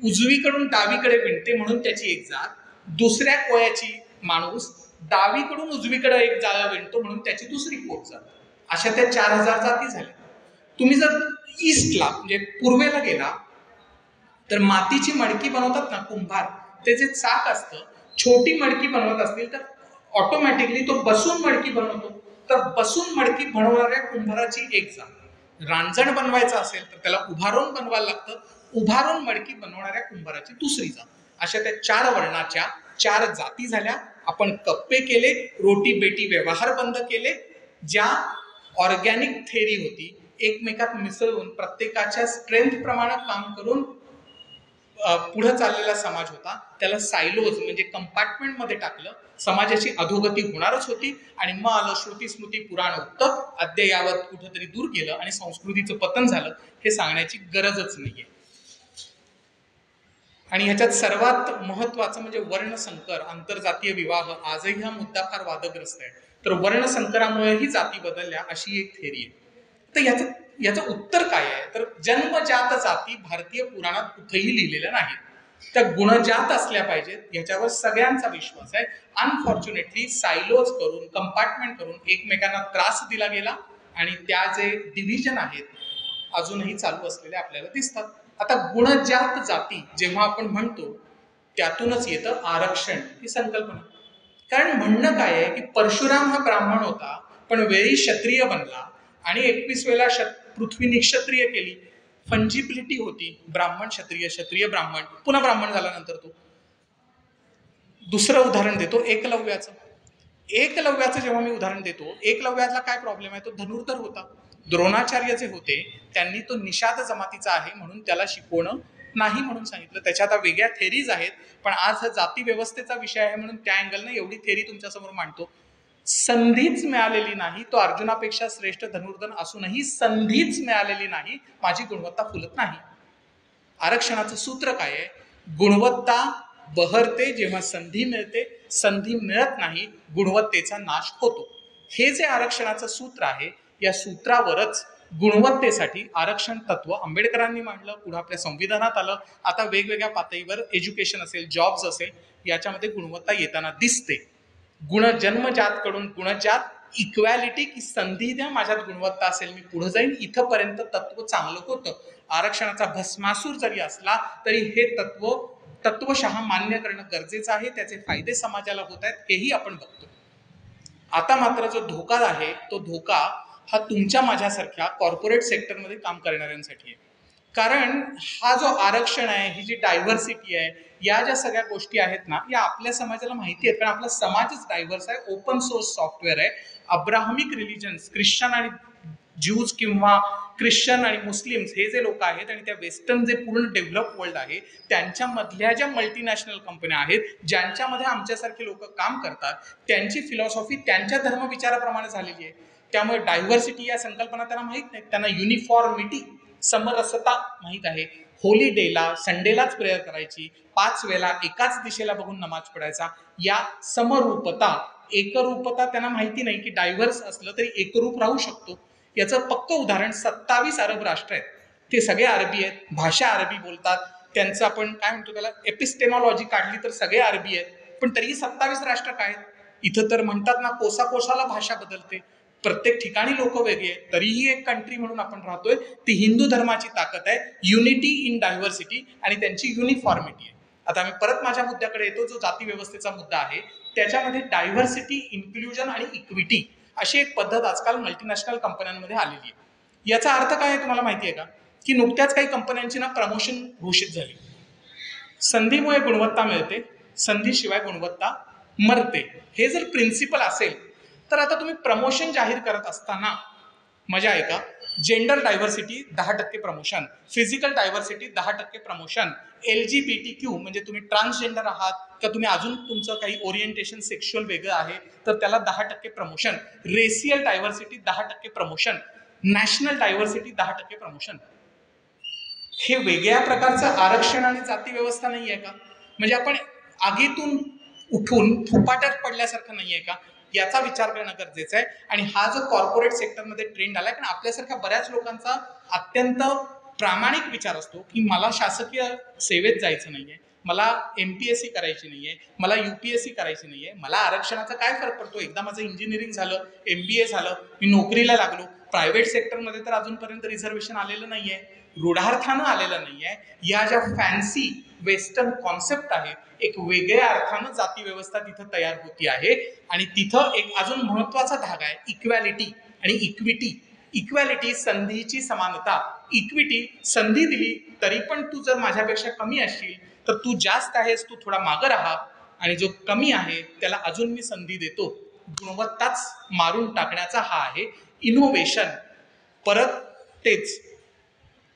A: उजवीकडून डावीकडे विणते म्हणून त्याची एक जात. दुसऱ्या कोयाची माणूस डावीकडून उजवीकडे एक जाळ विणतो म्हणून त्याची दुसरी पोटजात. अशा त्या 4000 जाती झाल्या. तुम्ही जर ईस्टला म्हणजे पूर्वेला गेला तर मातीची मडकी बनवतात ना कुंभार, ते जे चाक असतं, छोटी मडकी बनवत असतील तर ऑटोमॅटिकली तो बसून मडकी बनवतो. तर बसून मडकी बनवणाऱ्या कुंभाराची एक जात. रांजण बनवायचं असेल तर त्याला उभारून बनवायला लागतं. उभारून मडकी बनवणाऱ्या कुंभाराची दुसरी जात. अशा त्या 4 वर्णाच्या 4 जाती झाल्या. आपण कप्पे केले, रोटी बेटी व्यवहार बंद केले. ज्या ऑर्गॅनिक थेरी होती, एकमेकात मिसळून प्रत्येकाच्या स्ट्रेंथ प्रमाणे काम करून पुढे चाललेला समाज होता, त्याला सायलोज म्हणजे कंपार्टमेंटमध्ये टाकलं. समाजाची अधोगती होणारच होती. आणि मग आलं श्रुती स्मृती पुराण उक्त, अद्ययावत कुठंतरी दूर गेलं आणि संस्कृतीचं पतन झालं. हे सांगण्याची गरजच नाहीये. आणि ह्याच्यात सर्वात महत्वाचं म्हणजे वर्णसंकर, आंतरजातीय विवाह. आजही हा मुद्दा फार वादग्रस्त आहे. तर वर्णसंकरामुळेही जाती बदलल्या अशी एक थेरी आहे. तर याचं उत्तर काय आहे? तर जन्मजात जाती भारतीय पुराणात कुठेही लिहिलेल्या नाहीत. त्या गुणजात असल्या पाहिजेत याच्यावर सगळ्यांचा विश्वास आहे. अनफॉर्च्युनेटली सायलोज करून, कंपार्टमेंट करून एकमेकांना त्रास दिला गेला आणि त्या जे डिव्हिजन आहेत अजूनही चालू असलेले आपल्याला दिसतात. आता गुणजात जाती जेव्हा आपण म्हणतो त्यातूनच येतं आरक्षण ही संकल्पना. कारण म्हणणं काय आहे की परशुराम हा ब्राह्मण होता पण वेळी क्षत्रिय बनला आणि 21 वेळा पृथ्वी निक्षत्रिय केली. फंजिबिलिटी होती, ब्राह्मण क्षत्रिय, क्षत्रिय ब्राह्मण, पुन्हा ब्राह्मण झाल्यानंतर तो. दुसरं उदाहरण देतो एकलव्याचं. एकलव्याचं जेव्हा मी उदाहरण देतो, एकलव्याला काय प्रॉब्लेम आहे? तो धनुर्धर होता. द्रोणाचार्य जे होते त्यांनी तो निषाद जमातीचा आहे म्हणून त्याला शिकवणं नाही म्हणून सांगितलं. त्याच्या आता वेगळ्या थेरीज आहेत, पण आज हा जाती व्यवस्थेचा विषय आहे म्हणून त्या अँगलनं एवढी थेरी तुमच्यासमोर मांडतो. संधीच मिळालेली नाही, तो अर्जुनापेक्षा श्रेष्ठ धनुर्धर असूनही संधीच मिळालेली नाही, माझी गुणवत्ता फुलत नाही. आरक्षणाचं सूत्र काय आहे? गुणवत्ता बहरते जेव्हा संधी मिळते, संधी मिळत नाही गुणवत्तेचा नाश होतो. हे जे आरक्षणाचं सूत्र आहे, या सूत्रावरच गुणवत्तेसाठी आरक्षण तत्व आंबेडकरांनी मांडलं, पुढे आपल्या संविधानात आलं. आता वेगवेगळ्या पातळीवर एज्युकेशन असेल, जॉब्स असेल, याच्यामध्ये गुणवत्ता येताना दिसते. जन्मजात कडून गुणजात इक्वॅलिटी, की संधी द्या, माझ्यात गुणवत्ता असेल मी पुढे जाईन, इथंपर्यंत तत्व चांगलं होतं. आरक्षणाचा भस्मासूर जरी असला तरी हे तत्वशः मान्य करणं गरजेचं आहे. त्याचे फायदे समाजाला होत आहेत हेही आपण बघतो. आता मात्र जो धोका आहे तो धोका हा तुमच्या माझ्यासारख्या कॉर्पोरेट सेक्टरमध्ये काम करणाऱ्यांसाठी आहे. कारण हा जो आरक्षण आहे, ही जी डायव्हर्सिटी आहे, या ज्या सगळ्या गोष्टी आहेत ना, या आपल्या समाजाला माहिती आहेत. कारण आपला समाजच डायव्हर्स आहे, ओपन सोर्स सॉफ्टवेअर आहे. अब्राहमिक रिलिजन्स, ख्रिश्चन आणि ज्यूज किंवा ख्रिश्चन आणि मुस्लिम्स हे जे लोक आहेत आणि त्या वेस्टर्न जे पूर्ण डेव्हलप वर्ल्ड आहे त्यांच्यामधल्या ज्या मल्टीनॅशनल कंपन्या आहेत ज्यांच्यामध्ये आमच्यासारखे लोक काम करतात, त्यांची फिलॉसॉफी त्यांच्या धर्मविचाराप्रमाणे झालेली आहे. त्यामुळे डायव्हर्सिटी या संकल्पना त्यांना माहीत नाही. त्यांना युनिफॉर्मिटी, समरसता माहीत आहे. होली डेला, संडेलाच प्रेयर करायची, 5 वेळा एकाच दिशेला बघून नमाज पडायचा. या समरूपता, एकरूपता त्यांना माहिती नाही की डायव्हर्स असलं तरी एकरूप राहू शकतो. याचं पक्क उदाहरण 27 अरब राष्ट्र आहेत. ते सगळे अरबी आहेत, भाषा अरबी बोलतात. त्यांचं आपण काय म्हणतो त्याला, एपिस्टेमॉलॉजी काढली तर सगळे अरबी आहेत. पण तरीही 27 राष्ट्र काय आहेत? इथं तर म्हणतात ना, कोसाकोसाला भाषा बदलते, प्रत्येक ठिकाणी लोक वेगळे आहेत, तरीही एक कंट्री म्हणून आपण राहतोय. ती हिंदू धर्माची ताकद आहे, युनिटी इन डायव्हर्सिटी, आणि त्यांची युनिफॉर्मिटी आहे. आता मी परत माझ्या मुद्द्याकडे येतो, जो जाती व्यवस्थेचा मुद्दा आहे. त्याच्यामध्ये डायव्हर्सिटी, इन्क्ल्युजन आणि इक्विटी अशी एक पद्धत आजकाल मल्टीनॅशनल कंपन्यांमध्ये आलेली आहे. याचा अर्थ काय आहे तुम्हाला माहिती आहे का? की नुकत्याच काही कंपन्यांची ना प्रमोशन घोषित झाली. संधीमुळे गुणवत्ता मिळते, संधीशिवाय गुणवत्ता मरते. हे जर प्रिन्सिपल असेल तर आता तुम्ही प्रमोशन जाहीर करत असताना मजा आहे का? Gender diversity 10% promotion, physical diversity 10% promotion, LGBTQ म्हणजे तुम्ही ट्रान्सजेंडर आहात का तुम्ही अजून तुमचं काही ओरिएंटेशन सेक्शुअल वेगळं आहे तर त्याला 10% promotion, racial diversity 10% promotion, national diversity 10% promotion. हे वेगळ्या प्रकारचं आरक्षण आणि जाती व्यवस्था नाही आहे का? म्हणजे आपण आगीतून उठून फुपाट्यात पडल्यासारखं नाही आहे का? याचा विचार करणं गरजेचं आहे. आणि हा जो कॉर्पोरेट सेक्टरमध्ये ट्रेंड आलाय, कारण आपल्यासारख्या बऱ्याच लोकांचा अत्यंत प्रामाणिक विचार असतो की मला शासकीय सेवेत जायचं नाहीये, मला MPSC करायची नाहीये, मला UPSC करायची नाहीये, मला आरक्षणाचा काय फरक पडतो? एकदा माझं इंजिनिअरिंग झालं, MBA झालं, मी नोकरीला लागलो. प्रायव्हेट सेक्टरमध्ये तर अजूनपर्यंत रिझर्वेशन आलेलं नाहीये, रूढार्थानं आलेलं नाहीये. या ज्या फॅन्सी वेस्टर्न कॉन्सेप्ट आहेत, एक वेगळ्या अर्थानं जाती व्यवस्था तिथं तयार होती आहे. आणि तिथं एक अजून महत्वाचा धागा आहे, इक्वॅलिटी आणि इक्विटी. इक्वॅलिटी संधीची समानता, इक्विटी संधी दिली तरी पण तू जर माझ्यापेक्षा कमी असशील तर तू जास्त आहेस, तू थोडा मागं राहा, आणि जो कमी आहे त्याला अजून मी संधी देतो. गुणवत्ताच मारून टाकण्याचा हा आहे इनोव्हेशन. परत तेच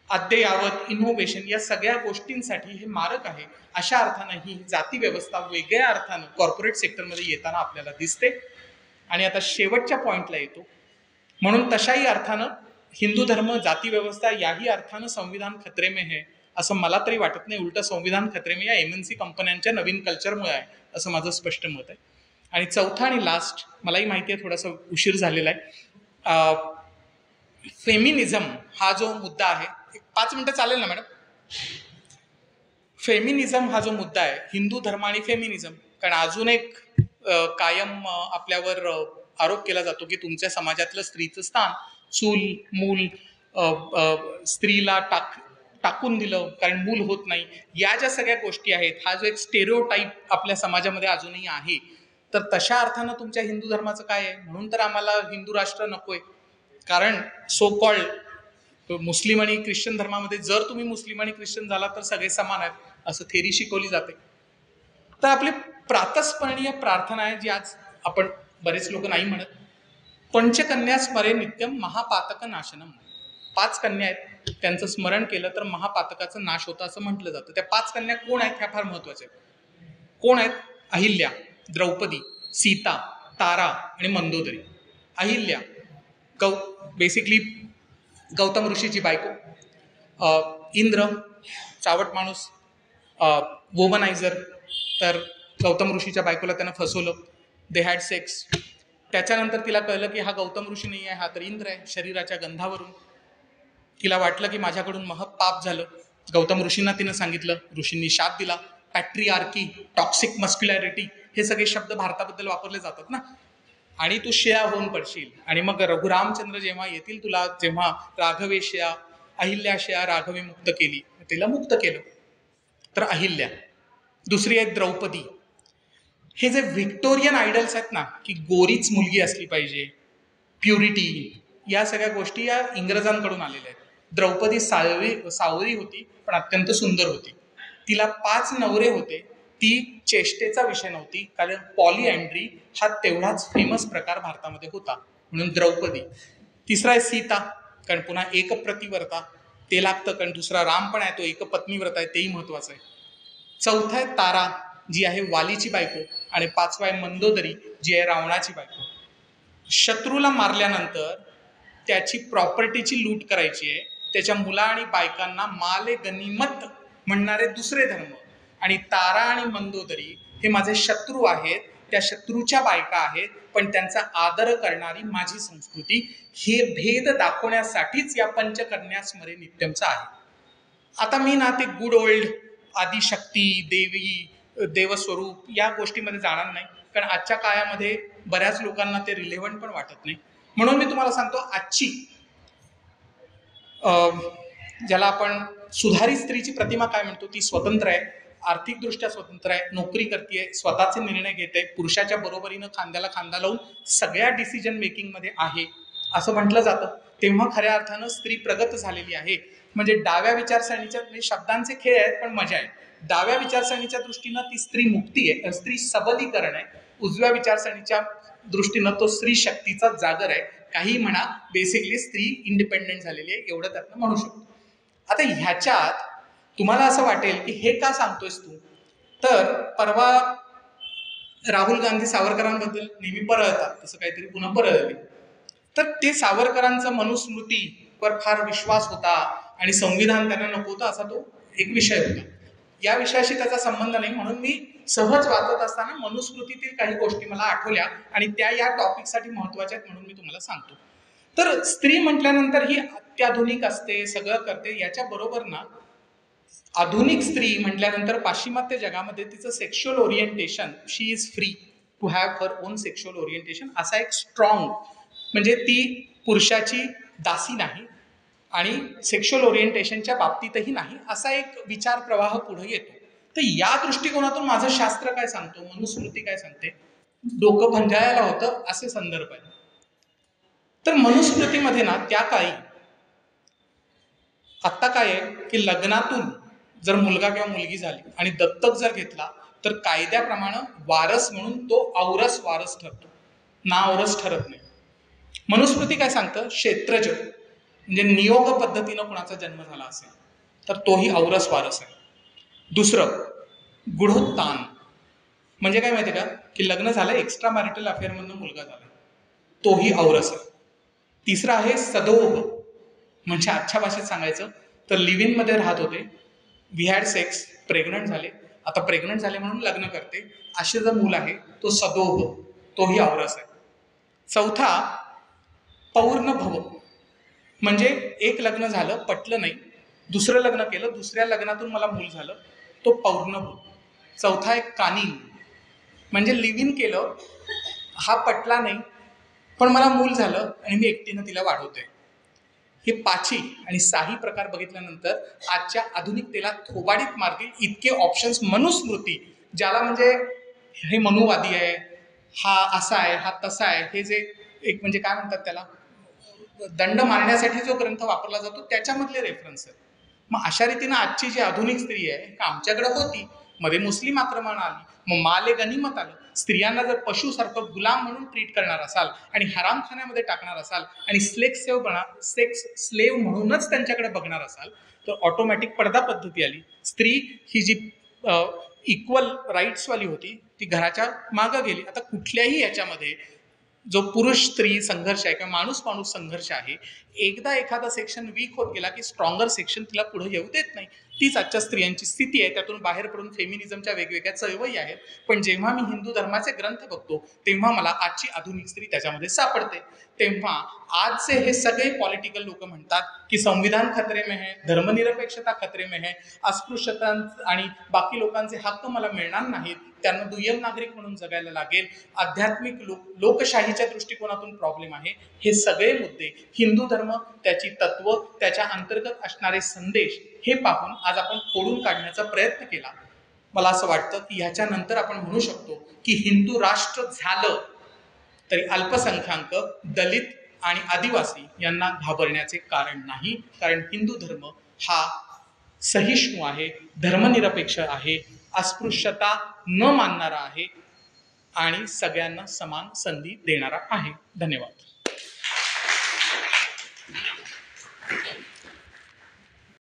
A: अद्ययावत इनोव्हेशन या सगळ्या गोष्टींसाठी हे मारक आहे. अशा अर्थानं ही जाती व्यवस्था वेगळ्या अर्थानं कॉर्पोरेट सेक्टरमध्ये येताना आपल्याला दिसते. आणि आता शेवटच्या पॉइंटला येतो. म्हणून तशाही अर्थानं हिंदू धर्म, जाती व्यवस्था याही अर्थानं संविधान खतरे में है असं मला तरी वाटत नाही. उलट संविधान खतरे में या MNC कंपन्यांच्या नवीन कल्चरमुळे आहे असं माझं स्पष्ट मत आहे. आणि चौथा आणि लास्ट, मलाही माहिती आहे थोडासा उशीर झालेला आहे, फेमिनिझम हा जो मुद्दा आहे, 5 मिनिटं चालेल ना मॅडम? फेमिनिझम हा जो मुद्दा आहे, हिंदू धर्म आणि फेमिनिझम, कारण अजून एक कायम आपल्यावर आरोप केला जातो की तुमच्या समाजातलं स्त्रीचं स्थान, चूल मूल, स्त्रीला टाकून दिलं कारण मूल होत नाही, या ज्या सगळ्या गोष्टी आहेत, हा जो एक स्टेरिओटाईप आपल्या समाजामध्ये अजूनही आहे, तर तशा अर्थानं तुमच्या हिंदू धर्माचं काय आहे? म्हणून तर आम्हाला हिंदू राष्ट्र नकोय. कारण सो कॉल्ड मुस्लिम आणि ख्रिश्चन धर्मामध्ये जर तुम्ही मुस्लिम आणि ख्रिश्चन झाला तर सगळे समान आहेत असं थेरी शिकवली जाते. तर आपली प्रातस्मरणीय प्रार्थना आहे, जी आज आपण बरेच लोक नाही म्हणत, पंचकन्या स्मरे नित्यम महापातक नाशनम. 5 कन्या आहेत, त्यांचं स्मरण केलं तर महापातकाचा नाश होता असं म्हटलं जातं. त्या 5 कन्या कोण आहेत ह्या फार महत्वाच्या आहेत. कोण आहेत? अहिल्या, द्रौपदी, सीता, तारा आणि मंदोदरी. अहिल्या बेसिकली गौतम ऋषीची बायको, इंद्र चावट माणूस, वोमनायझर, तर गौतम ऋषीच्या बायकोला त्यानं फसवलं, दे हॅड सेक्स. त्याच्यानंतर तिला कळलं की हा गौतम ऋषी नाही आहे, हा तर इंद्र आहे. शरीराच्या गंधावरून तिला वाटलं की माझ्याकडून पाप झालं. गौतम ऋषींना तिनं सांगितलं, ऋषींनी शाप दिला. पॅट्रिआर्की, टॉक्सिक मस्क्युलॅरिटी हे सगळे शब्द भारताबद्दल वापरले जातात ना. आणि तू शिळा होऊन पडशील. आणि मग रघुरामचंद्र जेव्हा येतील तुला, जेव्हा राघवे शिळा, अहिल्या शिळा, राघवे मुक्त केली, तिला मुक्त केलं. तर अहिल्या. दुसरी आहे द्रौपदी. हे जे व्हिक्टोरियन आयडल्स आहेत ना, की गोरीच मुलगी असली पाहिजे, प्युरिटी, या सगळ्या गोष्टी या इंग्रजांकडून आलेल्या आहेत. द्रौपदी सावळी होती पण अत्यंत सुंदर होती. तिला 5 नवरे होते. ती चेष्टेचा विषय नव्हती, कारण पॉलिअँड्री हा तेवढाच फेमस प्रकार भारतामध्ये होता, म्हणून द्रौपदी. तिसरा आहे सीता, कारण पुन्हा एकप्रतिव्रता ते लागतं, कारण दुसरा राम पण आहे, तो एकपत्नीव्रत आहे, तेही महत्वाचं आहे. चौथा आहे तारा, जी आहे वालीची बायको. आणि 5वा आहे मंदोदरी, जी आहे रावणाची बायको. शत्रूला मारल्यानंतर त्याची प्रॉपर्टीची लूट करायची आहे, त्याच्या मुला आणि बायकांना माले गनिमत म्हणणारे दुसरे धर्म. आणि तारा आणि मंदोदरी हे माझे शत्रू आहेत, त्या शत्रूच्या बायका आहेत, पण त्यांचा आदर करणारी माझी संस्कृती. हे भेद दाखवण्यासाठीच या पंचकन्या स्मरे नित्यमचा आहे. आता मी ना ते गुड ओल्ड आदिशक्ती, देवी, देवस्वरूप या गोष्टीमध्ये जाणार नाही, कारण आजच्या काळामध्ये बऱ्याच लोकांना ते रिलेव्हंट पण वाटत नाही. म्हणून मी तुम्हाला सांगतो, आजची ज्याला आपण सुधारित स्त्रीची प्रतिमा काय म्हणतो, ती स्वतंत्र आहे, आर्थिकदृष्ट्या स्वतंत्र आहे, नोकरी करते, स्वतःचे निर्णय घेते, पुरुषाच्या बरोबरीनं खांद्याला खांदा लावून सगळ्या डिसिजन मेकिंगमध्ये आहे असं म्हटलं जातं. तेव्हा खऱ्या अर्थानं स्त्री प्रगत झालेली आहे. म्हणजे डाव्या विचारसरणीच्या शब्दांचे खेळ आहेत, पण मजा आहे. डाव्या विचारसरणीच्या दृष्टीनं ती स्त्री मुक्ती आहे, स्त्री सबलीकरण आहे. उजव्या विचारसरणीच्या दृष्टीनं तो स्त्री शक्तीचा जागर आहे. काही म्हणा, बेसिकली स्त्री इंडिपेंडेंट झालेली आहे, एवढं त्यातनं म्हणू शकतो. आता ह्याच्यात तुम्हाला असं वाटेल की हे का सांगतोयस तू, तर परवा राहुल गांधी सावरकरांबद्दल नेहमी परळतात, तसं काहीतरी पुन्हा परळले. तर ते सावरकरांचा मनुस्मृतीवर फार विश्वास होता आणि संविधान त्यांना नको होतं असा तो एक विषय होता. या विषयाशी त्याचा संबंध नाही, म्हणून मी सहज वाचत असताना मनुस्मृतीतील काही गोष्टी मला आठवल्या आणि त्या या टॉपिकसाठी महत्वाच्या आहेत म्हणून मी तुम्हाला सांगतो. तर स्त्री म्हटल्यानंतर ही अत्याधुनिक असते, सगळं करते. याच्या बरोबर ना आधुनिक स्त्री म्हटल्यानंतर पाश्चिमात्य जगामध्ये तिचं sexual orientation, she is free to have her own sexual orientation, असा एक स्ट्रॉंग, म्हणजे ती पुरुषाची दासी नाही आणि सेक्शुअल ओरिएंटेशनच्या बाबतीतही नाही, असा एक विचार प्रवाह पुढे येतो. तर या दृष्टिकोनातून माझं शास्त्र काय सांगतो, मनुस्मृती काय सांगते, डोकं भंजाळायला होतं असे संदर्भ आहे. तर मनुस्मृतीमध्ये ना त्या काळी आत्ता काय आहे की लग्नातून जर मुलगा किंवा मुलगी झाली आणि दत्तक जर घेतला तर कायद्याप्रमाणे वारस म्हणून तो औरस वारस ठरतो, ना औरस ठरत नाही. मनुस्मृती काय सांगतं, क्षेत्रज म्हणजे नियोग पद्धतीनं कुणाचा जन्म झाला असेल तर तोही औरस वारस आहे. दुसरं गुढोत्तान म्हणजे काय माहिती का, की लग्न झालं, एक्स्ट्रा मॅरिटल अफेअरमधनं मुलगा झाला, तोही औरस आहे. तिसरं आहे सदोह, म्हणजे आजच्या भाषेत सांगायचं तर लिव्ह इन मध्ये राहत होते, वी हॅड सेक्स, प्रेग्नंट झाले, आता प्रेग्नंट झाले म्हणून लग्न करते, असे जर मूल आहे तो सदोह, तोही औरस आहे. चौथा पौर्ण भव, म्हणजे एक लग्न झालं, पटलं नाही, दुसरं लग्न केलं, दुसऱ्या लग्नातून मला मूल झालं, तो पौर्ण भव. चौथा एक कानीन, म्हणजे लिव्ह इन केलं, हा पटला नाही पण मला मूल झालं आणि मी एकटीनं तिला वाढवते. हे पाची आणि साही प्रकार बघितल्यानंतर आजच्या आधुनिकतेला थोबाडीत मारतील इतके ऑप्शन्स मनुस्मृती, ज्याला म्हणजे हे मनुवादी आहे, हा असा आहे, हा तसा आहे, हे जे एक म्हणजे काय म्हणतात त्याला, दंड मारण्यासाठी जो ग्रंथ वापरला जातो त्याच्यामधले रेफरन्स आहेत. मग अशा रीतीनं आजची जी आधुनिक स्त्री आहे आमच्याकडे होती, मध्ये मुस्लिम आक्रमण आली, मग माले गनिमत आलं, स्त्रियांना जर पशुसारखं गुलाम म्हणून ट्रीट करणार असाल आणि हरामखान्यामध्ये टाकणार असाल आणि सेक्स स्लेव म्हणूनच त्यांच्याकडे बघणार असाल तर ऑटोमॅटिक पडदा पद्धती आली. स्त्री ही जी इक्वल राईट्सवाली होती ती घराच्या मागं गेली. आता कुठल्याही याच्यामध्ये जो पुरुष स्त्री संघर्ष आहे किंवा माणूस माणूस संघर्ष आहे, एकदा एखादा सेक्शन वीक होत गेला की स्ट्रॉंगर सेक्शन तिला पुढे येऊ देत नाही. तीच आजच्या स्त्रियांची स्थिती आहे. त्यातून बाहेर पडून फेमिनिझमच्या वेगवेगळ्या चळवळी आहेत, पण जेव्हा मी हिंदू धर्माचे ग्रंथ बघतो तेव्हा मला आजची आधुनिक स्त्री त्याच्यामध्ये सापडते. तेव्हा आजचे हे सगळे पॉलिटिकल लोक म्हणतात की संविधान खतरे में है, धर्मनिरपेक्षता खतरे में है, अस्पृश्यता आणि बाकी लोकांचे हक्क मला मिळणार नाहीत, त्यांना दुय्यम नागरिक म्हणून जगायला लागेल, आध्यात्मिक लोकशाहीच्या दृष्टिकोनातून प्रॉब्लेम आहे. हे सगळे मुद्दे हिंदू धर्म, त्याची तत्व, त्याच्या अंतर्गत असणारे संदेश हे पाहून आज आपण खोडून काढण्याचा प्रयत्न केला. मला असं वाटतं की ह्याच्यानंतर आपण म्हणू शकतो की हिंदू राष्ट्र झालं तरी अल्पसंख्याक, दलित आणि आदिवासी यांना घाबरण्याचे कारण नाही, कारण हिंदू धर्म हा सहिष्णू आहे, धर्मनिरपेक्ष आहे, अस्पृश्यता न मानणारा आहे आणि सगळ्यांना समान संधी देणारा आहे. धन्यवाद.